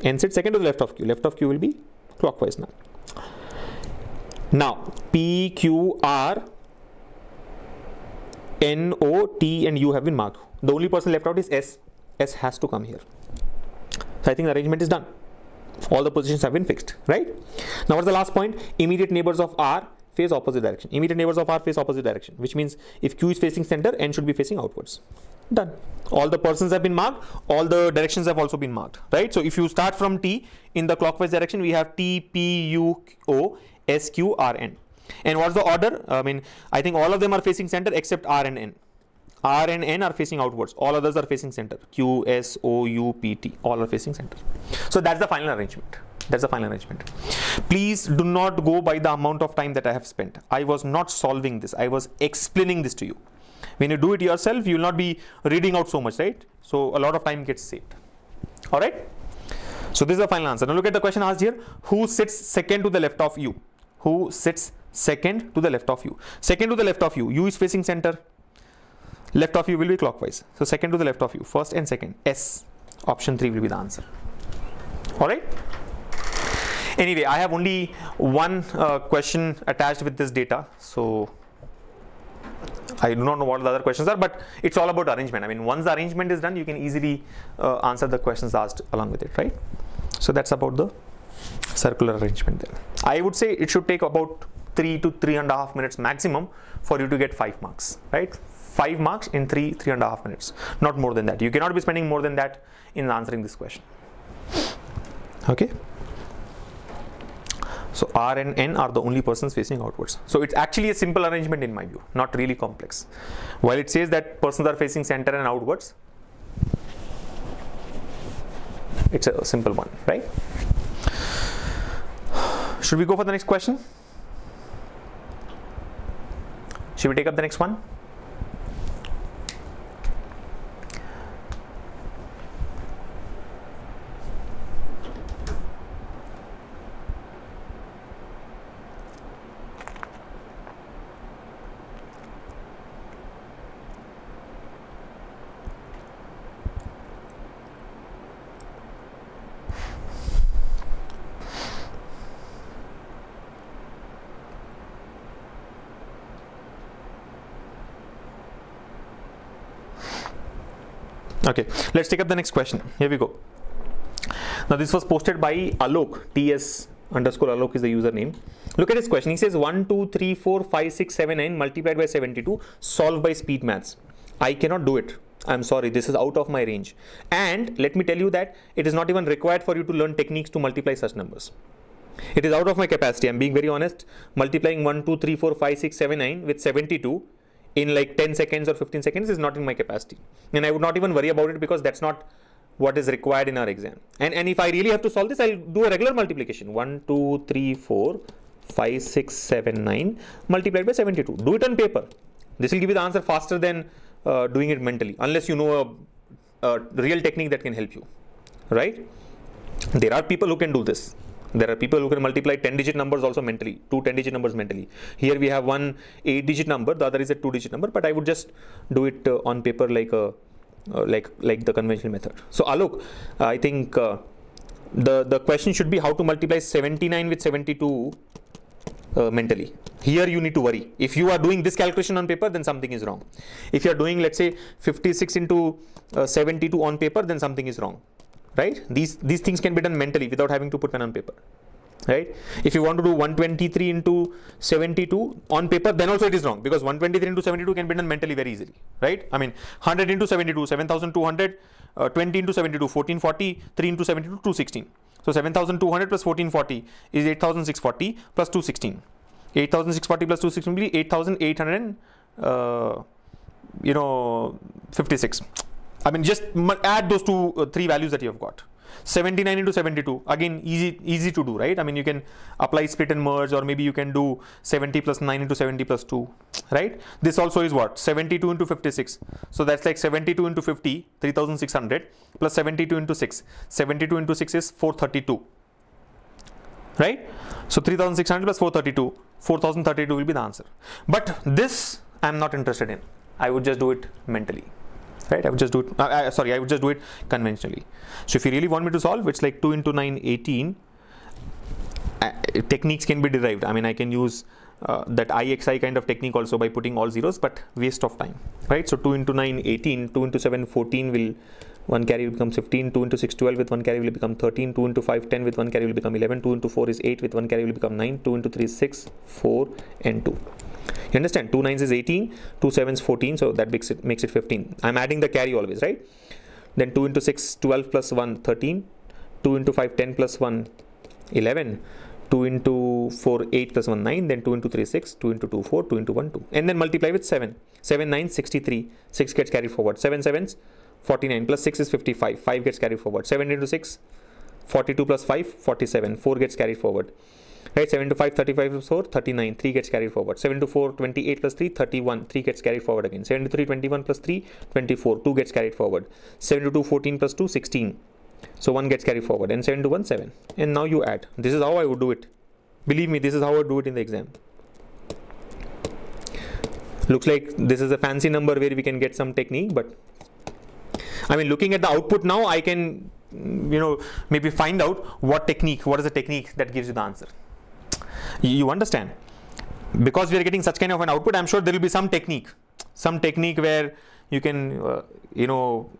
Speaker 1: N sits second to the left of Q. Left of Q will be clockwise now. Now, P, Q, R, N, O, T and U have been marked. The only person left out is S. S has to come here. So, I think the arrangement is done. All the positions have been fixed, right? Now, what's the last point? Immediate neighbors of R face opposite direction. Immediate neighbors of R face opposite direction, which means if Q is facing center, N should be facing outwards. Done. All the persons have been marked. All the directions have also been marked, right? So, if you start from T in the clockwise direction, we have T, P, U, O, S, Q, R, N. And what's the order? I think all of them are facing center except R and N. R and N are facing outwards. All others are facing center. Q, S, O, U, P, T. All are facing center. So that's the final arrangement. That's the final arrangement. Please do not go by the amount of time that I have spent. I was not solving this. I was explaining this to you. When you do it yourself, you will not be reading out so much, right? So a lot of time gets saved. All right. So this is the final answer. Now look at the question asked here. Who sits second to the left of U? Who sits second to the left of U? Second to the left of U. U is facing center. Left of U will be clockwise. So second to the left of U. First and second. S. Option 3 will be the answer. Alright. Anyway, I have only one question attached with this data. So I do not know what the other questions are, but it's all about arrangement. Once the arrangement is done, you can easily answer the questions asked along with it, right? So that's about the circular arrangement there. I would say it should take about 3 to 3.5 minutes maximum for you to get 5 marks, right? 5 marks in 3.5 minutes, not more than that. You cannot be spending more than that in answering this question. Okay. So R and N are the only persons facing outwards. So it's actually a simple arrangement in my view, not really complex. While it says that persons are facing center and outwards, it's a simple one, right? Should we go for the next question? Should we take up the next one? Okay, let's take up the next question. Here we go. Now this was posted by Alok, TS_Alok is the username. Look at his question. He says 1, 2, 3, 4, 5, 6, 7, 9 multiplied by 72 solved by speed maths. I cannot do it. I'm sorry, this is out of my range. And let me tell you that it is not even required for you to learn techniques to multiply such numbers. It is out of my capacity. I'm being very honest. Multiplying 1, 2, 3, 4, 5, 6, 7, 9 with 72 in like 10 seconds or 15 seconds is not in my capacity. And I would not even worry about it because that's not what is required in our exam. And if I really have to solve this, I'll do a regular multiplication. 1, 2, 3, 4, 5, 6, 7, 9 multiplied by 72. Do it on paper. This will give you the answer faster than doing it mentally, unless you know a real technique that can help you, right? There are people who can do this. There are people who can multiply 10-digit numbers also mentally, 2 10-digit numbers mentally. Here we have one 8-digit number, the other is a 2-digit number, but I would just do it on paper like the conventional method. So Alok, I think the question should be how to multiply 79 with 72 mentally. Here you need to worry. If you are doing this calculation on paper, then something is wrong. If you are doing, let's say, 56 into 72 on paper, then something is wrong. Right? These things can be done mentally without having to put pen on paper. Right? If you want to do 123 into 72 on paper, then also it is wrong, because 123 into 72 can be done mentally very easily. Right? I mean, 100 into 72, 7,200, 20 into 72, 1440, 3 into 72, 216. So 7,200 plus 1440 is 8,640 plus 216. 8,640 plus 216 will be 8,856. I mean, just add those three values that you have got. 79 into 72, again, easy to do, right? I mean, you can apply split and merge, or maybe you can do 70 plus 9 into 70 plus 2, right? This also is what? 72 into 56. So that's like 72 into 50, 3,600 plus 72 into 6. 72 into 6 is 432, right? So 3,600 plus 432, 4,032 will be the answer. But this I'm not interested in. I would just do it mentally. Right, I would just do it, I would just do it conventionally. So if you really want me to solve, it's like 2 into 9, 18. Techniques can be derived. I mean, I can use that IXI kind of technique also by putting all zeros, but waste of time, right? So 2 into 9, 18, 2 into 7, 14 will, 1 carry will become 15, 2 into 6, 12 with 1 carry will become 13, 2 into 5, 10 with 1 carry will become 11, 2 into 4 is 8 with 1 carry will become 9, 2 into 3 is 6, 4 and 2. You understand? 2 9s is 18, 2 7s 14, so that makes it 15. I'm adding the carry always, right? Then 2 into 6, 12 plus 1, 13. 2 into 5, 10 plus 1, 11. 2 into 4, 8 plus 1, 9. Then 2 into 3, 6. 2 into 2, 4. 2 into 1, 2. And then multiply with 7. 7 9, 63. 6 gets carried forward. 7 7s, 49. Plus 6 is 55. 5 gets carried forward. 7 into 6, 42 plus 5, 47. 4 gets carried forward. Right, 7 to 5, 35 plus 4, 39, 3 gets carried forward. 7 to 4, 28 plus 3, 31, 3 gets carried forward again. 7 to 3, 21 plus 3, 24, 2 gets carried forward. 7 to 2, 14 plus 2, 16. So 1 gets carried forward. And 7 to 1, 7. And now you add. This is how I would do it. Believe me, this is how I would do it in the exam. Looks like this is a fancy number where we can get some technique, but I mean, looking at the output now, I can, maybe find out what is the technique that gives you the answer. You understand? Because we are getting such kind of an output, I'm sure there will be some technique where you can,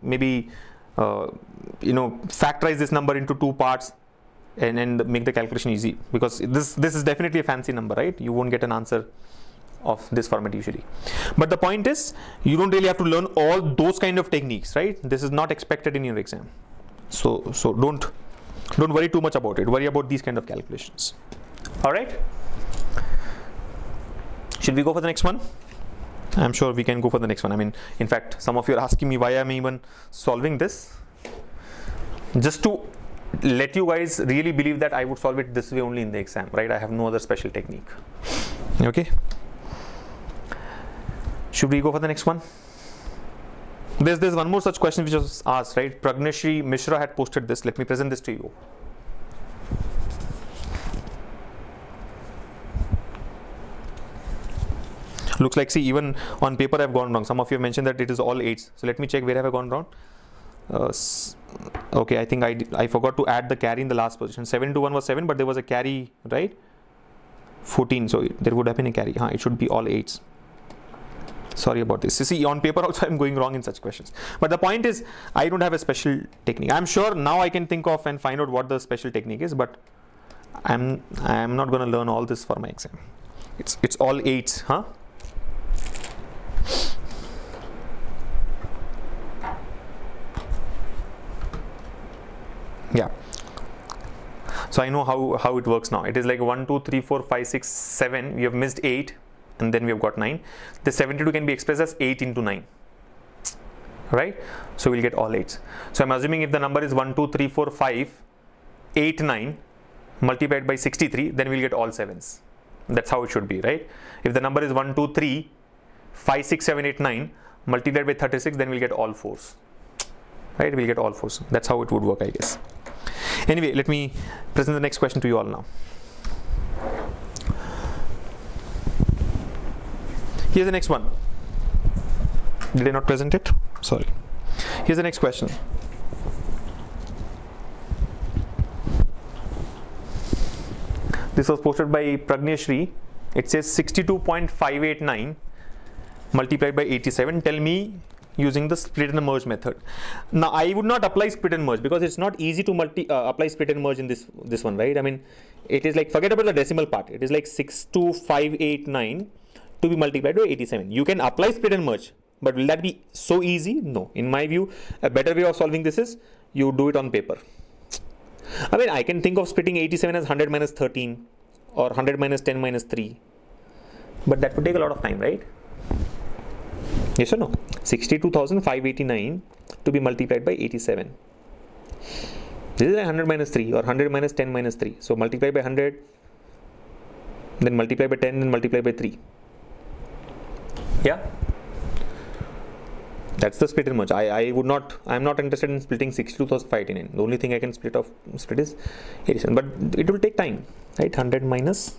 Speaker 1: maybe, factorize this number into 2 parts and make the calculation easy, because this is definitely a fancy number, right? You won't get an answer of this format usually. But the point is, you don't really have to learn all those kind of techniques, right? This is not expected in your exam. So don't worry too much about it. Worry about these kind of calculations. All right. Should we go for the next one? I'm sure we can go for the next one. I mean, in fact, some of you are asking me why I'm even solving this. Just to let you guys really believe that I would solve it this way only in the exam, right? I have no other special technique. Okay. Should we go for the next one? There's one more such question which was asked, right? Pragneshri Mishra had posted this. Let me present this to you. Looks like, see, even on paper I've gone wrong. Some of you have mentioned that it is all 8s. So let me check where have I gone wrong. Okay, I think I forgot to add the carry in the last position. 7 to 1 was 7, but there was a carry, right? 14, so there would have been a carry. It should be all 8s. Sorry about this. You see, on paper also I'm going wrong in such questions. But the point is, I don't have a special technique. I'm sure now I can think of and find out what the special technique is, but I'm not going to learn all this for my exam. It's all 8s, huh? Yeah. So I know how it works now. It is like 1, 2, 3, 4, 5, 6, 7. We have missed 8 and then we have got 9. The 72 can be expressed as 8 into 9. Right? So we'll get all 8s. So I'm assuming if the number is 1, 2, 3, 4, 5, 8, 9 multiplied by 63, then we'll get all 7s. That's how it should be, right? If the number is 1, 2, 3, 5, 6, 7, 8, 9 multiplied by 36, then we'll get all 4s. Right? We'll get all 4s. That's how it would work, I guess. Anyway, let me present the next question to you all now. Here's the next one. Did I not present it? Sorry. Here's the next question. This was posted by Pragneshri. It says 62.589 multiplied by 87. Tell me using the split and merge method. Now I would not apply split and merge because it's not easy to apply split and merge in this one, right? I mean, it is like, forget about the decimal part. It is like 62589 to be multiplied by 87. You can apply split and merge, but will that be so easy? No. In my view, a better way of solving this is you do it on paper. I mean, I can think of splitting 87 as 100 minus 13 or 100 minus 10 minus 3, but that would take a lot of time, right? Yes or no? 62,589 to be multiplied by 87. This is 100 minus 3 or 100 minus 10 minus 3. So multiply by 100, then multiply by 10, then multiply by 3. Yeah? That's the split and merge. I'm not interested in splitting 62,589. The only thing I can split is 87. But it will take time, right? 100 minus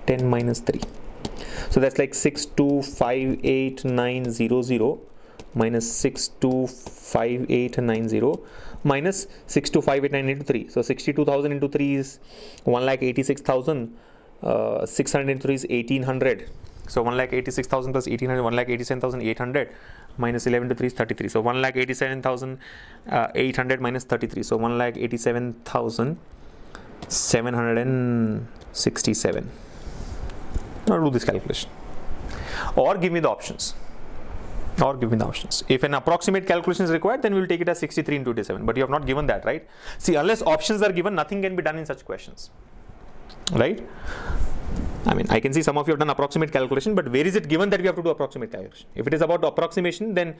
Speaker 1: 10 minus 3. So that's like 6258,900 minus 625890 minus 625889 into 3. So 62,000 into 3 is 1,86,000. 600 into 3 is 1,800. So 1,86,000 plus 1,800, 1,87,800 minus 11 to 3 is 33. So 1,87,800 minus 33. So 1,87,767. Now do this calculation. Or give me the options. If an approximate calculation is required, then we will take it as 63 into 87. But you have not given that, right? See, unless options are given, nothing can be done in such questions. Right? I mean, I can see some of you have done approximate calculation, but where is it given that we have to do approximate calculation? If it is about approximation, then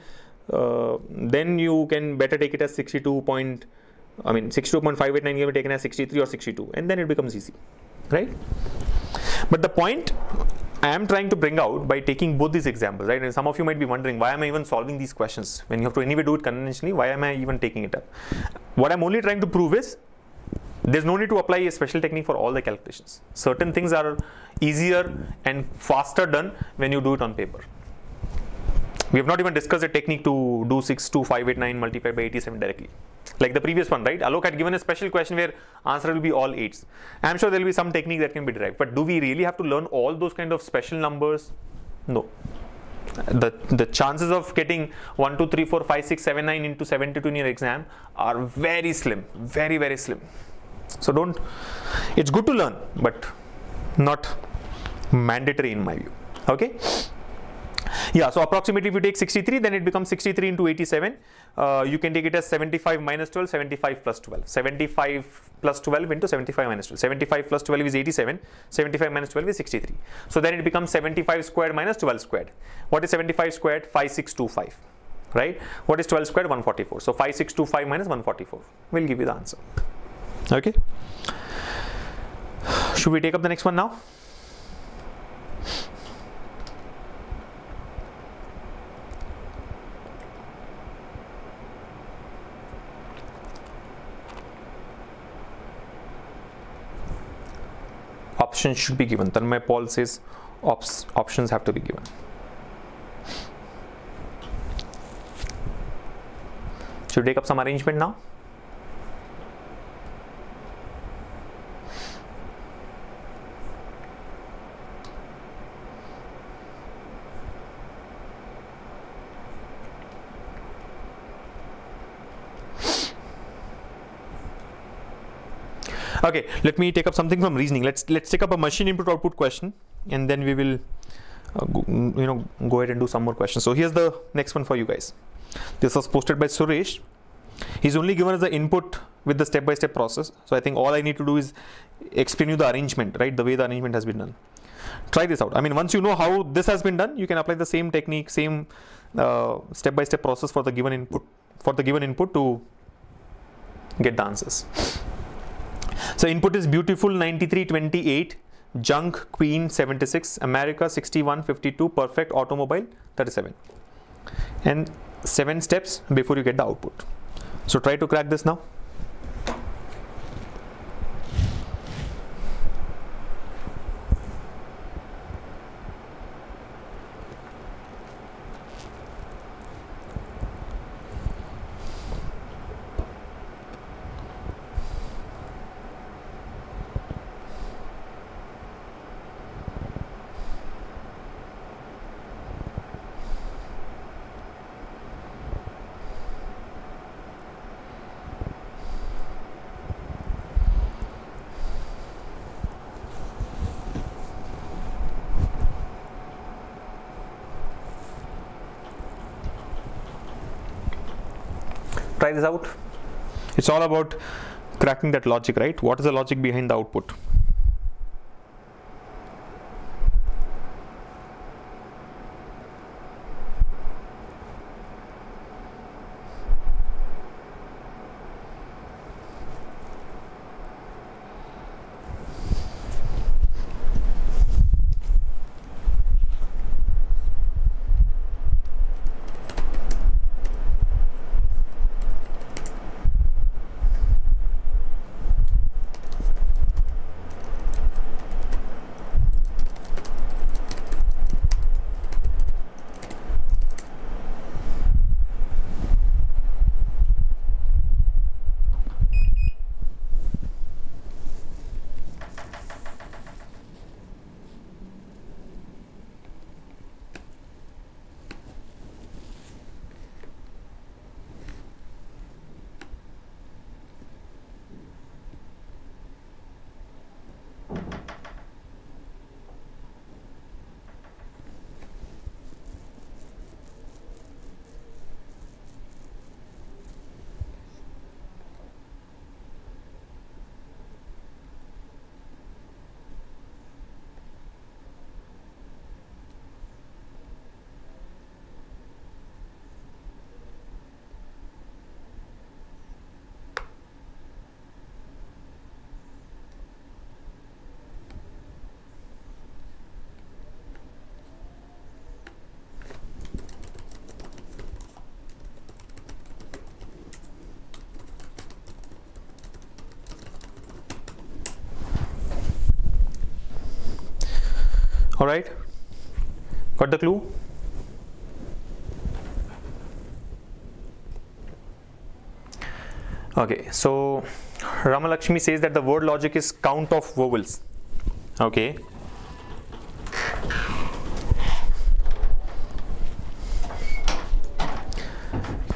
Speaker 1: you can better take it as 62.589 can be taken as 63 or 62, and then it becomes easy, right? But the point I am trying to bring out by taking both these examples, right? And some of you might be wondering, why am I even solving these questions? When you have to anyway do it conventionally, why am I even taking it up? What I'm only trying to prove is, there's no need to apply a special technique for all the calculations. Certain things are easier and faster done when you do it on paper. We have not even discussed a technique to do 62589 multiplied by 87 directly. Like the previous one, right? Alok had given a special question where answer will be all 8s. I'm sure there will be some technique that can be derived. But do we really have to learn all those kind of special numbers? No. The chances of getting 1, 2, 3, 4, 5, 6, 7, 9 into 72 in your exam are very slim. Very, very slim. So it's good to learn, but not mandatory in my view. Okay. Yeah, so approximately if you take 63, then it becomes 63 into 87. You can take it as 75 minus 12, 75 plus 12. 75 plus 12 into 75 minus 12. 75 plus 12 is 87. 75 minus 12 is 63. So then it becomes 75 squared minus 12 squared. What is 75 squared? 5625. Right? What is 12 squared? 144. So 5625 minus 144 will give you the answer. Okay. Should we take up the next one now? Options should be given. Tanmay Paul says options have to be given. Should we take up some arrangement now? Okay, let me take up something from reasoning. Let's take up a machine input output question, and then we will go ahead and do some more questions. So here's the next one for you guys. This was posted by Suresh. He's only given us the input with the step-by-step process. So I think all I need to do is explain you the arrangement, right? The way the arrangement has been done. Try this out. I mean, once you know how this has been done, you can apply the same technique, same step-by-step process for the given input to get the answers. So input is beautiful 9328, junk queen 76, America 6152, perfect automobile 37, and 7 steps before you get the output. So try to crack this now. Try this out. It's all about cracking that logic, right? What is the logic behind the output? All right, got the clue? Okay, so Ramalakshmi says that the word logic is count of vowels. Okay.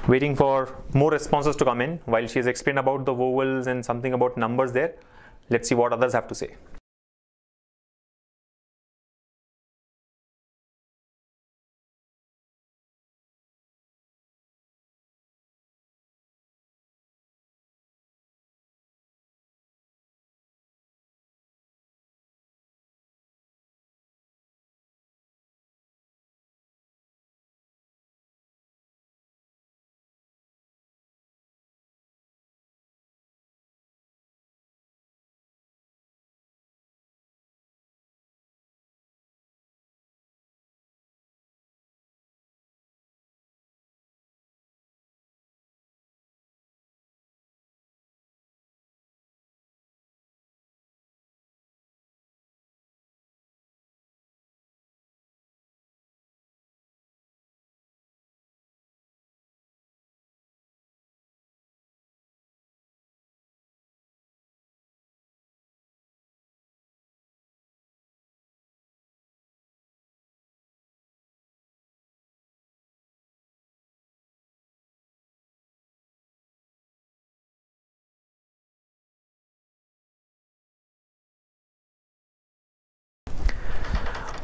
Speaker 1: Waiting for more responses to come in while she has explained about the vowels and something about numbers there. Let's see what others have to say.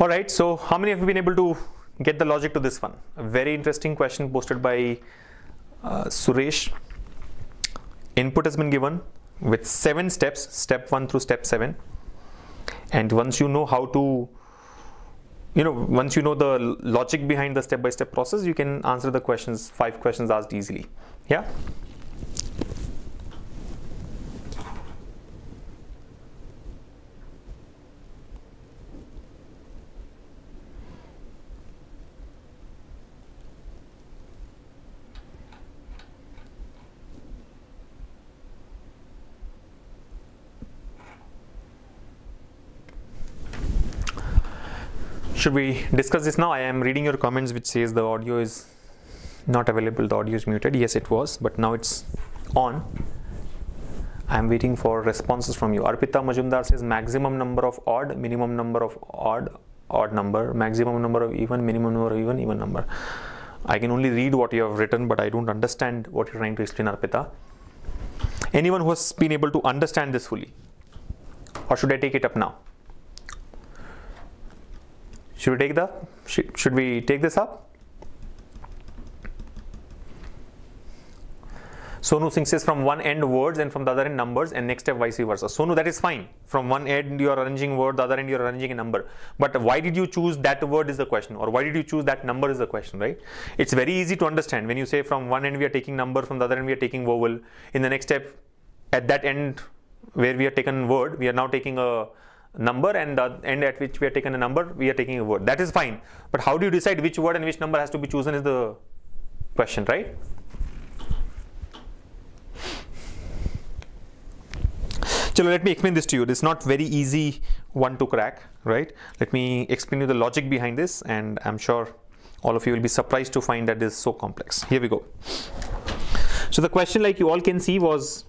Speaker 1: All right, so how many have you been able to get the logic to this one? A very interesting question posted by Suresh. Input has been given with 7 steps, step 1 through step 7. And once you know how to, once you know the logic behind the step-by-step process, you can answer the questions, 5 questions asked easily. Yeah. Should we discuss this now? I am reading your comments which says the audio is not available, the audio is muted. Yes, it was, but now it's on. I am waiting for responses from you. Arpita Majumdar says maximum number of odd, minimum number of odd number, maximum number of even, minimum number of even number. I can only read what you have written, but I don't understand what you're trying to explain, Arpita. Anyone who has been able to understand this fully? Or should I take it up now? Should we take this up? Sonu Singh says from one end words and from the other end numbers, and next step vice versa. Sonu, that is fine. From one end you are arranging word, the other end you are arranging a number. But why did you choose that word is the question, or why did you choose that number is the question, right? It's very easy to understand when you say from one end we are taking number, from the other end we are taking vowel. In the next step, at that end where we are taken word, we are now taking a number, and the end at which we are taken a number, we are taking a word. That is fine. But how do you decide which word and which number has to be chosen is the question, right? So let me explain this to you. This is not very easy one to crack, right? Let me explain you the logic behind this, and I'm sure all of you will be surprised to find that this is so complex. Here we go. So the question, like you all can see, was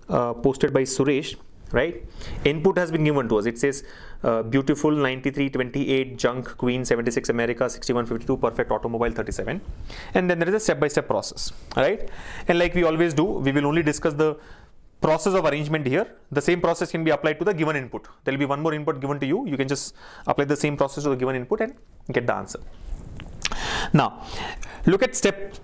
Speaker 1: posted by Suresh. Right? Input has been given to us. It says beautiful 93, 28, junk, queen, 76, America, 61, 52, perfect, automobile, 37. And then there is a step-by-step process. Right? And like we always do, we will only discuss the process of arrangement here. The same process can be applied to the given input. There will be one more input given to you. You can just apply the same process to the given input and get the answer. Now, look at step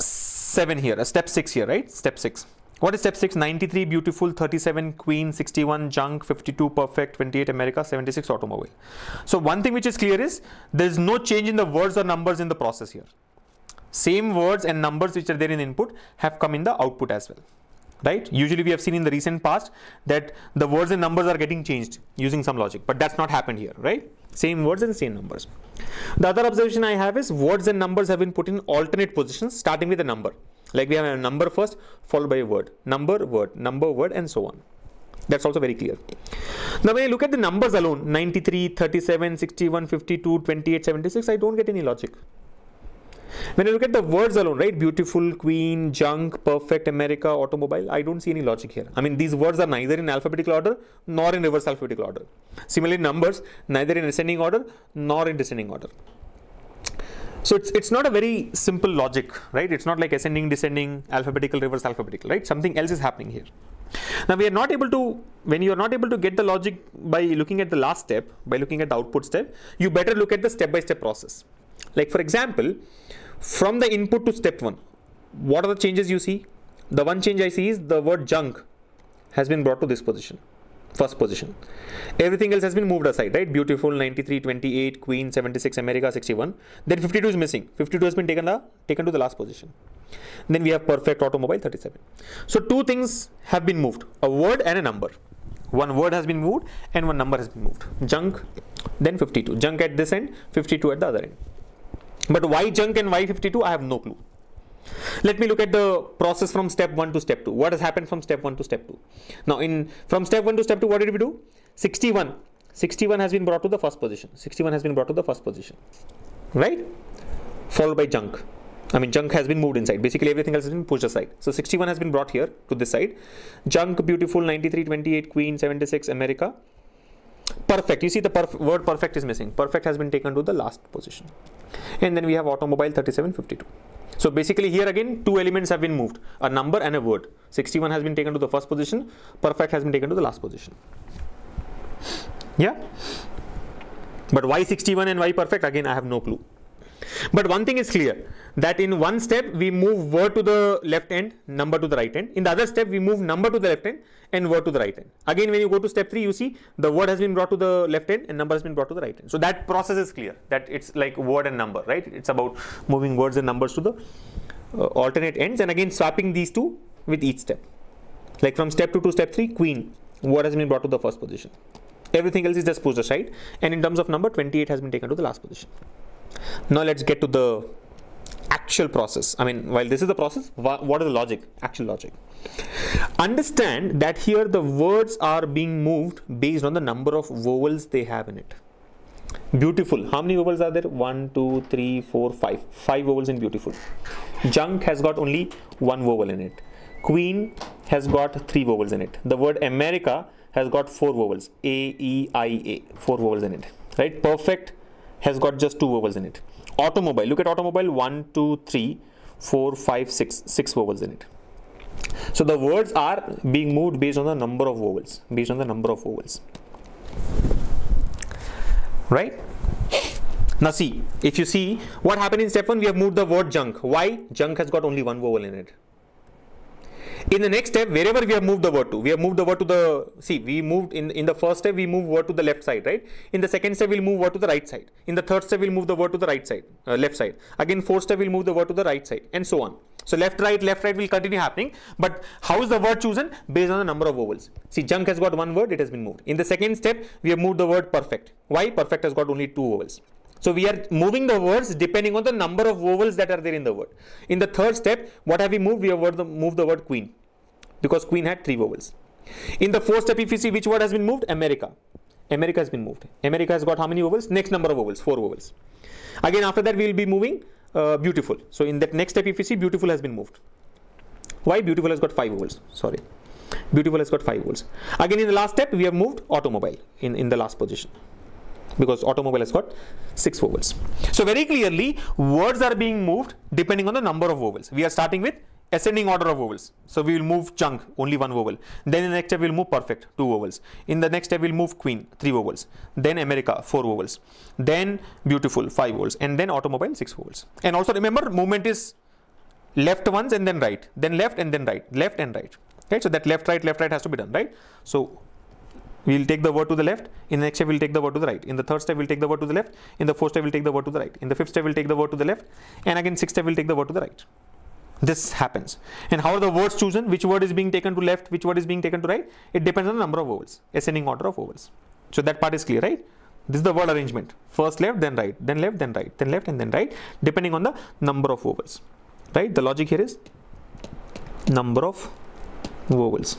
Speaker 1: 7 here, step 6 here, right? Step 6. What is step 6? 93, beautiful, 37, queen, 61, junk, 52, perfect, 28, America, 76, automobile. So one thing which is clear is there is no change in the words or numbers in the process here. Same words and numbers which are there in input have come in the output as well. Right? Usually we have seen in the recent past that the words and numbers are getting changed using some logic, but that's not happened here, right? Same words and same numbers. The other observation I have is words and numbers have been put in alternate positions starting with a number. Like we have a number first followed by a word, number, word, and so on. That's also very clear. Now when I look at the numbers alone, 93, 37, 61, 52, 28, 76, I don't get any logic. When I look at the words alone, right, beautiful, queen, junk, perfect, America, automobile, I don't see any logic here. I mean, these words are neither in alphabetical order nor in reverse alphabetical order. Similarly, numbers, neither in ascending order nor in descending order. So it's not a very simple logic, right? It's not like ascending, descending, alphabetical, reverse alphabetical, right? Something else is happening here. Now we are not able to, when you are not able to get the logic by looking at the last step, by looking at the output step, you better look at the step-by-step process. Like for example, from the input to step 1, what are the changes you see? The one change I see is the word junk has been brought to this position, first position. Everything else has been moved aside, right? Beautiful, 93, 28, queen, 76, America, 61. Then 52 is missing. 52 has been taken to the last position. Then we have perfect, automobile, 37. So two things have been moved, a word and a number. One word has been moved and one number has been moved. Junk, then 52. Junk at this end, 52 at the other end. But why junk and why 52? I have no clue. Let me look at the process from step 1 to step 2. What has happened from step 1 to step 2? Now, from step 1 to step 2, what did we do? 61. 61 has been brought to the first position. 61 has been brought to the first position. Right? Followed by junk. I mean, junk has been moved inside. Basically, everything else has been pushed aside. So, 61 has been brought here to this side. Junk, beautiful, 93, 28, queen, 76, America. Perfect. You see the word perfect is missing. Perfect has been taken to the last position. And then we have automobile 37, 52. So basically here again, two elements have been moved, a number and a word. 61 has been taken to the first position. Perfect has been taken to the last position. Yeah. But why 61 and why perfect? Again, I have no clue. But one thing is clear, that in one step we move word to the left end, number to the right end. In the other step we move number to the left end and word to the right end. Again, when you go to step 3, you see the word has been brought to the left end and number has been brought to the right end. So that process is clear, that it's like word and number, right? It's about moving words and numbers to the alternate ends, and again swapping these two with each step. Like from step 2 to step 3, queen, word has been brought to the first position. Everything else is just pushed aside, and in terms of number, 28 has been taken to the last position. Now let's get to the actual process. I mean, while this is the process, what is the logic, actual logic? Understand that here the words are being moved based on the number of vowels they have in it. Beautiful. How many vowels are there? 1, 2, 3, 4, 5. 5 vowels in beautiful. Junk has got only 1 vowel in it. Queen has got 3 vowels in it. The word America has got 4 vowels. A, E, I, A. 4 vowels in it. Right? Perfect has got just 2 vowels in it. Automobile. Look at automobile. 1, 2, 3, 4, 5, 6. 6 vowels in it. So the words are being moved based on the number of vowels. Based on the number of vowels. Right? Now see, if you see what happened in step 1, we have moved the word junk. Why? Junk has got only 1 vowel in it. In the next step, wherever we have moved the word to, we have moved the word to the, see, we moved in the first step, we move word to the left side, right? In the second step, we'll move word to the right side. In the third step, we'll move the word to the right side, left side. Again, fourth step, we'll move the word to the right side, and so on. So left, right will continue happening. But how is the word chosen? Based on the number of vowels. See, junk has got 1 word, it has been moved. In the second step, we have moved the word perfect. Why? Perfect has got only 2 vowels. So we are moving the words depending on the number of vowels that are there in the word. In the third step, what have we moved? We have moved the word queen, because queen had 3 vowels. In the fourth step, if you see which word has been moved, America. America has been moved. America has got how many vowels? Next number of vowels, 4 vowels. Again, after that, we will be moving beautiful. So in that next step, if you see, beautiful has been moved. Why? Beautiful has got 5 vowels. Sorry. Beautiful has got 5 vowels. Again, in the last step, we have moved automobile in the last position, because automobile has got 6 vowels. So very clearly, words are being moved depending on the number of vowels. We are starting with ascending order of vowels. So we will move junk, only 1 vowel. Then in the next step, we will move perfect, 2 vowels. In the next step, we will move queen, 3 vowels. Then America, 4 vowels. Then beautiful, 5 vowels. And then automobile, 6 vowels. And also remember, movement is left once and then right. Then left and then right. Left and right. Right? So that left, right has to be done, right? So we will take the word to the left. In the next step, we will take the word to the right. In the third step, we will take the word to the left. In the fourth step, we will take the word to the right. In the fifth step, we will take the word to the left. And again, sixth step, we will take the word to the right. This happens. And how are the words chosen? Which word is being taken to left? Which word is being taken to right? It depends on the number of vowels, ascending order of vowels. So that part is clear, right? This is the word arrangement. First left, then right, then left, then right, then left, and then right, depending on the number of vowels. Right? The logic here is number of vowels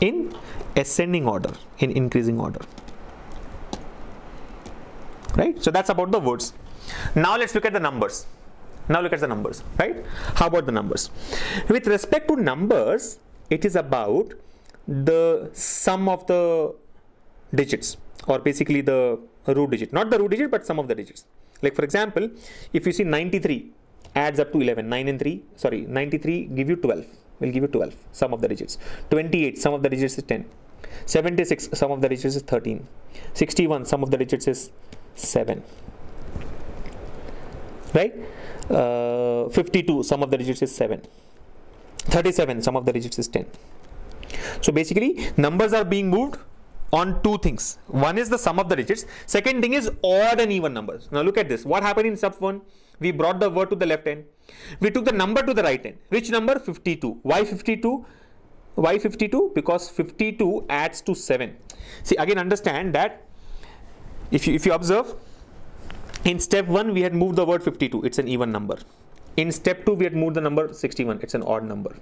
Speaker 1: in ascending order, in increasing order. Right? So that's about the words. Now let's look at the numbers. Now look at the numbers, right? How about the numbers? With respect to numbers, it is about the sum of the digits, or basically the root digit. Not the root digit, but sum of the digits. Like for example, if you see 93 adds up to 11, 93 give you 12, will give you 12, sum of the digits. 28, sum of the digits is 10. 76, sum of the digits is 13. 61, sum of the digits is 7. Right? 52, sum of the digits is 7. 37, sum of the digits is 10. So basically, numbers are being moved on 2 things. One is the sum of the digits. Second thing is odd and even numbers. Now look at this. What happened in step 1? We brought the word to the left end. We took the number to the right end. Which number? 52. Why 52? Why 52? Because 52 adds to 7. See, again understand that if you observe, in step 1, we had moved the word 52. It's an even number. In step 2, we had moved the number 61. It's an odd number.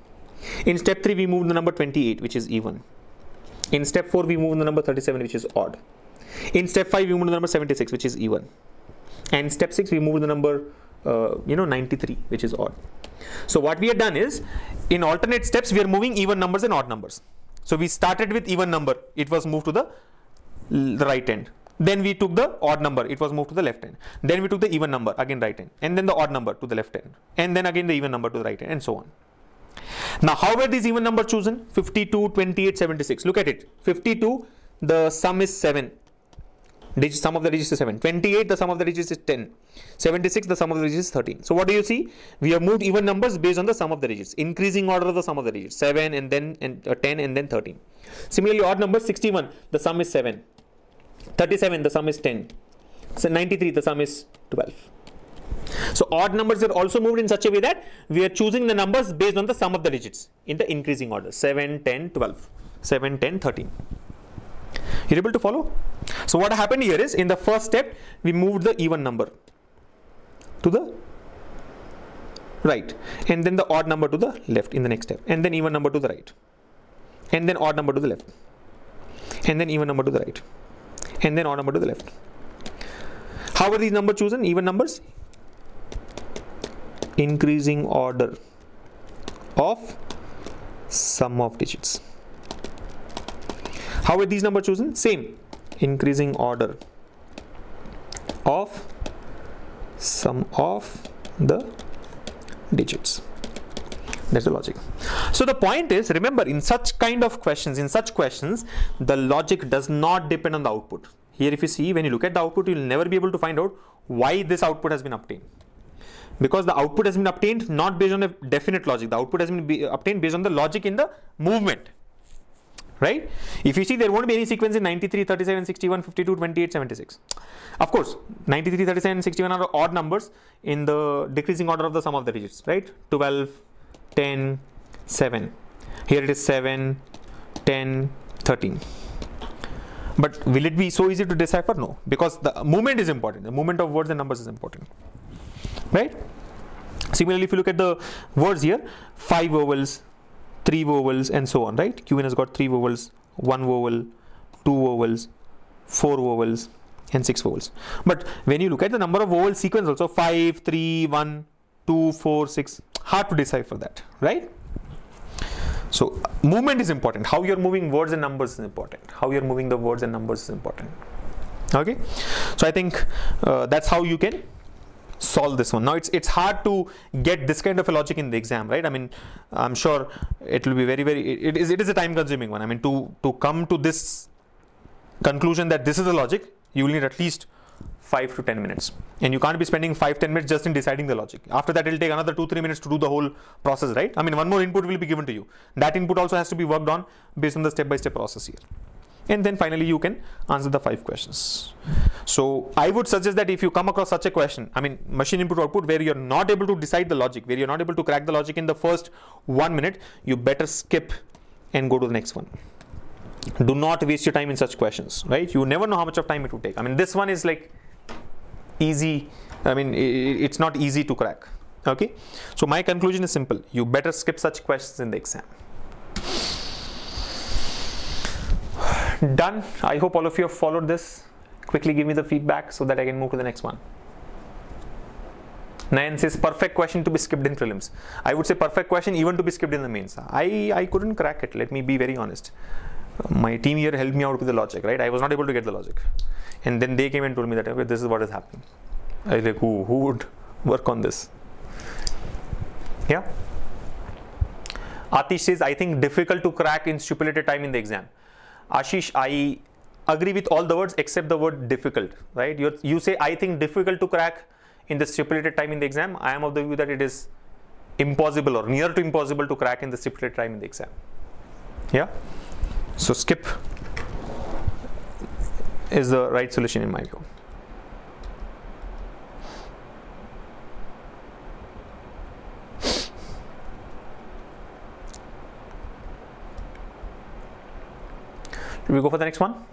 Speaker 1: In step 3, we moved the number 28, which is even. In step 4, we moved the number 37, which is odd. In step 5, we moved the number 76, which is even. And step 6, we moved the number 93, which is odd. So what we have done is, in alternate steps, we are moving even numbers and odd numbers. So we started with even number. It was moved to the right end. Then we took the odd number, it was moved to the left end. Then we took the even number, again right end. And then the odd number to the left end. And then again the even number to the right end, and so on. Now how were these even numbers chosen? 52, 28, 76. Look at it. 52, the sum is 7. Sum of the digits is 7. 28, the sum of the digits is 10. 76, the sum of the digits is 13. So what do you see? We have moved even numbers based on the sum of the digits. Increasing order of the sum of the digits. 7 and then 10 and then 13. Similarly, odd numbers, 61, the sum is 7. 37, the sum is 10. So 93, the sum is 12. So odd numbers are also moved in such a way that we are choosing the numbers based on the sum of the digits in the increasing order. 7, 10, 12. 7, 10, 13. You're able to follow? So what happened here is, in the first step, we moved the even number to the right, and then the odd number to the left in the next step, and then even number to the right, and then odd number to the left, and then even number to the right, and then odd number to the left. How are these numbers chosen? Even numbers? Increasing order of sum of digits. How are these numbers chosen? Same. Increasing order of sum of the digits. That's the logic. So the point is, remember, in such kind of questions, the logic does not depend on the output. Here if you see, when you look at the output, you will never be able to find out why this output has been obtained. Because the output has been obtained not based on a definite logic. The output has been obtained based on the logic in the movement. Right? If you see, there won't be any sequence in 93, 37, 61, 52, 28, 76. Of course, 93, 37, 61 are odd numbers in the decreasing order of the sum of the digits, right? 12, 10, 7. Here it is 7, 10, 13. But will it be so easy to decipher? No, because the movement is important. The movement of words and numbers is important, right? Similarly, if you look at the words here, 5 vowels, 3 vowels, and so on, right? QN has got 3 vowels, 1 vowel, 2 vowels, 4 vowels, and 6 vowels. But when you look at the number of vowel sequence also, 5, 3, 1, 2, 4, 6, hard to decipher that, right? So movement is important. How you're moving words and numbers is important. How you're moving the words and numbers is important. Okay? So I think that's how you can solve this one. Now it's hard to get this kind of a logic in the exam, right? I mean, I'm sure it will be it is a time consuming one. I mean, to come to this conclusion that this is the logic, you will need at least 5 to 10 minutes, and you can't be spending 5-10 minutes just in deciding the logic. After that, it will take another 2-3 minutes to do the whole process, right? I mean, one more input will be given to you. That input also has to be worked on based on the step-by-step process here. And then finally you can answer the 5 questions. So I would suggest that if you come across such a question, I mean machine input output, where you're not able to decide the logic, where you're not able to crack the logic in the first 1 minute, you better skip and go to the next one. Do not waste your time in such questions, right? You never know how much of time it will take. I mean, this one is like easy. I mean, it's not easy to crack. Okay. So my conclusion is simple. You better skip such questions in the exam. Done. I hope all of you have followed this. Quickly give me the feedback so that I can move to the next one. Nayan says perfect question to be skipped in prelims. I would say perfect question even to be skipped in the mains. I couldn't crack it. Let me be very honest. My team here helped me out with the logic, right? I was not able to get the logic. And then they came and told me that, okay, this is what is happening. I was like, who would work on this? Yeah. Atish says, I think difficult to crack in stipulated time in the exam. Ashish, I agree with all the words except the word difficult, right? You say, I think difficult to crack in the stipulated time in the exam. I am of the view that it is impossible or near to impossible to crack in the stipulated time in the exam. Yeah. So skip is the right solution in my view. Should we go for the next one?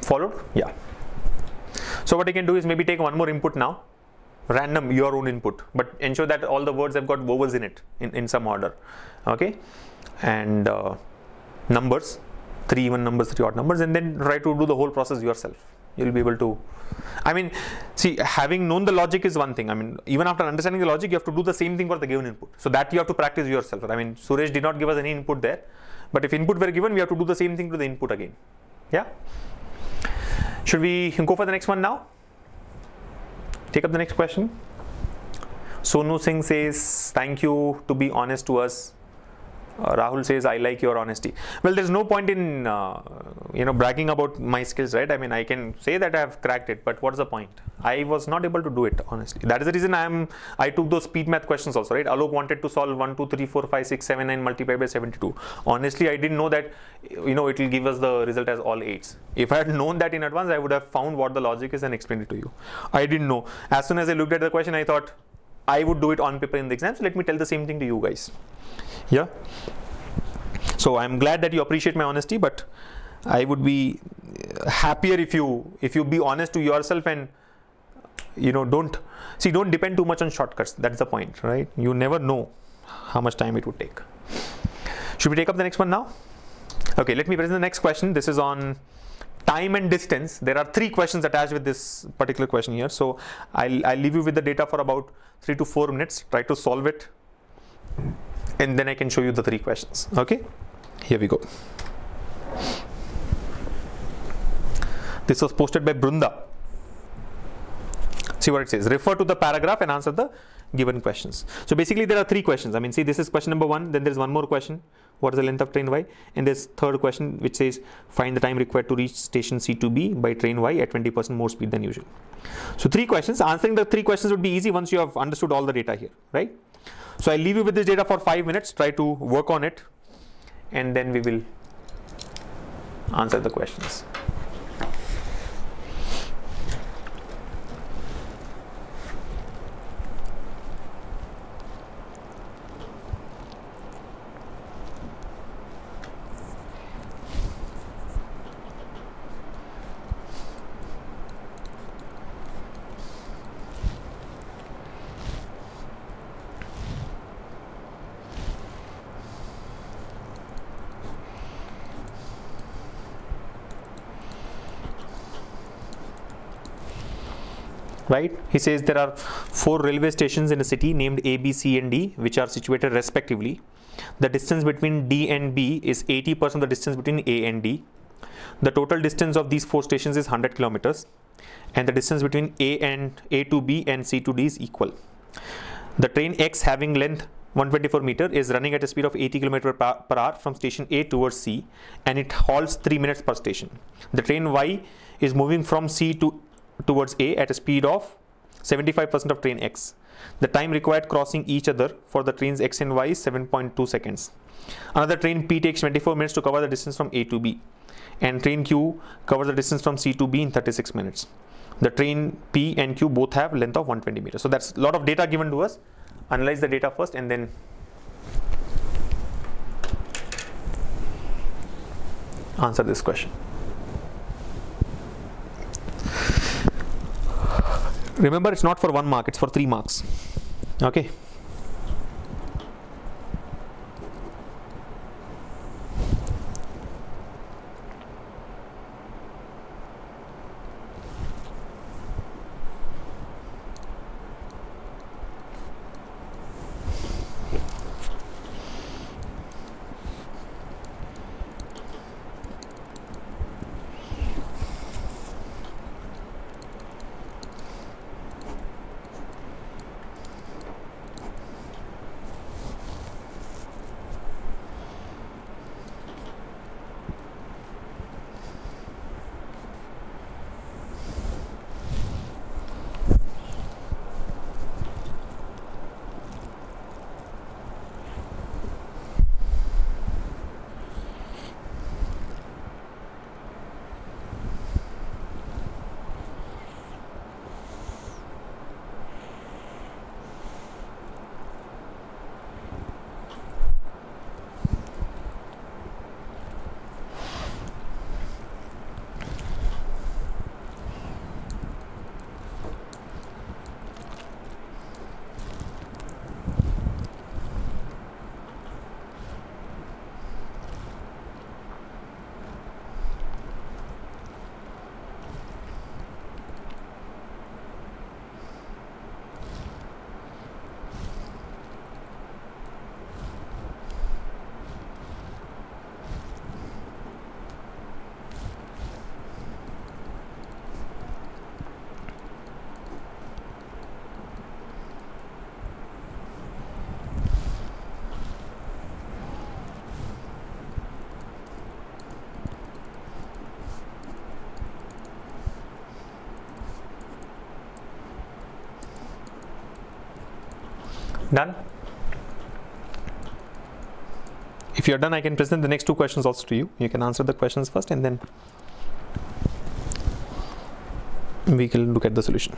Speaker 1: Followed? Yeah. So what I can do is maybe take one more input now. Random, your own input. But ensure that all the words have got vowels in it in some order. Okay. And numbers. 3 even numbers, 3 odd numbers. And then try to do the whole process yourself. You'll be able to. I mean, see, having known the logic is one thing. I mean, even after understanding the logic, you have to do the same thing for the given input. So that you have to practice yourself. I mean, Suresh did not give us any input there. But if input were given, we have to do the same thing to the input again. Yeah. Should we go for the next one now? Take up the next question. Sonu Singh says, thank you to be honest to us. Rahul says, I like your honesty. Well, there's no point in bragging about my skills, right? I mean, I can say that I have cracked it, but what's the point? I was not able to do it, honestly. That is the reason I took those speed math questions also, right? Alok wanted to solve 1, 2, 3, 4, 5, 6, 7, 9 multiplied by 72. Honestly, I didn't know that, it will give us the result as all 8s. If I had known that in advance, I would have found what the logic is and explained it to you. I didn't know. As soon as I looked at the question, I thought I would do it on paper in the exam. So let me tell the same thing to you guys. Yeah. So I'm glad that you appreciate my honesty, but I would be happier if you be honest to yourself and don't depend too much on shortcuts. That's the point, right? You never know how much time it would take. Should we take up the next one now? Okay, let me present the next question. This is on time and distance. There are 3 questions attached with this particular question here. So I'll leave you with the data for about 3 to 4 minutes. Try to solve it, and then I can show you the 3 questions. Okay, here we go. This was posted by Brunda. See what it says. Refer to the paragraph and answer the given questions. So basically there are 3 questions. I mean, see, this is question number 1. Then there's one more question. What is the length of train Y? And there's third question which says find the time required to reach station C to B by train Y at 20% more speed than usual. So 3 questions. Answering the 3 questions would be easy once you have understood all the data here, right? So I'll leave you with this data for 5 minutes. Try to work on it, and then we will answer the questions. Right? He says there are 4 railway stations in a city named A, B, C and D, which are situated respectively. The distance between D and B is 80% of the distance between A and D. The total distance of these 4 stations is 100 kilometers, and the distance between A to B and C to D is equal. The train X, having length 124 meter, is running at a speed of 80 km per hour from station A towards C, and it halts 3 minutes per station. The train Y is moving from C towards A at a speed of 75% of train X. The time required crossing each other for the trains X and Y is 7.2 seconds. Another train P takes 24 minutes to cover the distance from A to B, and train Q covers the distance from C to B in 36 minutes. The train P and Q both have length of 120 meters. So that's a lot of data given to us. Analyze the data first and then answer this question. Remember, it's not for 1 mark, it's for 3 marks. Okay. Done? If you're done, I can present the next two questions also to you. You can answer the questions first and then we can look at the solution.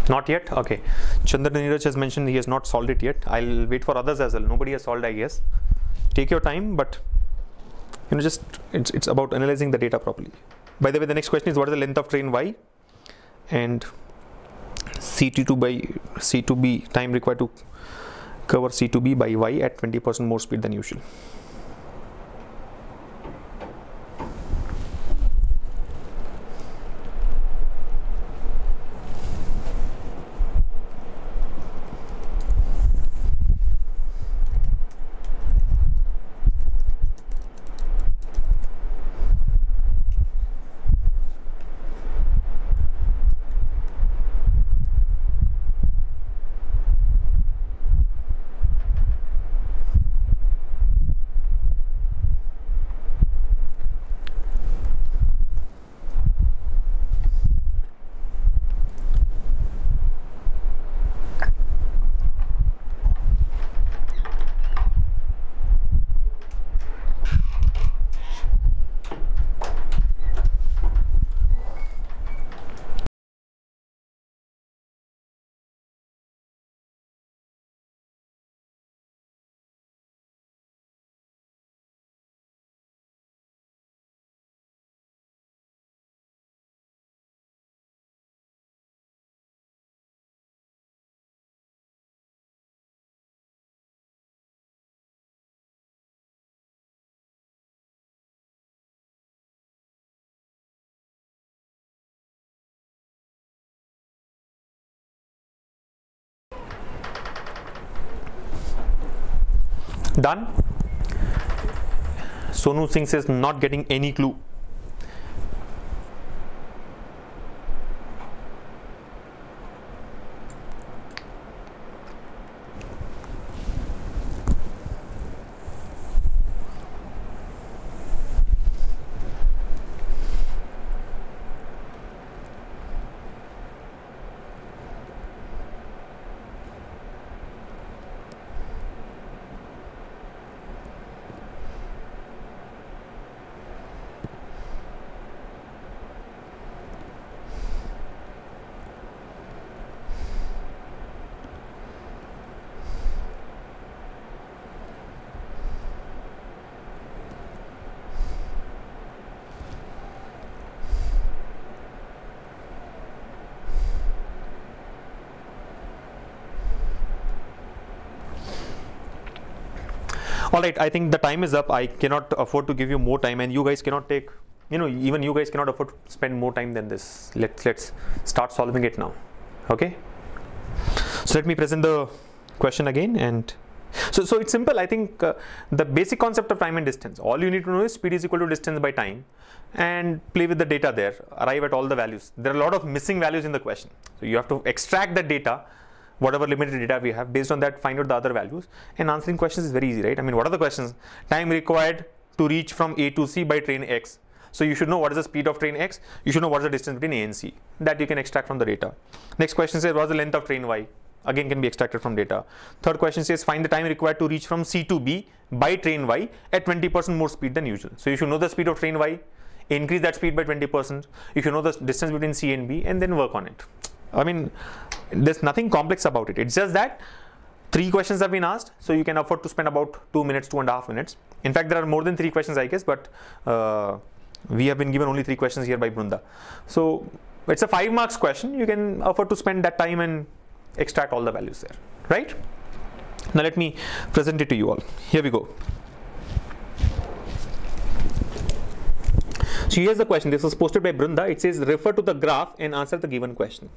Speaker 1: Not yet? Okay. Chandra Neeraj has mentioned he has not solved it yet. I'll wait for others as well. Nobody has solved, I guess. Take your time, but just it's about analyzing the data properly. By the way, the next question is what is the length of train Y and C2 by C2B time required to cover C2B by Y at 20% more speed than usual. Done? Sonu Singh says not getting any clue. All right, I think the time is up. I cannot afford to give you more time, and you guys cannot take, even you guys cannot afford to spend more time than this. Let's start solving it now. Okay. So let me present the question again, and so it's simple. I think the basic concept of time and distance. All you need to know is speed is equal to distance by time, and play with the data there. Arrive at all the values. There are a lot of missing values in the question, so you have to extract the data, whatever limited data we have. Based on that, find out the other values, and answering questions is very easy, right? I mean, what are the questions? Time required to reach from A to C by train X. So you should know what is the speed of train X. You should know what is the distance between A and C. That you can extract from the data. Next question says what is the length of train Y. Again, can be extracted from data. Third question says find the time required to reach from C to B by train Y at 20% more speed than usual. So you should know the speed of train Y, increase that speed by 20%. You should know the distance between C and B, and then work on it. I mean, there's nothing complex about it. It's just that 3 questions have been asked, so you can afford to spend about 2 minutes, 2.5 minutes. In fact, there are more than 3 questions, I guess, but We have been given only 3 questions here by Brunda. So it's a 5 marks question. You can afford to spend that time and extract all the values there, right? Now let me present it to you all. Here we go. So here's the question. This was posted by Brunda. It says refer to the graph and answer the given question.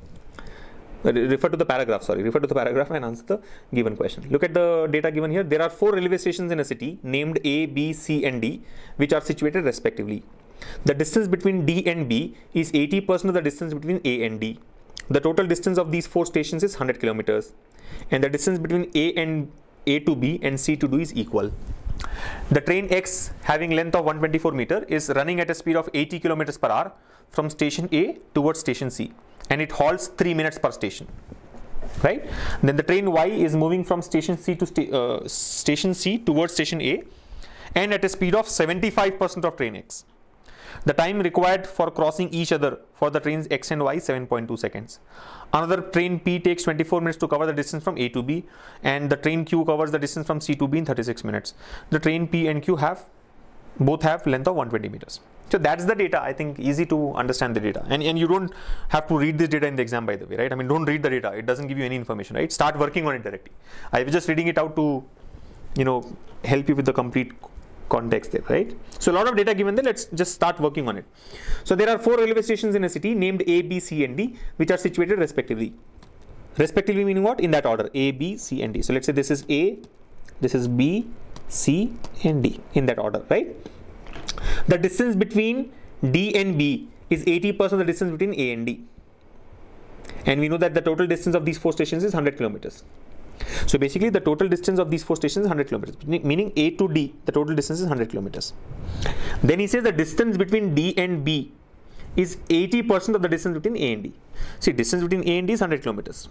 Speaker 1: Refer to the paragraph and answer the given question. Look at the data given here. There are 4 railway stations in a city named A, B, C and D, which are situated respectively. The distance between D and B is 80% of the distance between A and D. The total distance of these 4 stations is 100 kilometers. And the distance between A to B and C to D is equal. The train X, having length of 124 meter, is running at a speed of 80 kilometers per hour from station A towards station C, and it halts 3 minutes per station, right? Then the train Y is moving from station C to station C towards station A, and at a speed of 75% of train X. The time required for crossing each other for the trains X and Y is 7.2 seconds. Another train P takes 24 minutes to cover the distance from A to B, and the train Q covers the distance from C to B in 36 minutes. The train P and Q both have length of 120 meters. So that's the data. I think easy to understand the data, and you don't have to read this data in the exam, by the way, right? I mean, don't read the data. It doesn't give you any information, right? Start working on it directly. I was just reading it out to, help you with the complete context there, right? So a lot of data given there. Let's just start working on it. So there are 4 railway stations in a city named A, B, C and D, which are situated respectively. Respectively meaning what? In that order: A, B, C and D. So let's say this is A, this is B, C and D, in that order, right? The distance between D and B is 80% of the distance between A and D. And we know that the total distance of these 4 stations is 100 kilometers. So basically the total distance of these 4 stations is 100 kilometers, meaning A to D, the total distance is 100 kilometers. Then he says the distance between D and B is 80% of the distance between A and D. See, distance between A and D is 100 kilometers.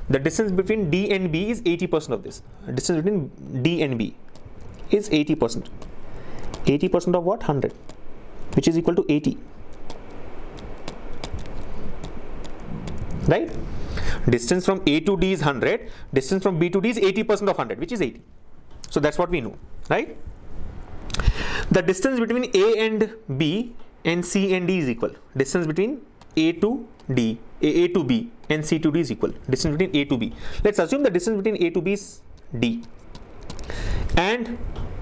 Speaker 1: The distance between D and B is 80% of this. Distance between D and B is 80%. 80% of what? 100, which is equal to 80. Right? Distance from A to D is 100. Distance from B to D is 80% of 100, which is 80. So that's what we know, right? The distance between A and B and C and D is equal. Distance between A to D, A to B and C to D is equal. Distance between A to B. Let's assume the distance between A to B is D, and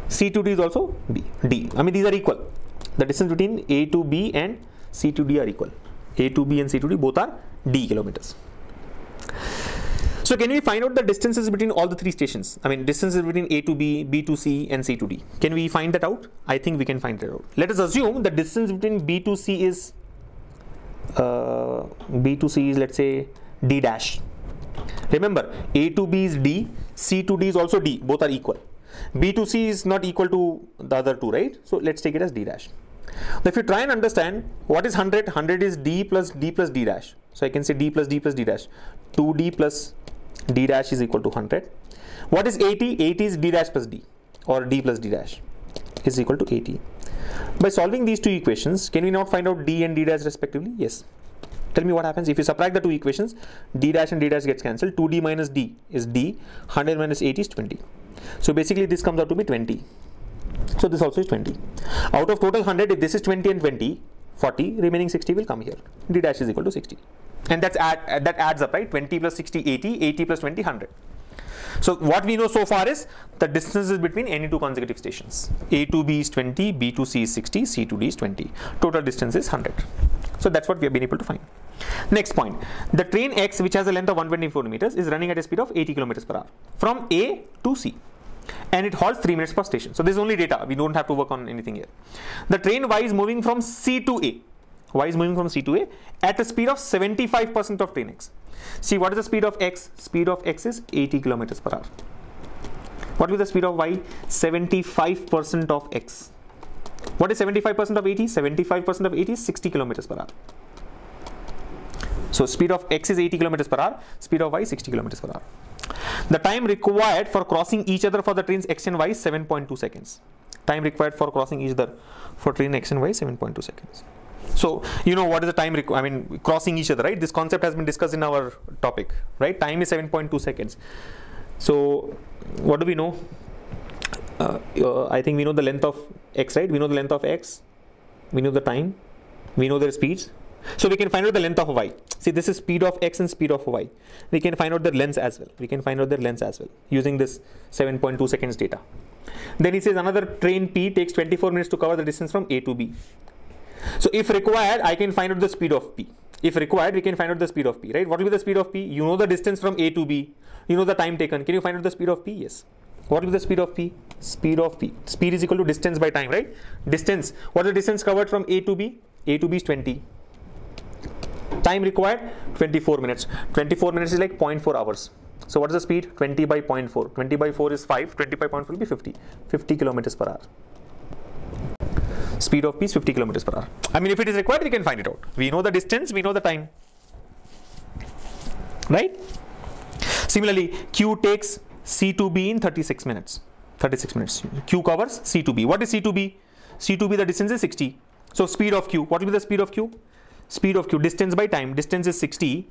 Speaker 1: C to D is also D. I mean, these are equal. The distance between A to B and C to D are equal. A to B and C to D both are D kilometers. So can we find out the distances between all the 3 stations? I mean, distances between A to B, B to C and C to D. Can we find that out? I think we can find that out. Let us assume the distance between B to C is let's say D dash. Remember, A to B is D, C to D is also D, both are equal. B to C is not equal to the other 2, right? So let's take it as D dash. Now if you try and understand what is 100, 100 is D plus D plus D dash. So I can say D plus D plus D dash. 2D plus D dash is equal to 100. What is 80? 80 is D dash plus D, or D plus D dash is equal to 80. By solving these 2 equations, can we not find out D and D dash respectively? Yes. Tell me what happens if you subtract the 2 equations. D dash and D dash gets cancelled. 2D minus D is D. 100 minus 80 is 20. So basically this comes out to be 20. So this also is 20. Out of total 100, if this is 20 and 20, 40, remaining 60 will come here. D dash is equal to 60. And that adds up, right? 20 plus 60, 80, 80 plus 20, 100. So what we know so far is the distances between any 2 consecutive stations. A to B is 20, B to C is 60, C to D is 20. Total distance is 100. So that's what we have been able to find. Next point. The train X, which has a length of 124 meters, is running at a speed of 80 kilometers per hour from A to C. And it halts 3 minutes per station. So this is only data. We don't have to work on anything here. The train Y is moving from C to A. Y is moving from C to A at a speed of 75% of train X. See, what is the speed of X? Speed of X is 80 kilometers per hour. What is the speed of Y? 75% of X. What is 75% of 80? 75% of 80 is 60 kilometers per hour. So speed of X is 80 kilometers per hour. Speed of Y is 60 kilometers per hour. The time required for crossing each other for the trains X and Y is 7.2 seconds. Time required for crossing each other for train X and Y is 7.2 seconds. So, you know what is the time crossing each other, right? This concept has been discussed in our topic, right? Time is 7.2 seconds. So, what do we know? I think we know the length of X, right? We know the length of X. we know the time, we know their speeds. So we can find out the length of y. See, this is speed of x and speed of y. We can find out their lengths as well. We can find out their lengths as well using this 7.2 seconds data. Then he says another train P takes 24 minutes to cover the distance from A to B. So if required, I can find out the speed of P. If required, we can find out the speed of P, right? What will be the speed of P? You know the distance from A to B. You know the time taken. Can you find out the speed of P? Yes. What will be the speed of P? Speed of P. Speed is equal to distance by time, right? Distance. What is the distance covered from A to B? A to B is 20. Time required 24 minutes. 24 minutes is like 0.4 hours. So what is the speed? 20 by 0.4. 20 by 4 is 5. 20 by 0.4 will be 50. 50 kilometers per hour. Speed of P is 50 kilometers per hour. I mean, if it is required, we can find it out. We know the distance, we know the time. Right? Similarly, Q takes C to B in 36 minutes. 36 minutes. Q covers C to B. What is C to B? C to B, the distance is 60. So speed of Q. What will be the speed of Q? Speed of Q, distance by time. Distance is 60.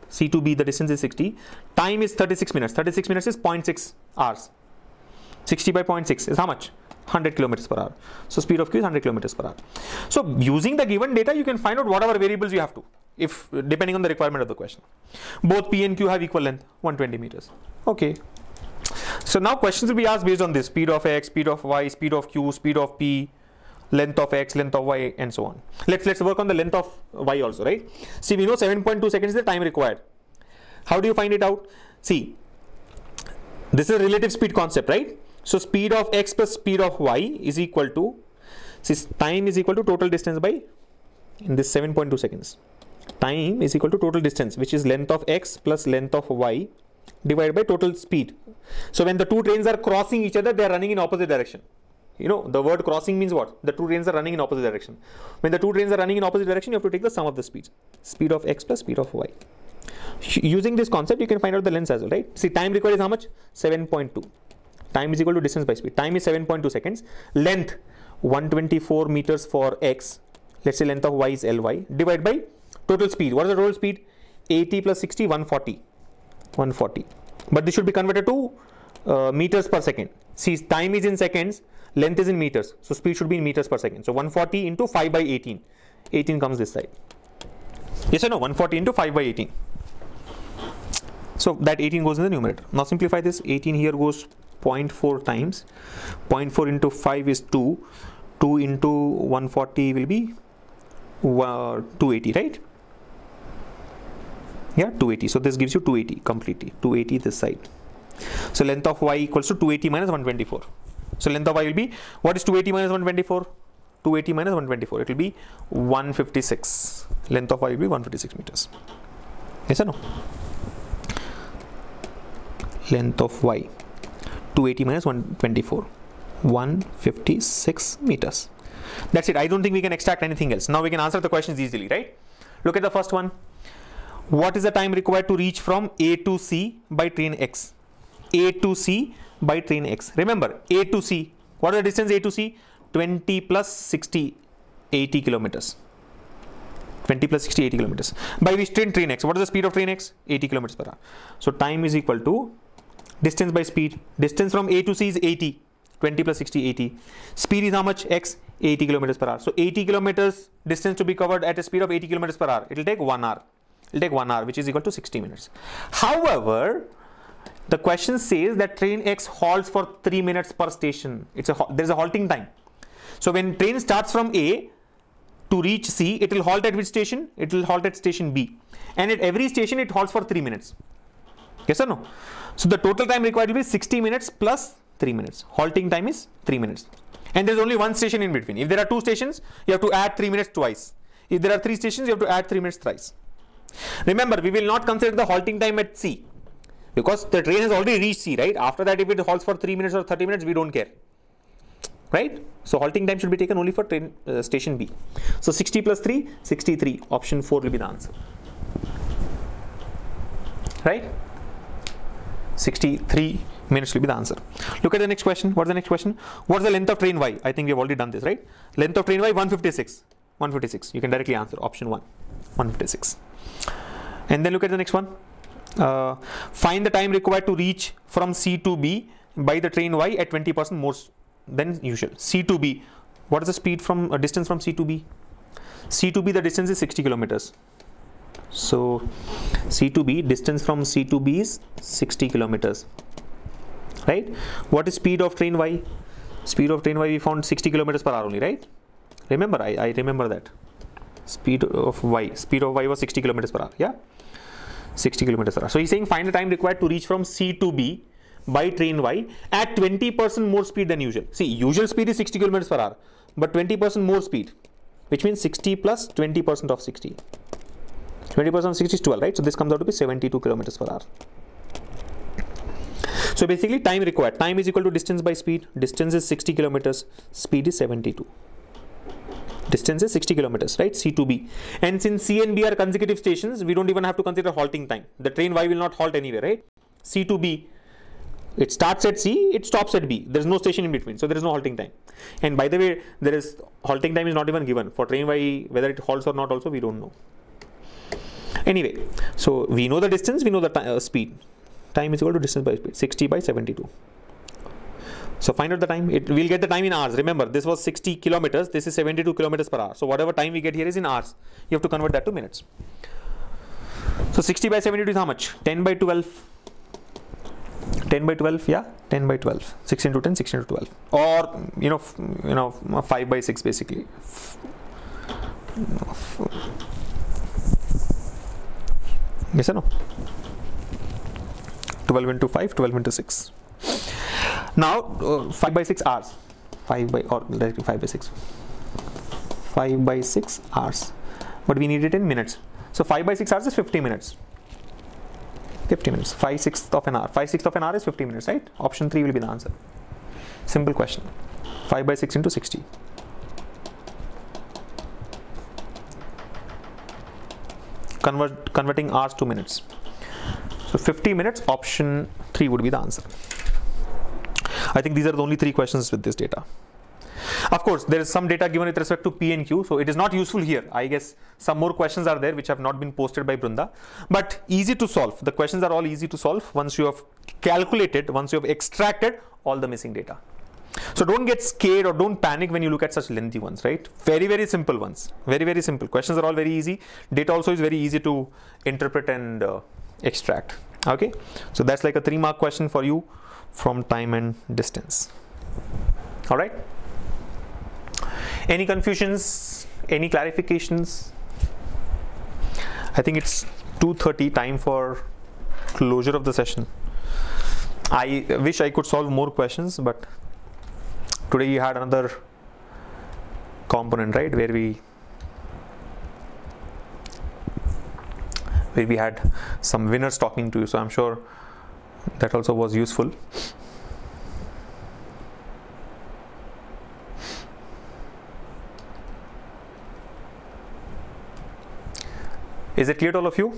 Speaker 1: C to B, the distance is 60. Time is 36 minutes. 36 minutes is 0.6 hours. 60 by 0.6 is how much? 100 kilometers per hour. So speed of Q is 100 kilometers per hour. So using the given data, you can find out whatever variables you have to, if depending on the requirement of the question. Both P and Q have equal length, 120 meters. Okay. So now questions will be asked based on this: speed of X, speed of Y, speed of Q, speed of P, length of X, length of Y, and so on. Let's work on the length of Y also, right? See, we know 7.2 seconds is the time required. How do you find it out? See, this is a relative speed concept, right? So speed of X plus speed of Y is equal to, see, time is equal to total distance by, in this 7.2 seconds. Time is equal to total distance, which is length of X plus length of Y divided by total speed. So when the two trains are crossing each other, they are running in opposite direction. You know, the word crossing means what? The two trains are running in opposite direction. When the two trains are running in opposite direction, you have to take the sum of the speeds. Speed of X plus speed of Y. Using this concept, you can find out the length as well, right? See, time required is how much? 7.2. Time is equal to distance by speed. Time is 7.2 seconds. Length 124 meters for X. Let's say length of Y is Ly. Divide by total speed. What is the total speed? 80 plus 60, 140. 140. But this should be converted to meters per second. See, time is in seconds. Length is in meters. So speed should be in meters per second. So 140 into 5 by 18. 18 comes this side. Yes or no? 140 into 5 by 18. So that 18 goes in the numerator. Now simplify this. 18 here goes 0.4 times. 0.4 into 5 is 2. 2 into 140 will be 280, right? Yeah, 280. So this gives you 280 completely. 280 this side. So length of Y equals to 280 minus 124. So length of Y will be, what is 280 minus 124? 280 minus 124. It will be 156. Length of Y will be 156 meters. Yes or no? Length of Y. 280 minus 124. 156 meters. That's it. I don't think we can extract anything else. Now we can answer the questions easily, right? Look at the first one. What is the time required to reach from A to C by train X? A to C by train X. Remember, A to C. What is the distance A to C? 20 plus 60, 80 kilometers. 20 plus 60, 80 kilometers. By which train? Train X. What is the speed of train X? 80 kilometers per hour. So time is equal to distance by speed. Distance from A to C is 80. 20 plus 60, 80. Speed is how much? X, 80 kilometers per hour. So 80 kilometers distance to be covered at a speed of 80 kilometers per hour. It will take 1 hour. It will take 1 hour, which is equal to 60 minutes. However, the question says that train X halts for 3 minutes per station. There is a halting time. So when train starts from A to reach C, it will halt at which station? It will halt at station B. And at every station, it halts for 3 minutes. Yes or no? So the total time required will be 60 minutes plus 3 minutes. Halting time is 3 minutes. And there is only one station in between. If there are 2 stations, you have to add 3 minutes twice. If there are 3 stations, you have to add 3 minutes thrice. Remember, we will not consider the halting time at C, because the train has already reached C, right? After that, if it halts for 3 minutes or 30 minutes, we don't care, right? So halting time should be taken only for train station B. So 60 plus 3, 63. Option 4 will be the answer, right? 63 minutes will be the answer. Look at the next question. What is the next question? What is the length of train Y? I think we have already done this, right? Length of train Y, 156. 156. You can directly answer option 1, 156. And then look at the next one. Find the time required to reach from C to B by the train Y at 20% more than usual. C to B. What is the speed from distance from C to B? C to B, the distance is 60 kilometers. So C to B, distance from C to B is 60 kilometers, right? What is speed of train Y? Speed of train Y we found 60 kilometers per hour only, right? Remember, I remember that. Speed of Y was 60 kilometers per hour, yeah? 60 kilometers per hour. So he's saying find the time required to reach from C to B by train Y at 20% more speed than usual. See, usual speed is 60 kilometers per hour, but 20% more speed, which means 60 plus 20% of 60. 20% of 60 is 12, right? So this comes out to be 72 kilometers per hour. So basically time required. Time is equal to distance by speed. Distance is 60 kilometers. Speed is 72. Distance is 60 kilometers, right? C to B. And since C and B are consecutive stations, we don't even have to consider halting time. The train Y will not halt anywhere, right? C to B. It starts at C, it stops at B. There is no station in between, so there is no halting time. And by the way, there is halting time is not even given. For train Y, whether it halts or not also, we don't know. Anyway, so we know the distance, we know the speed. Time is equal to distance by speed, 60 by 72. So find out the time. We'll get the time in hours. Remember, this was 60 kilometers. This is 72 kilometers per hour. So whatever time we get here is in hours. You have to convert that to minutes. So 60 by 72 is how much? 10 by 12. 10 by 12, yeah, 10 by 12. 6 into 10, 6 into 12. Or 5 by 6 basically. Yes or no? 12 into 5, 12 into 6. Now 5 by 6 hours. 5 by 6. 5 by 6 hours. But we need it in minutes. So 5 by 6 hours is 50 minutes. 50 minutes. 5/6 of an hour. 5/6 of an hour is 50 minutes, right? Option 3 will be the answer. Simple question. 5 by 6 into 60. Converting hours to minutes. So 50 minutes, option 3 would be the answer. I think these are the only 3 questions with this data. Of course, there is some data given with respect to P and Q, so it is not useful here. I guess some more questions are there which have not been posted by Brunda, but easy to solve. The questions are all easy to solve once you have calculated, once you have extracted all the missing data. So don't get scared or don't panic when you look at such lengthy ones, right? Very, very simple ones. Very, very simple. Questions are all very easy. Data also is very easy to interpret and extract. Okay, so that's like a 3-mark question for you from time and distance. All right. Any confusions? Any clarifications? I think it's 2:30, time for closure of the session. I wish I could solve more questions, but today you had another component, right, where we had some winners talking to you, so I'm sure that also was useful. Is it clear to all of you?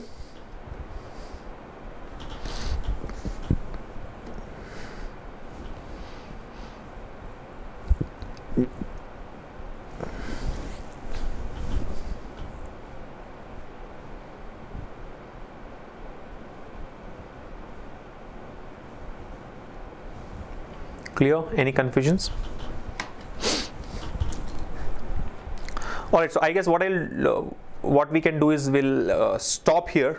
Speaker 1: Clear? Any confusions? All right, so I guess what we can do is we'll stop here.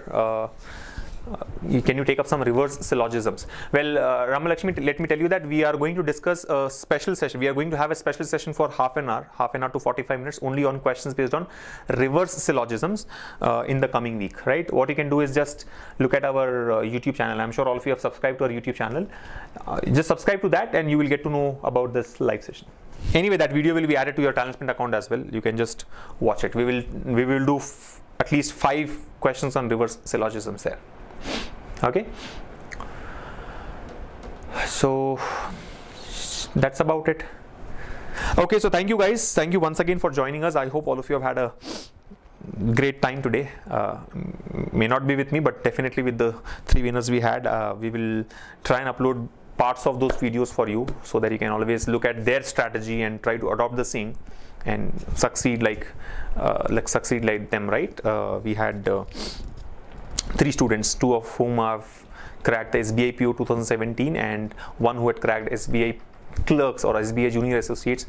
Speaker 1: Can you take up some reverse syllogisms? Well, Ramalakshmi, let me tell you that we are going to discuss a special session. We are going to have a special session for half an hour to 45 minutes, only on questions based on reverse syllogisms in the coming week, right? What you can do is just look at our YouTube channel. I'm sure all of you have subscribed to our YouTube channel. Just subscribe to that and you will get to know about this live session. Anyway, that video will be added to your Talent Sprint account as well. You can just watch it. We will do at least 5 questions on reverse syllogisms there. Okay, so that's about it. Okay, so thank you guys. Thank you once again for joining us. I hope all of you have had a great time today. May not be with me, but definitely with the 3 winners we had. We will try and upload parts of those videos for you so that you can always look at their strategy and try to adopt the same and succeed like them, right? We had 3 students, 2 of whom have cracked the SBI PO 2017 and 1 who had cracked SBI clerks or SBA junior associates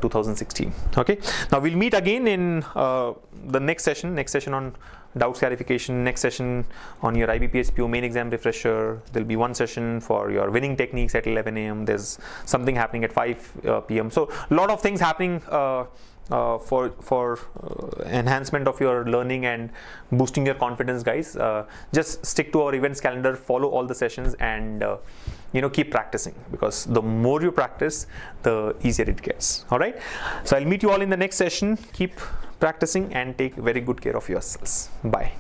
Speaker 1: 2016. Okay, now we'll meet again in the next session on doubts clarification, next session on your IBPSPO main exam refresher. There'll be one session for your winning techniques at 11 a.m. There's something happening at 5 p.m. So a lot of things happening for enhancement of your learning and boosting your confidence, guys. Just stick to our events calendar, follow all the sessions, and keep practicing, because the more you practice, the easier it gets. All right, so I'll meet you all in the next session. Keep practicing and take very good care of yourselves. Bye.